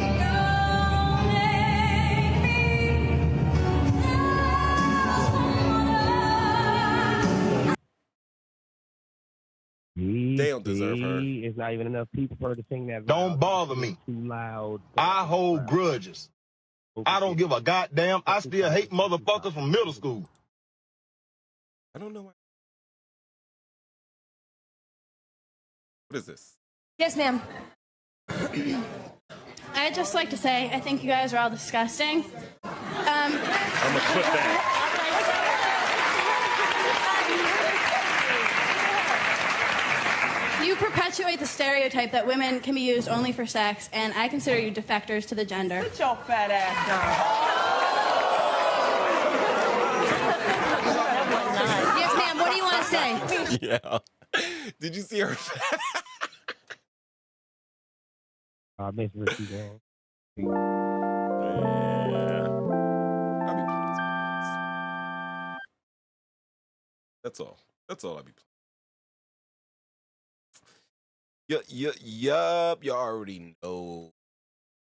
Speaker 3: They don't deserve her.
Speaker 9: It's not even enough people for her to sing that.
Speaker 15: Don't bother me.
Speaker 9: Too loud.
Speaker 15: I hold grudges. I don't give a goddamn. I still hate motherfuckers from middle school.
Speaker 3: I don't know why. What is this?
Speaker 14: Yes, ma'am. I
Speaker 16: I'd just like to say I think you guys are all disgusting.
Speaker 3: I'm gonna clip that.
Speaker 16: You perpetuate the stereotype that women can be used only for sex, and I consider you defectors to the gender.
Speaker 17: Sit your fat ass down.
Speaker 14: Yes, ma'am. What do you want to say?
Speaker 3: Yeah. Did you see her?
Speaker 9: I miss Ricky, man.
Speaker 3: I'll be playing. That's all. That's all I'll be playing. Yup. You already know.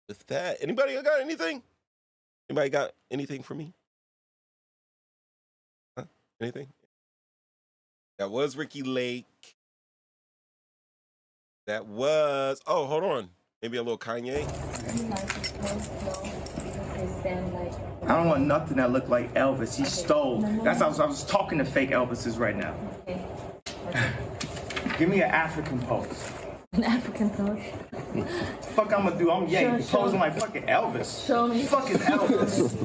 Speaker 3: With that, anybody got anything? Anybody got anything for me? Huh? Anything? That was Ricky Lake. That was. Oh, hold on. Maybe a little Kanye.
Speaker 18: I don't want nothing that looked like Elvis. He stole. That's I was talking to fake Elvises right now. Give me an African pose.
Speaker 11: An African pose?
Speaker 18: Fuck I'm gonna do? I'm posing like fucking Elvis.
Speaker 11: Show me.
Speaker 18: Fucking Elvis.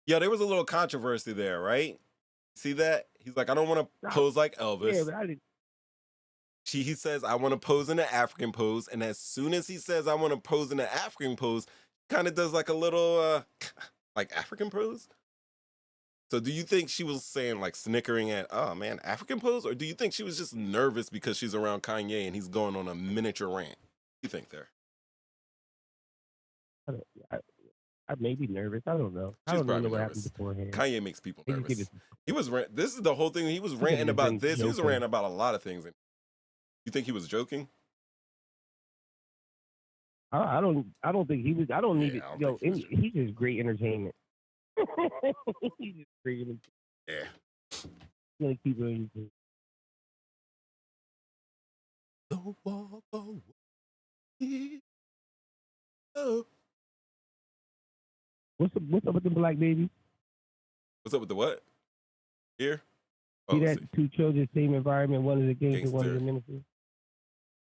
Speaker 3: Yo, there was a little controversy there, right? See that? He's like, I don't want to pose like Elvis.
Speaker 9: Yeah, but I didn't.
Speaker 3: He says, I want to pose in an African pose. And as soon as he says, I want to pose in an African pose, kind of does like a little, like African pose. So do you think she was saying like snickering at, oh man, African pose? Or do you think she was just nervous because she's around Kanye and he's going on a miniature rant? What do you think there?
Speaker 9: I may be nervous. I don't know. I
Speaker 3: She's
Speaker 9: don't know
Speaker 3: probably
Speaker 9: what
Speaker 3: nervous.
Speaker 9: happened beforehand.
Speaker 3: Kanye makes people
Speaker 9: They just
Speaker 3: nervous.
Speaker 9: give us-
Speaker 3: He was this is the whole thing. He was ranting about this. He was
Speaker 9: joking.
Speaker 3: ranting about a lot of things. You think he was joking?
Speaker 9: I don't think he was. I don't need it.
Speaker 3: I don't
Speaker 9: Yo,
Speaker 3: think he was
Speaker 9: he's just great entertainment. He's just great entertainment.
Speaker 3: Yeah.
Speaker 9: He's gonna keep it entertainment.
Speaker 3: Don't walk away. Oh.
Speaker 9: What's up with the black baby?
Speaker 3: What's up with the what? Here?
Speaker 9: See
Speaker 3: Oh,
Speaker 9: that two children, same environment. One is a gangster, one is a minister.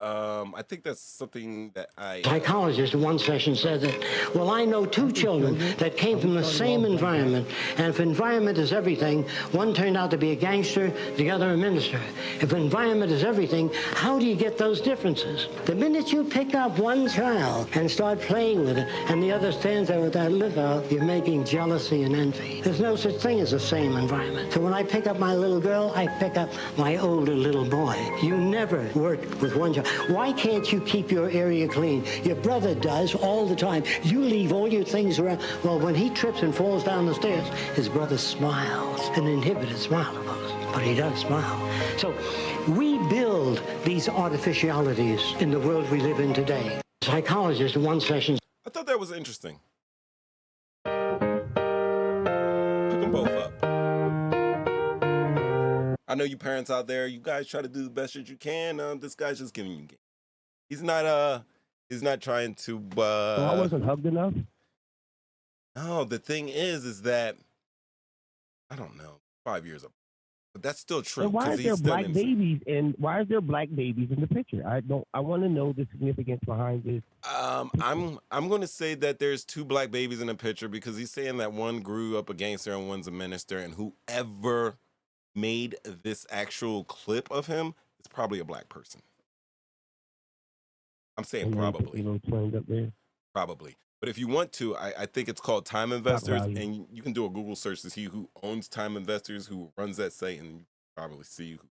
Speaker 3: I think that's something that
Speaker 19: Psychologist in one session said that, well, I know two children that came from the same environment, and if environment is everything, one turned out to be a gangster, the other a minister. If environment is everything, how do you get those differences? The minute you pick up one child and start playing with it, and the other stands there with that lip out, you're making jealousy and envy. There's no such thing as the same environment. So when I pick up my little girl, I pick up my older little boy. You never work with one child. Why can't you keep your area clean? Your brother does all the time. You leave all your things around. Well, when he trips and falls down the stairs, his brother smiles, an inhibited smile, of course, but he does smile. So we build these artificialities in the world we live in today. Psychologists in one session.
Speaker 3: I thought that was interesting. Pick them both up. I know you parents out there, you guys try to do the best that you can. This guy's just giving you game. He's not trying to
Speaker 9: So I wasn't hugged enough?
Speaker 3: No, the thing is that I don't know, 5 years ago. But that's still true.
Speaker 9: And why is
Speaker 3: he's
Speaker 9: there
Speaker 3: still
Speaker 9: black
Speaker 3: innocent.
Speaker 9: babies and why is there black babies in the picture? I want to know the significance behind this.
Speaker 3: I'm going to say that there's two black babies in the picture because he's saying that one grew up a gangster and one's a minister, and whoever made this actual clip of him is probably a black person. I'm saying probably.
Speaker 9: Up there.
Speaker 3: Probably. But if you want to, I think it's called Time Investors, and you can do a Google search to see who owns Time Investors, who runs that site, and you probably see who.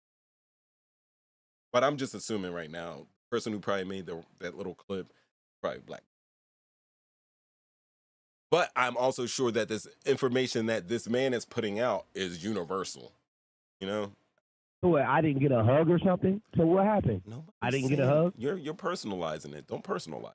Speaker 3: But I'm just assuming right now, the person who probably made that little clip, probably black. But I'm also sure that this information that this man is putting out is universal. You know?
Speaker 9: So what, I didn't get a hug or something? So what happened? I didn't get a hug?
Speaker 3: You're personalizing it. Don't personalize.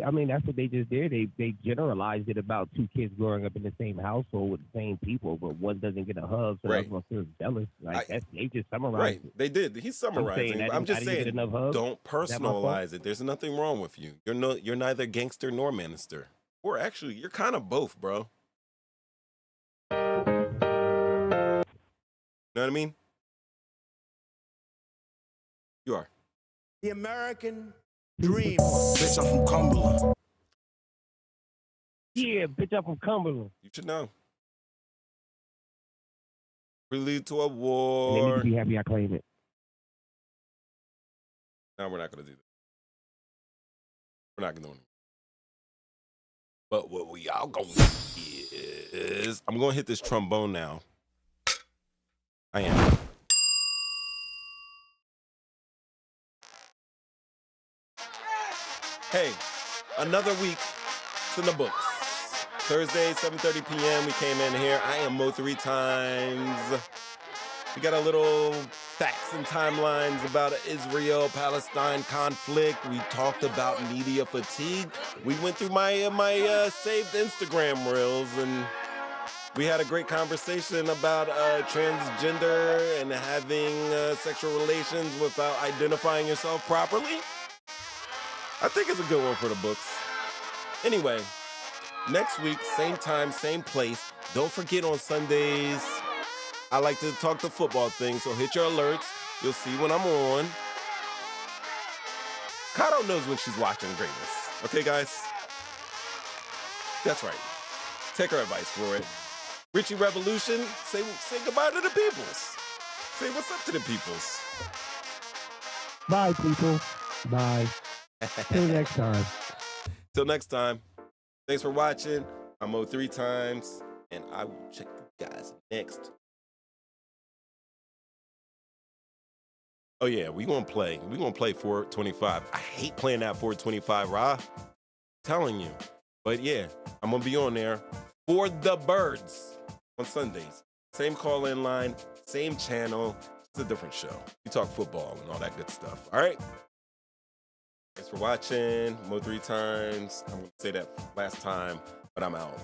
Speaker 9: I mean, that's what they just did. They generalized it about two kids growing up in the same household with the same people, but one doesn't get a hug, so
Speaker 3: Right.
Speaker 9: everyone feels jealous. Like they just summarized
Speaker 3: Right.
Speaker 9: it.
Speaker 3: They did. He's summarizing.
Speaker 9: I
Speaker 3: I'm just
Speaker 9: didn't get
Speaker 3: saying,
Speaker 9: enough hugs?
Speaker 3: don't
Speaker 9: Is that my fault?
Speaker 3: personalize it. There's nothing wrong with you. You're neither gangster nor minister. Or actually, you're kind of both, bro. know what I mean? You are.
Speaker 4: The American dream. Bitch, I'm from Cumberland.
Speaker 9: Yeah, bitch, I'm from Cumberland.
Speaker 3: You should know. We lead to a
Speaker 9: And they need
Speaker 3: war.
Speaker 9: to be happy I claim it.
Speaker 3: No, we're not going to do that. We're not going to do it. But what we all going to do is, I'm going to hit this trombone now. I am. Hey, another week. It's in the books. Thursday, 7:30 p.m. We came in here. I am Mo 3 times. We got a little facts and timelines about Israel Palestine conflict. We talked about media fatigue. We went through my saved Instagram reels, and we had a great conversation about transgender and having sexual relations without identifying yourself properly. I think it's a good one for the books. Anyway, next week, same time, same place. Don't forget on Sundays, I like to talk the football thing, so hit your alerts. You'll see when I'm on. Kato knows when she's watching greatness. Okay, guys? That's right. Take her advice for it. Richie Revolution, say goodbye to the peoples. Say what's up to the peoples.
Speaker 9: Bye, people. Bye. Till next time.
Speaker 3: Till next time. Thanks for watching. I'm Mo 3 times, and I will check you guys next. Oh yeah, we gonna play 425. I hate playing that 425, Ra. Telling you. But yeah, I'm gonna be on there for the birds on Sundays. Same call-in line, same channel. It's a different show. We talk football and all that good stuff. All right. Thanks for watching. Mo 3 times. I'm gonna say that last time, but I'm out.